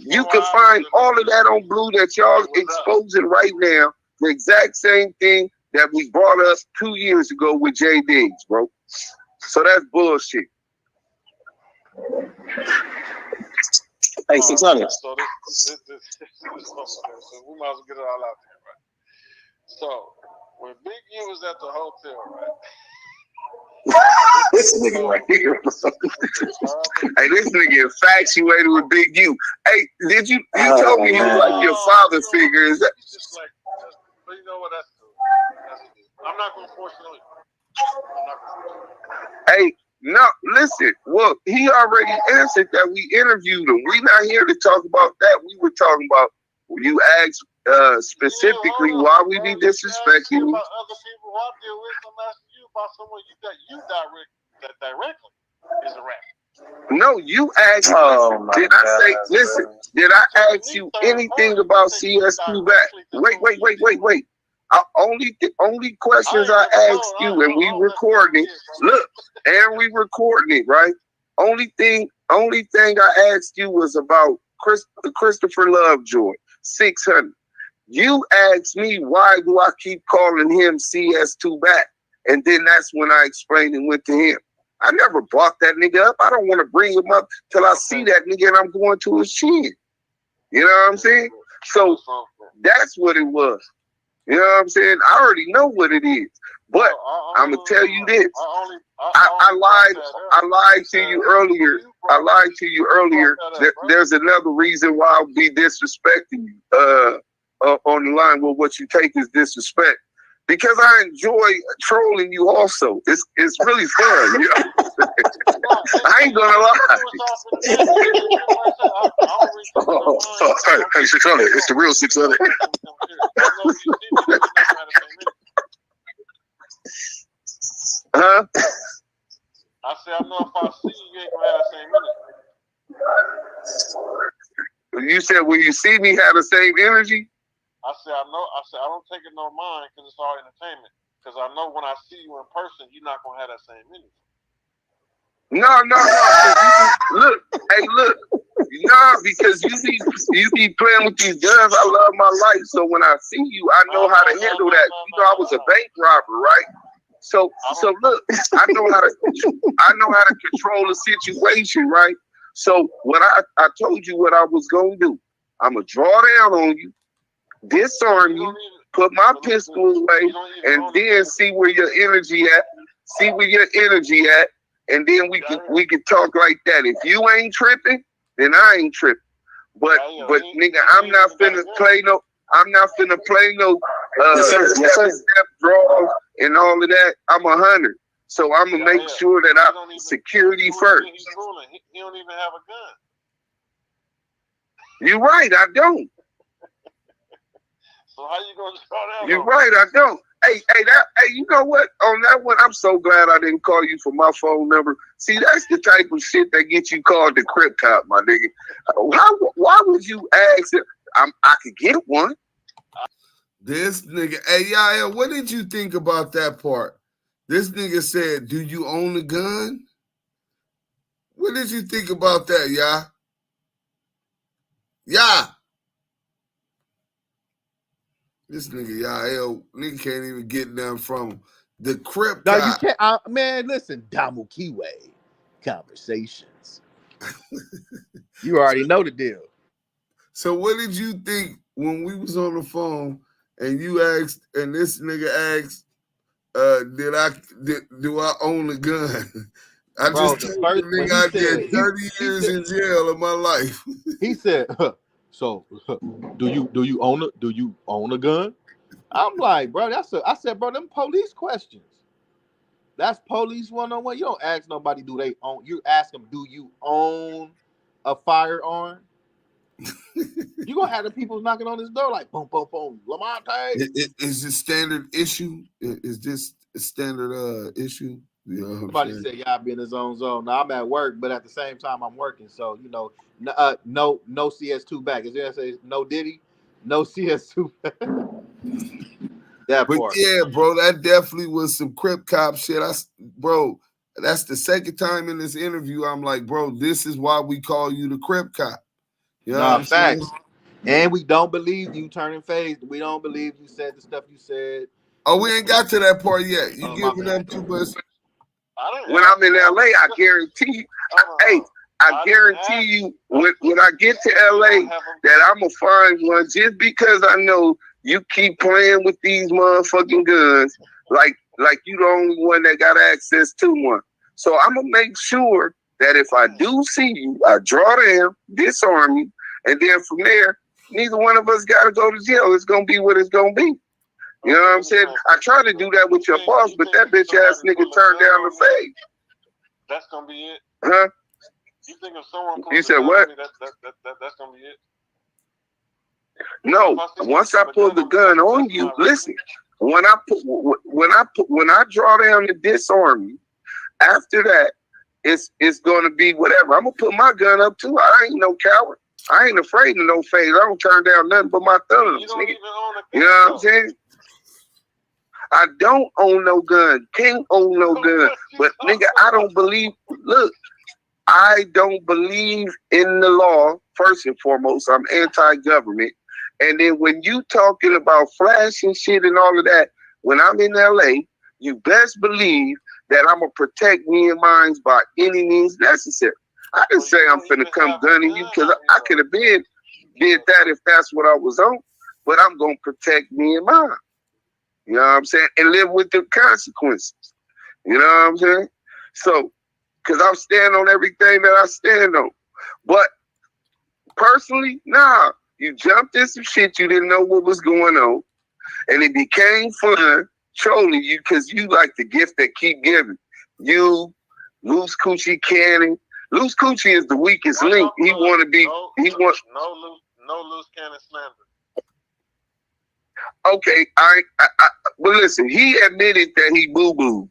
C: You can find all of that on Blue that y'all exposing right now. The exact same thing that we brought us 2 years ago with Jay Diggs, bro. So that's bullshit.
Q: Hey, 600.
K: So this we might as well get it all out there, right? So when Big U was at the hotel, right?
C: This nigga right here. Hey, this nigga infatuated with Big U. Hey, did you told me he was like your father figure? Is that?
K: But you know what? That's cool. I'm not gonna force it on you.
C: Hey, no, listen. Well, he already answered that we interviewed him. We not here to talk about that. We were talking about, you asked specifically why we be disrespecting you.
K: About other people who I deal with, I'm asking you about someone that directly is a rat.
C: No, you asked. Did I ask you anything about CS2 back? Wait. Only questions I asked you, and we recording it. Look, and we recording it, right? Only thing I asked you was about Christopher Lovejoy, 600. You asked me, why do I keep calling him CS2 back? And then that's when I explained and went to him. I never brought that nigga up. I don't want to bring him up till I see that nigga and I'm going to his chin. You know what I'm saying? So that's what it was. You know what I'm saying? I already know what it is. But I'm going to tell you this. I lied to you earlier I lied to you earlier. There's another reason why I'll be disrespecting you on the line. Well, what you take is disrespect. Because I enjoy trolling you also. It's really fun, you know? I ain't gonna lie. Hey, 600. It's the real 600. Huh?
K: I said, I know if I see you, you ain't gonna have that same energy.
C: You said when you see me have the same energy?
K: I said, I know. I said, I don't take it no mind because it's all entertainment. Because I know when I see you in person, you're not gonna have that same energy.
C: No. Look, hey, look. Nah, because you be playing with these guns. I love my life, so when I see you, I know how to handle that. You know, I was a bank robber, right? So look, I know how to control the situation, right? So when I told you what I was gonna do, I'm gonna draw down on you, disarm you, put my pistol away, and then see where your energy at. And then we can talk like that. If you ain't tripping, then I ain't tripping. But nigga, I'm not finna play no step draws and all of that. I'm 100. So I'm gonna make sure that I security first.
K: He don't even have a gun.
C: You're right, I don't.
K: So how you gonna draw down?
C: You're right, I don't. Hey, you know what? On that one, I'm so glad I didn't call you for my phone number. See, that's the type of shit that gets you called the Crip Cop, my nigga. Why would you ask it? I could get one.
A: This nigga, hey, Yaya, what did you think about that part? This nigga said, do you own a gun? What did you think about that, Ya? Ya! This nigga, Yael, nigga can't even get nothing from him. The Crip
B: No,
A: Cop.
B: you can't. Man, listen, Damu and Kiwe Conversations. You already know the deal.
A: So what did you think when we was on the phone and you asked, and this nigga asked, do I own a gun? I just told the nigga I did 30 years in jail of my life.
B: He said, so do you own a gun? I'm like, bro, I said, bro, them police questions. That's police 101. You don't ask nobody, do they own? You ask them, do you own a firearm? You gonna have the people knocking on this door like boom, boom, boom. Lamont,
A: is this standard issue? Is this a standard issue? You know
B: somebody said, "Yeah, I'll be in his own zone." Now I'm at work, but at the same time I'm working, so you know, no CS2 back. Is there say no Diddy, no CS2 back? That
A: but
B: part.
A: Yeah, bro, that definitely was some Crip Cop shit. Bro, that's the second time in this interview I'm like, bro, this is why we call you the Crip Cop. You know what I'm
B: facts.
A: saying?
B: And we don't believe you turning face. We don't believe you said the stuff you said.
A: Oh, we ain't got to that part yet. You giving them too much.
C: When I'm in LA, I guarantee you. I guarantee you when I get to LA that I'm gonna find one just because I know you keep playing with these motherfucking guns like you the only one that got access to one. So I'm gonna make sure that if I do see you, I draw down, disarm you, and then from there, neither one of us gotta go to jail. It's gonna be what it's gonna be. You know what I'm saying? I tried to do that with your boss, but that bitch ass nigga turned down the fade.
K: That's gonna be it.
C: Huh?
K: You think if someone
C: You said what?
K: That's gonna be it.
C: No. Once I pull the gun on you, listen. When I draw down to disarm you, after that, it's gonna be whatever. I'm gonna put my gun up too. I ain't no coward. I ain't afraid of no fade. I don't turn down nothing but my thumbs, nigga. You know what I'm saying? I don't own no gun. Can't own no gun. But nigga, I don't believe. Look, I don't believe in the law. First and foremost, I'm anti-government. And then when you talking about flashing shit and all of that, when I'm in LA, you best believe that I'm gonna protect me and mine by any means necessary. I didn't say I'm finna come gunning you because I could have been did that if that's what I was on. But I'm gonna protect me and mine. You know what I'm saying? And live with the consequences. You know what I'm saying? So because I'm standing on everything that I stand on. But personally, nah, you jumped in some shit you didn't know what was going on, and it became fun trolling you because you like the gift that keep giving. You, Loose Coochie Cannon. Loose Coochie is the weakest link. He want to be.
K: No loose cannon slander.
C: Okay, but listen, he admitted that he boo-booed.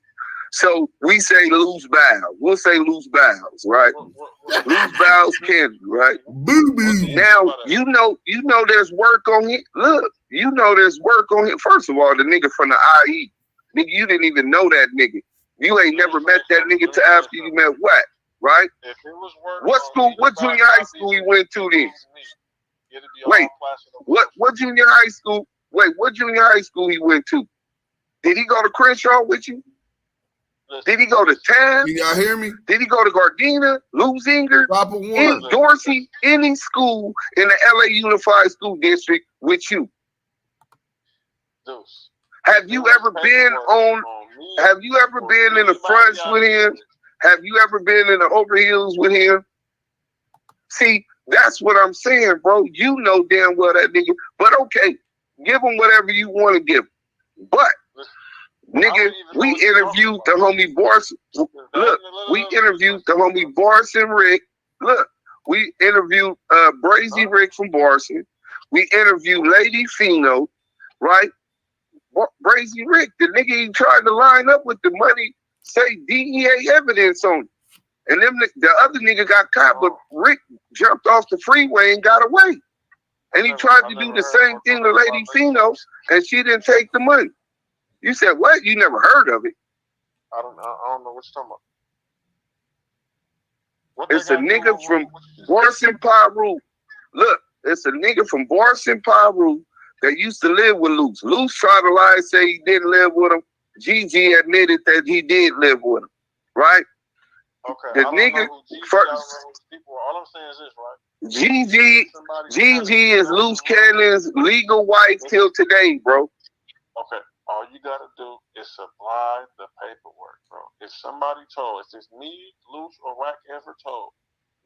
C: So we say loose bowels. We'll say loose bowels, right? Loose bowels candy, right? Boo-boo. Now, you know there's work on it. Look, you know there's work on it. First of all, the nigga from the IE. Nigga, you didn't even know that nigga. You ain't never met that nigga till after you met Wack, right?
K: If it was work
C: what school, what junior high school he went to then? Wait, what junior high school? Wait, what junior high school he went to? Did he go to Crenshaw with you? Did he go to Tam?
A: Can y'all hear me?
C: Did he go to Gardena, Lusinger, in Dorsey, any school in the LA Unified School District with you? Have you ever been on? Have you ever been in the fronts with him? Have you ever been in the overheels with him? See, that's what I'm saying, bro. You know damn well that nigga. But okay, give him whatever you want to give him. But nigga, we interviewed the homie Barson. Look, we interviewed the homie Barson Rick. Look, we interviewed Brazy Rick from Barson. We interviewed Lady Fino, right? Brazy Rick, the nigga he tried to line up with the money, say DEA evidence on it. And then the other nigga got caught, but Rick jumped off the freeway and got away. And he tried to do the same thing to Lady Fino, and she didn't take the money. You said what? You never heard of it?
K: I don't know what you're talking about.
C: It's a nigga from Barson Paru. Look, it's a nigga from Barson Paru that used to live with Luce. Luce tried to lie and say he didn't live with him. Gigi admitted that he did live with him, right?
K: Okay.
C: The nigga first.
K: All I'm saying is this, right?
C: Gigi is Luce Cannon's legal wife till today, bro.
K: Okay. All you gotta do is supply the paperwork, bro. If somebody told, if it's me, Luce, or Wack ever told,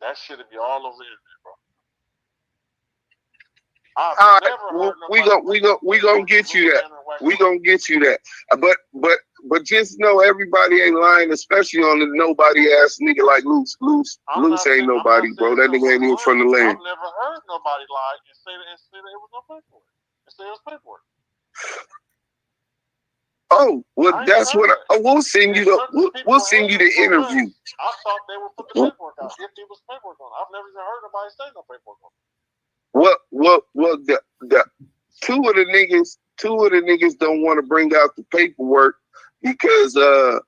K: that should be all over there, bro.
C: All right, we gonna get you that. We gonna get you that. But just know everybody ain't lying, especially on the nobody ass nigga like Luce. Luce ain't nobody, bro. That nigga ain't even from the land.
K: I've never heard nobody lie and say that it was no paperwork. And say it was paperwork.
C: Oh, well, that's what. We'll send you we'll send you the interview.
K: I thought they would put the paperwork out. If there was paperwork on, I've never even heard nobody say no paperwork on.
C: Well, the two of the niggas don't want to bring out the paperwork because the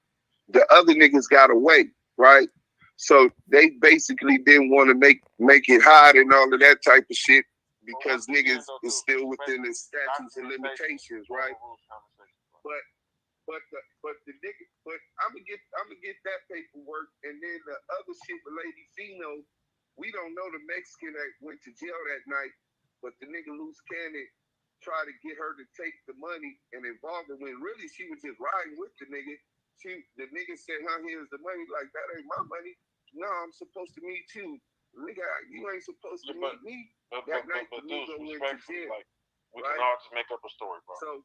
C: other niggas got away, right? So they basically didn't want to make it hot and all of that type of shit because niggas is still within the statutes and limitations, right? But I'm gonna get that paperwork, and then the other shit with Lady Fino, we don't know the Mexican that went to jail that night, but the nigga Loose Cannon tried to get her to take the money and involve her when really she was just riding with the nigga. The nigga said, here's the money, like that ain't my money. No, I'm supposed to meet you. Nigga, you ain't supposed to meet me. That night the nigga went to jail.
K: Like, we can all just make up a story, bro.
C: So,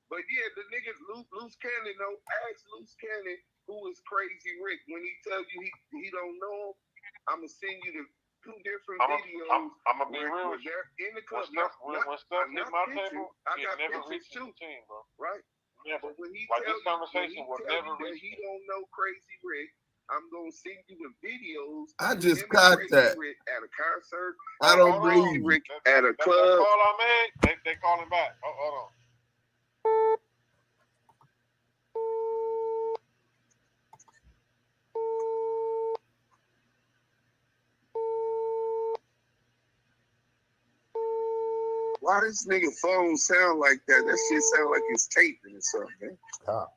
C: but yeah, the nigga Loose Cannon, though, ask Loose Cannon who is Crazy Rick. When he tell you he don't know him, I'm gonna send you the two different videos.
K: I'm gonna be real with you.
C: In the club.
K: When stuff hit my table, it never reaches the team, bro.
C: Right?
K: Never.
C: But when he
K: like
C: tell
K: this conversation will never
C: that
K: reach.
C: he don't know Crazy Rick, I'm gonna send you the videos.
A: I just got that.
C: Rick at a concert.
A: I don't believe
C: Rick at a club.
K: Call I made. They calling back. Oh, hold on.
C: Why this nigga phone sound like that? That shit sound like it's taping or something.
B: Stop.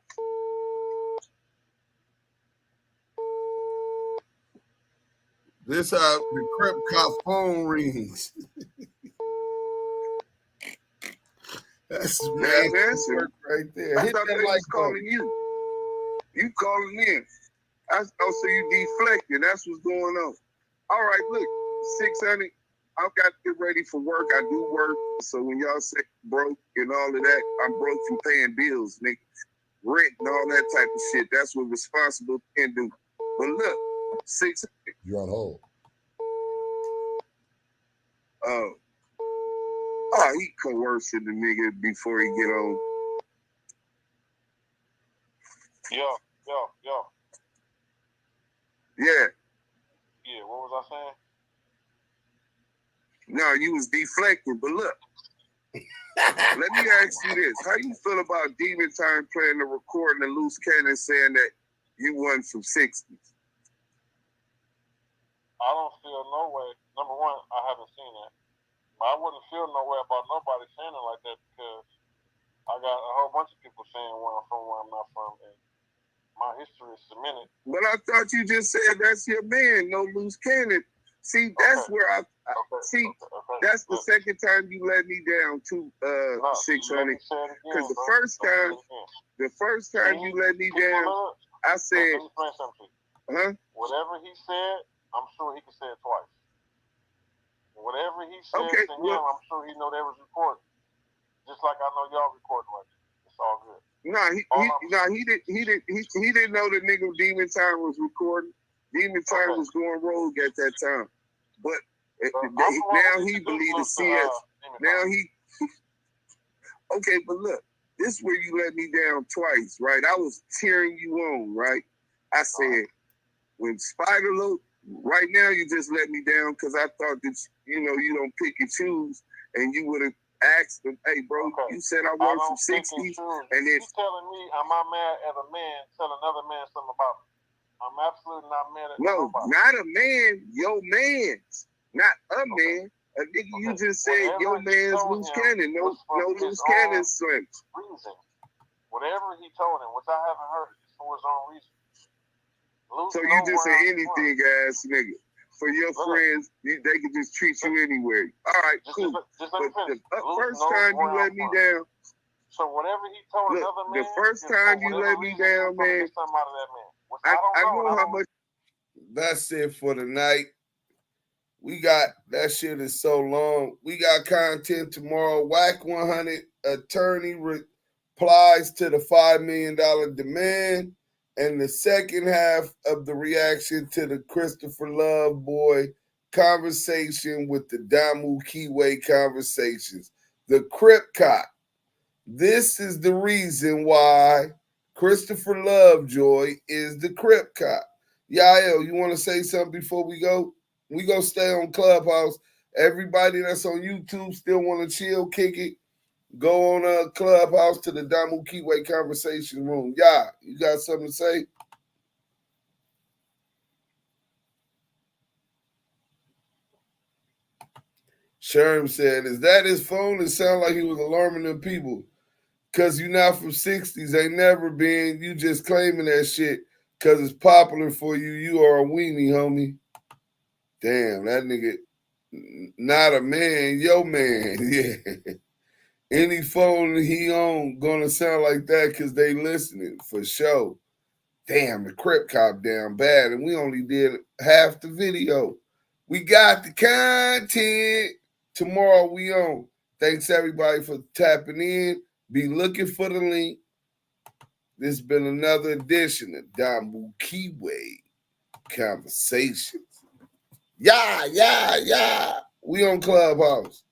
A: This how the Crip Cop phone rings. That's
C: man
A: work right there.
C: I
A: Hit
C: thought
A: that
C: they was
A: like
C: calling you. You calling in. So you deflecting. That's what's going on. All right, look, 600. I've got to get ready for work. I do work. So when y'all say broke and all of that, I'm broke from paying bills, nigga. Rent and all that type of shit. That's what responsible can do. But look, 600.
J: You're on hold.
C: He coercing the nigga before he get on.
K: Yo.
C: Yeah.
K: Yeah, what was I saying?
C: No, you was deflecting, but look. Let me ask you this. How you feel about Demon Time playing the recording and Loose Cannon saying that you won from 60s?
K: I don't feel no way. Number one, I haven't seen that. But I wouldn't feel no way about nobody saying it like that because I got a whole bunch of people saying where I'm from, where I'm not from, and my history is cemented.
C: But I thought you just said that's your man, no Loose Cannon. See, that's where that's the second time you let me down too, 600. Because the first time you let me down, I said,
K: whatever he said, I'm sure he could say it twice. Whatever he said to him, I'm sure he know they was recording. Just like I know y'all recording right now. It's all good.
C: He didn't know the nigga Demon Time was recording. Demon Time was going rogue at that time. But now he believed the CS. Okay, but look, this is where you let me down twice, right? I was cheering you on, right? I said, when Spider Load, right now you just let me down because I thought that, you don't pick and choose, and you would have asked him, hey, bro, you said I won from 60, and then...
K: He's telling me, am I mad at a man telling another man something about me? I'm absolutely not mad at nobody.
C: No, not a man, your man's. Not a man. A nigga, you just said your man's Loose Cannon. No Loose Cannon slims.
K: Whatever he told him, which I haven't heard, is for his own reason.
C: So you just say anything, ass nigga. For your friends, they can just treat you anywhere. All right, cool. But the first time you let me down.
K: So whatever he told another man.
C: The first time you let me down, man. I know how much. That's it for tonight. We got that shit is so long. We got content tomorrow. Wack100 attorney replies to the $5 million demand, and the second half of the reaction to the Christopher Lovejoy conversation with the Damu and Kiwe Conversations. The Crip Cop. This is the reason why Christopher Lovejoy is the Crip Cop. Yael, you want to say something before we go? We gonna stay on Clubhouse. Everybody that's on YouTube still want to chill, kick it. Go on Clubhouse to the Damu and Kiwe Conversation room. Yeah, you got something to say? Sherm said, is that his phone? It sounded like he was alarming them people. Because you're not from 60s, ain't never been. You just claiming that shit because it's popular for you. You are a weenie, homie. Damn, that nigga, not a man, yo man. Yeah. Any phone he on gonna sound like that because they listening, for sure. Damn, the Crip Cop down bad, and we only did half the video. We got the content. Tomorrow we on. Thanks everybody for tapping in. Be looking for the link. This has been another edition of Damu and Kiwe Conversations. Yeah. We on Clubhouse.